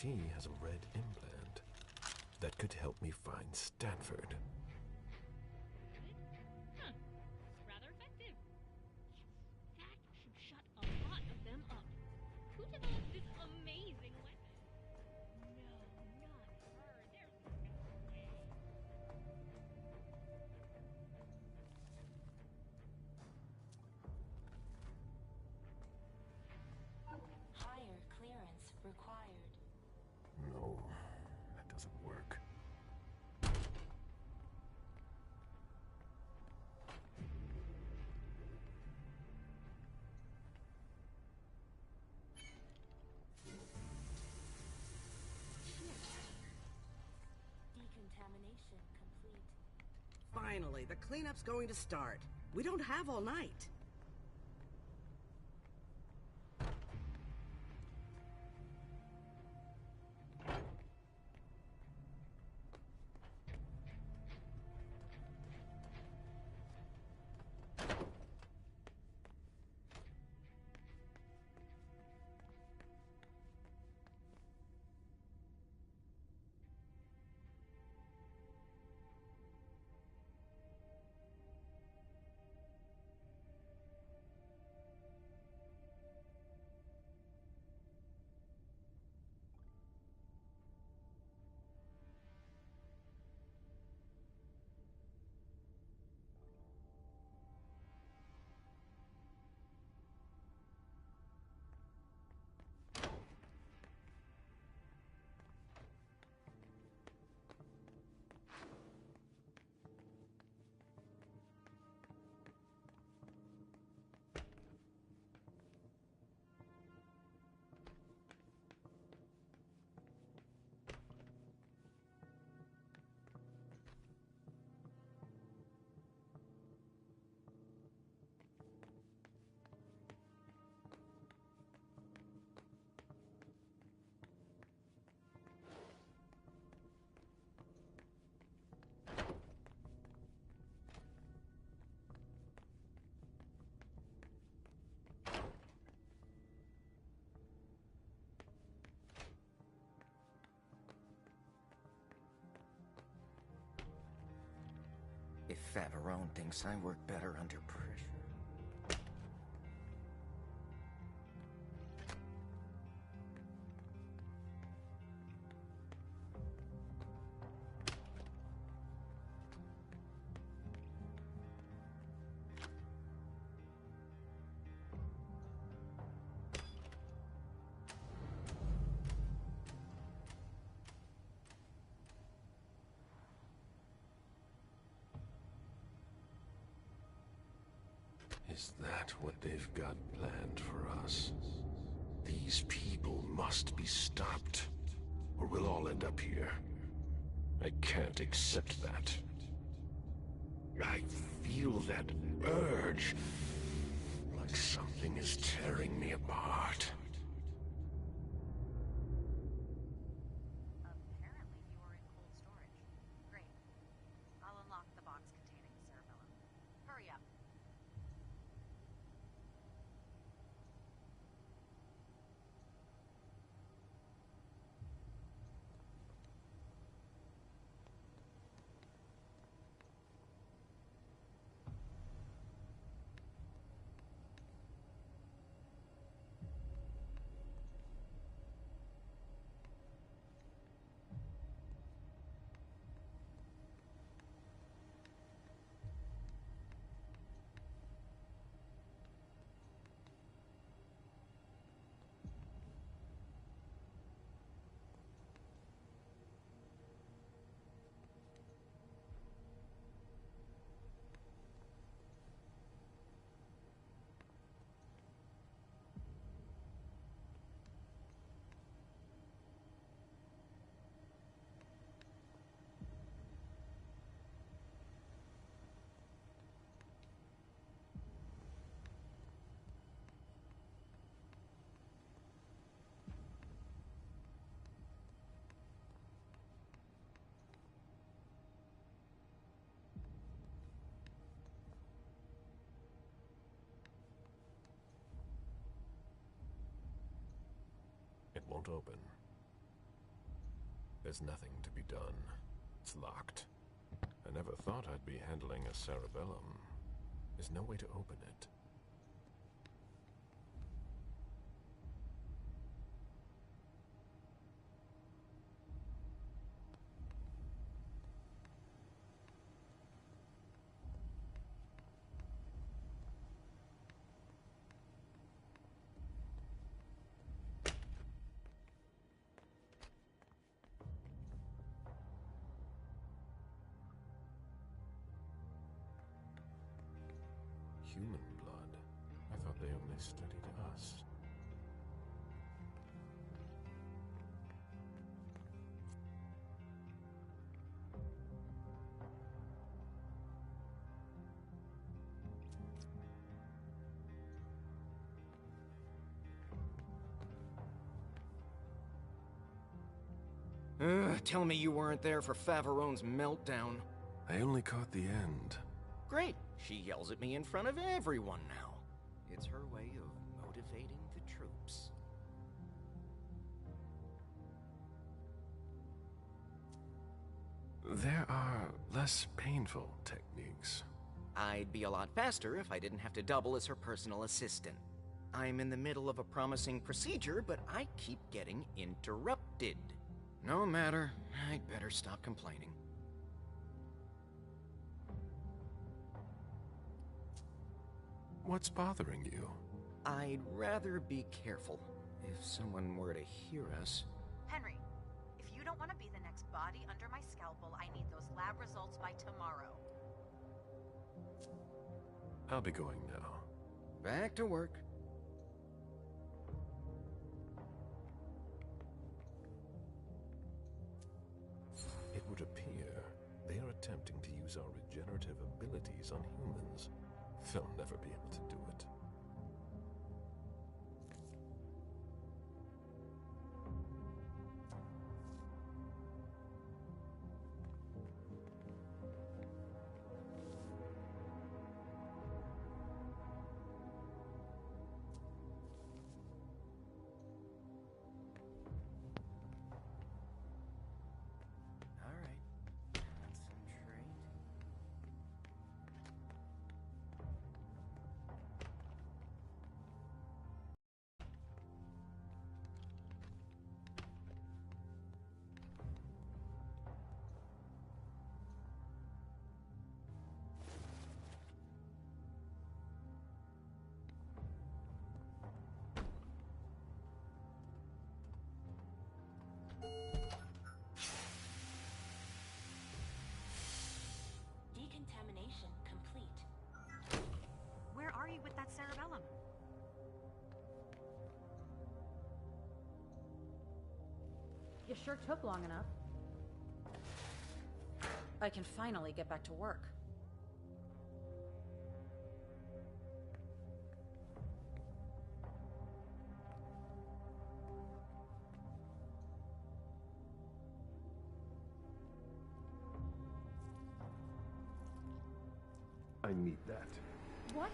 She has a red implant that could help me find Stanford. Huh. Rather effective. That should shut a lot of them up. Who developed this amazing weapon? No, not her. There's no way. Higher clearance required. No, that doesn't work. Decontamination complete. Finally, the cleanup's going to start. We don't have all night. If Favarone thinks I work better under pressure. Is that what they've got planned for us? These people must be stopped, or we'll all end up here. I can't accept that. I feel that urge, like something is tearing me apart. Apparently you are in cold storage. Great. I'll unlock the box containing the cerebellum. Hurry up. It won't open. There's nothing to be done. It's locked. I never thought I'd be handling a cerebellum. There's no way to open it. Human blood? I thought they only studied us. Tell me you weren't there for Faverone's meltdown. I only caught the end. Great. She yells at me in front of everyone now. It's her way of motivating the troops. There are less painful techniques. I'd be a lot faster if I didn't have to double as her personal assistant. I'm in the middle of a promising procedure, but I keep getting interrupted. No matter. I'd better stop complaining. What's bothering you? I'd rather be careful. If someone were to hear us... Henry, if you don't want to be the next body under my scalpel, I need those lab results by tomorrow. I'll be going now. Back to work. It would appear they are attempting to use our regenerative abilities on humans. They'll never be able to do it. Decontamination complete. Where are you with that cerebellum? You sure took long enough. I can finally get back to work. I need that. What?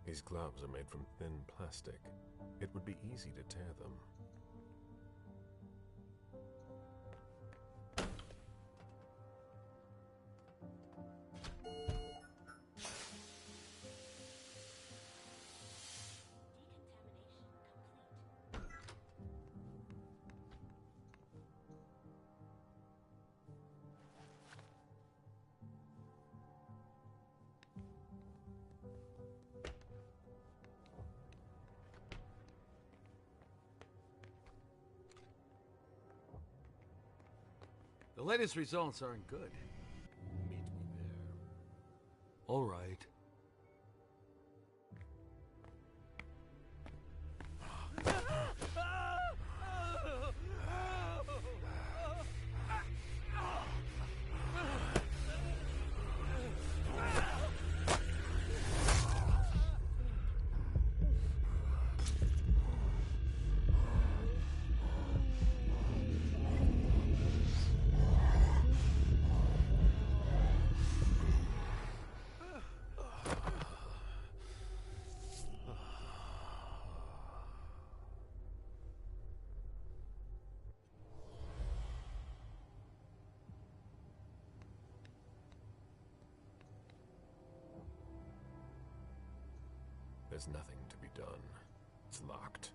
These gloves are made from thin plastic. It would be easy to tear them. The latest results aren't good. Meet me there. All right. There's nothing to be done. It's locked.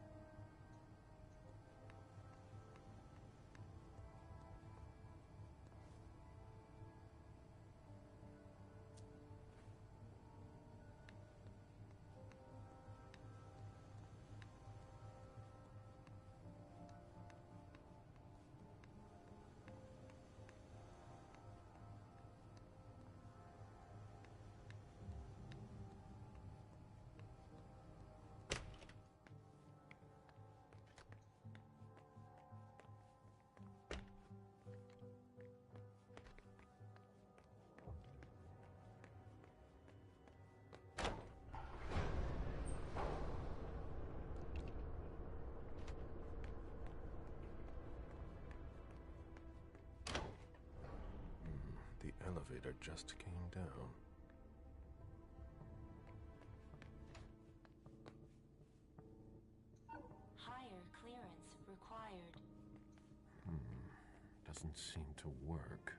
The elevator just came down. Higher clearance required. Doesn't seem to work.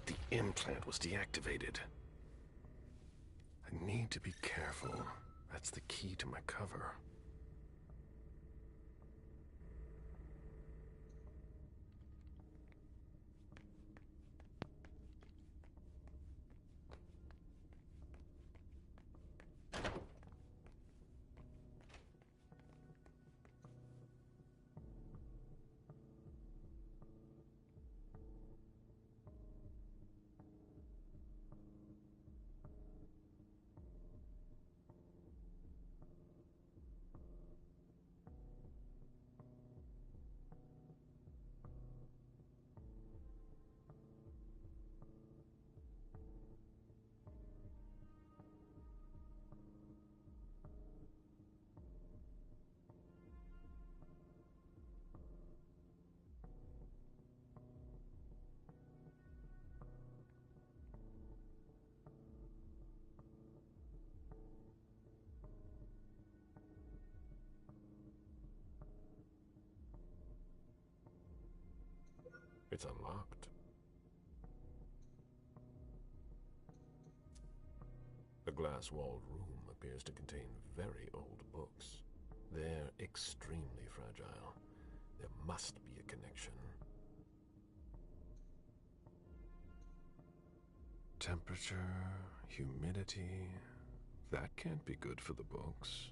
The implant was deactivated. I need to be careful. That's the key to my cover. It's unlocked. The glass-walled room appears to contain very old books. They're extremely fragile. There must be a connection. Temperature, humidity... That can't be good for the books.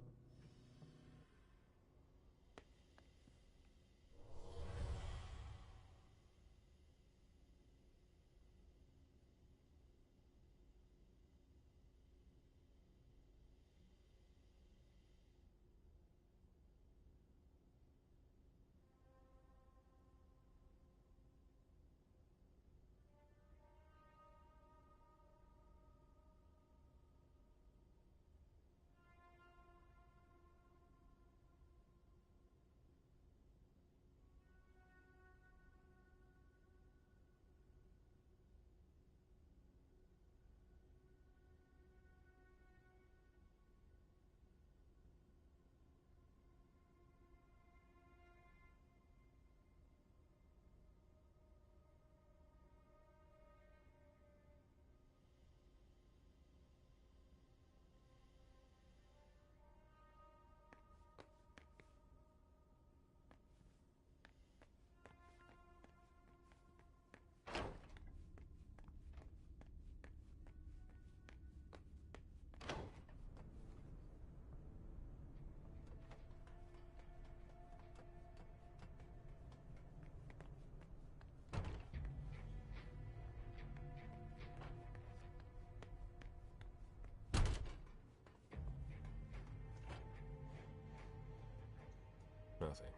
Nothing.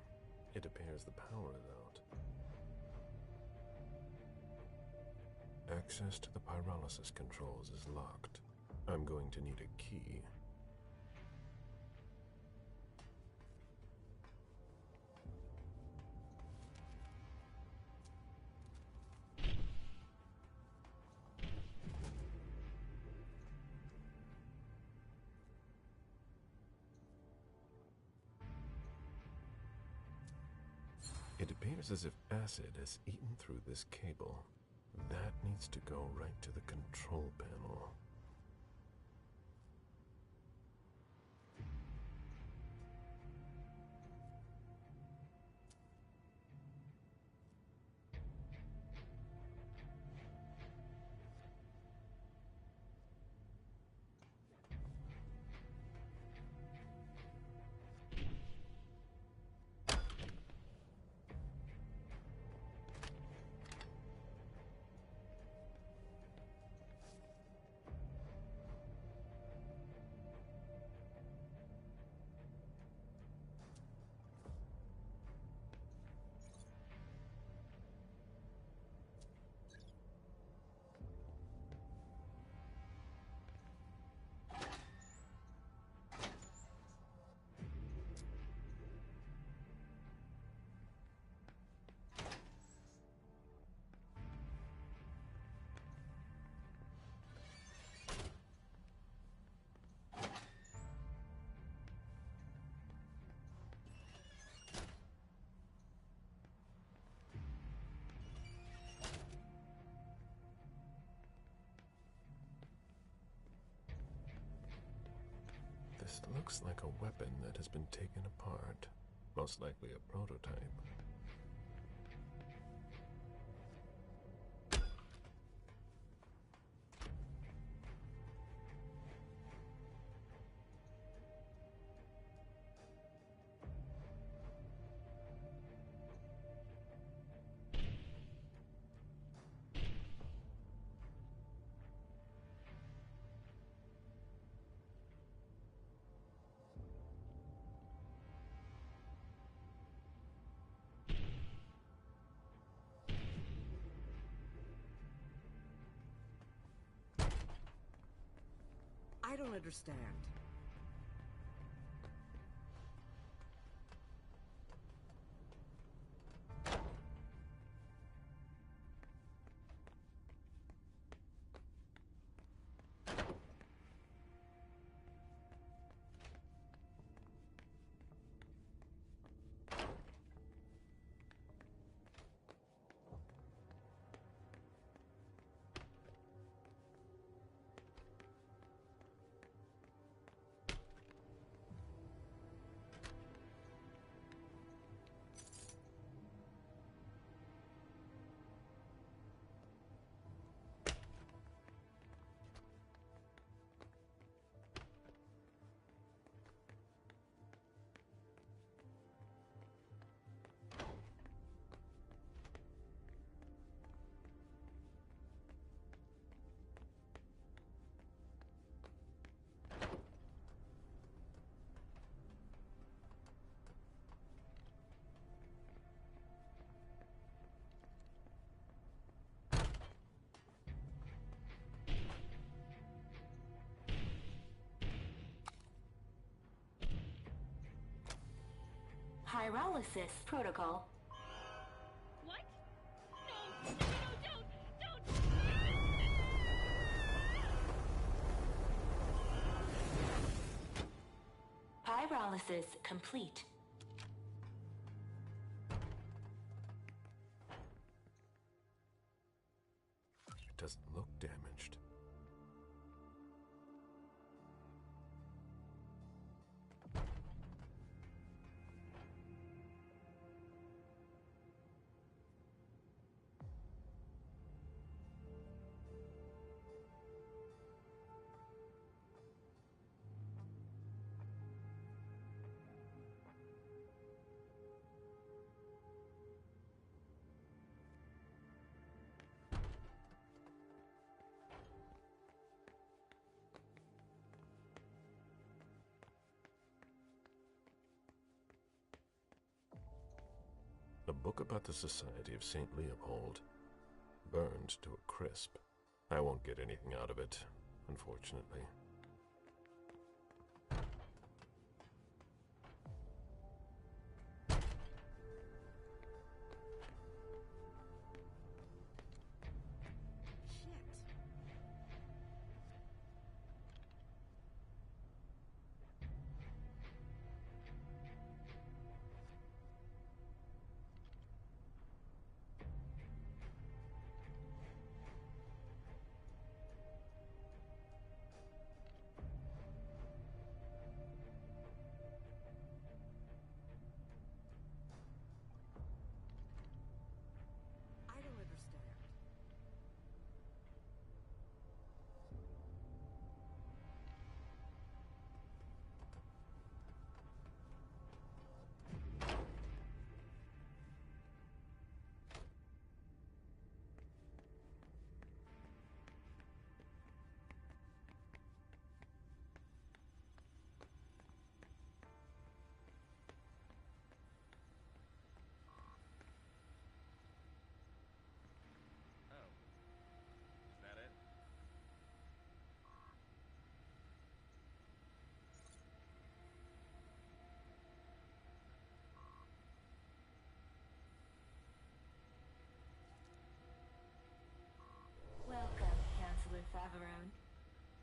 It appears the power is out. Access to the pyrolysis controls is locked. I'm going to need a key. It appears as if acid has eaten through this cable. That needs to go right to the control panel. This looks like a weapon that has been taken apart. Most likely a prototype. I don't understand. Pyrolysis protocol. What? No, no, don't! Pyrolysis complete. It doesn't look damaged. A book about the Society of St. Leopold. Burned to a crisp. I won't get anything out of it, unfortunately.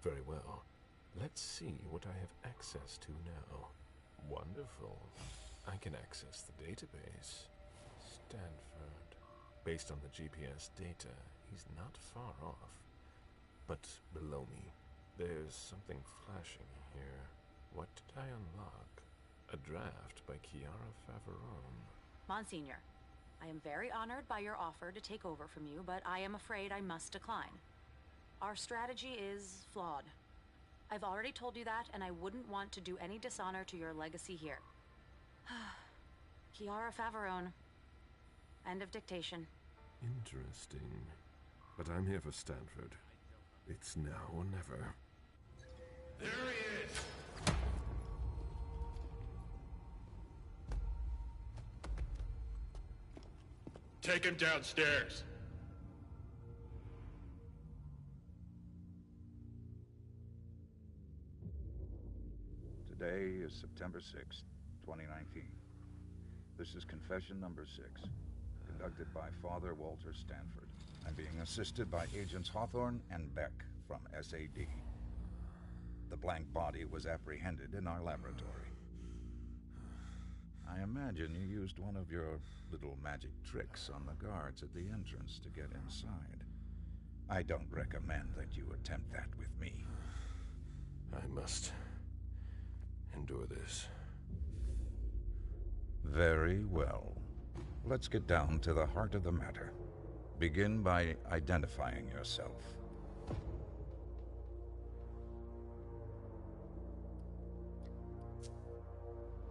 Very well. Let's see what I have access to now. Wonderful. I can access the database. Stanford. Based on the GPS data, he's not far off. But below me, there's something flashing here. What did I unlock? A draft by Chiara Faverone. Monsignor, I am very honored by your offer to take over from you, but I am afraid I must decline. Our strategy is flawed. I've already told you that, and I wouldn't want to do any dishonor to your legacy here. Chiara Faverone. End of dictation. Interesting. But I'm here for Stanford. It's now or never. There he is! Take him downstairs. Today is September 6th, 2019. This is confession number 6, conducted by Father Walter Stanford. I'm being assisted by Agents Hawthorne and Beck from SAD. The blank body was apprehended in our laboratory. I imagine you used one of your little magic tricks on the guards at the entrance to get inside. I don't recommend that you attempt that with me. I must endure this. Very well. Let's get down to the heart of the matter. Begin by identifying yourself.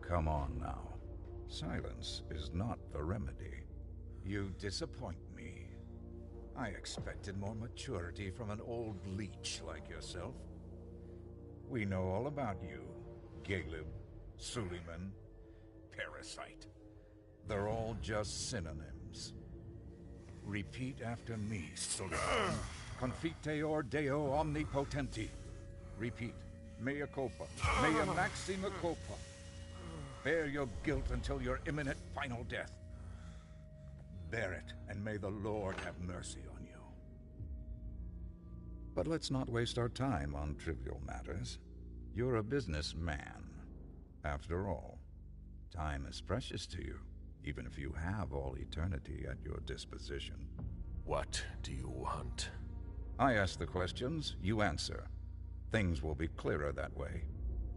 Come on now. Silence is not the remedy. You disappoint me. I expected more maturity from an old leech like yourself. We know all about you. Galeb, Suleiman, Parasite. They're all just synonyms. Repeat after me, Suleiman. Confiteor Deo Omnipotenti. Repeat. Mea culpa. Mea maxima culpa. Bear your guilt until your imminent final death. Bear it, and may the Lord have mercy on you. But let's not waste our time on trivial matters. You're a businessman. After all, time is precious to you, even if you have all eternity at your disposition. What do you want? I ask the questions, you answer. Things will be clearer that way.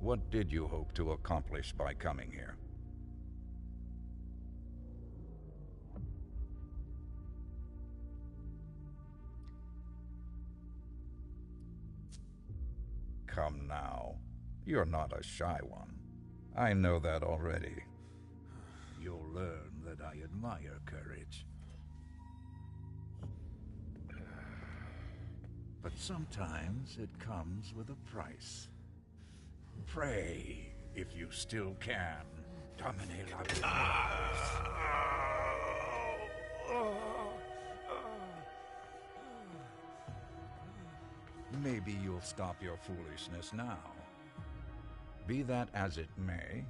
What did you hope to accomplish by coming here? Come now. You're not a shy one. I know that already. You'll learn that I admire courage. But sometimes it comes with a price. Pray, if you still can. Domine la vida. Maybe you'll stop your foolishness now. Be that as it may,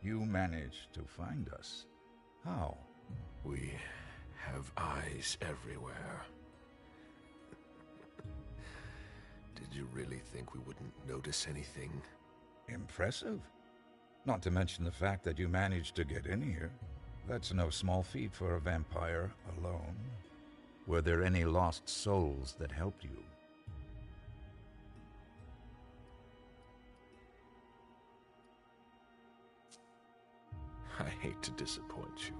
you managed to find us. How? We have eyes everywhere. Did you really think we wouldn't notice anything? Impressive. Not to mention the fact that you managed to get in here. That's no small feat for a vampire alone. Were there any lost souls that helped you? I hate to disappoint you,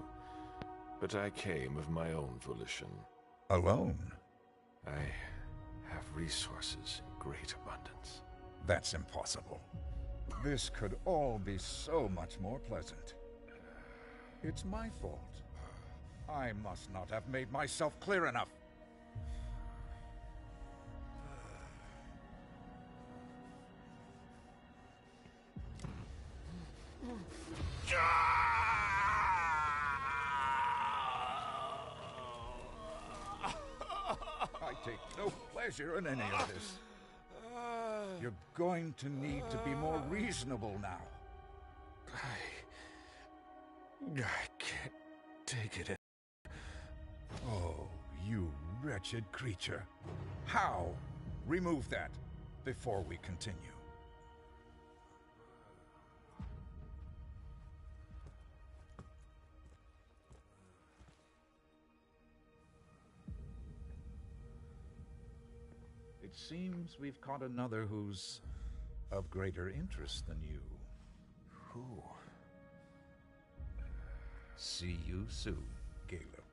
but I came of my own volition. Alone? I have resources in great abundance. That's impossible. This could all be so much more pleasant. It's my fault. I must not have made myself clear enough. I take no pleasure in any of this. You're going to need to be more reasonable now. I can't take it. Oh, you wretched creature. How? Remove that. before we continue. It seems we've caught another who's of greater interest than you. Who? See you soon, Caleb.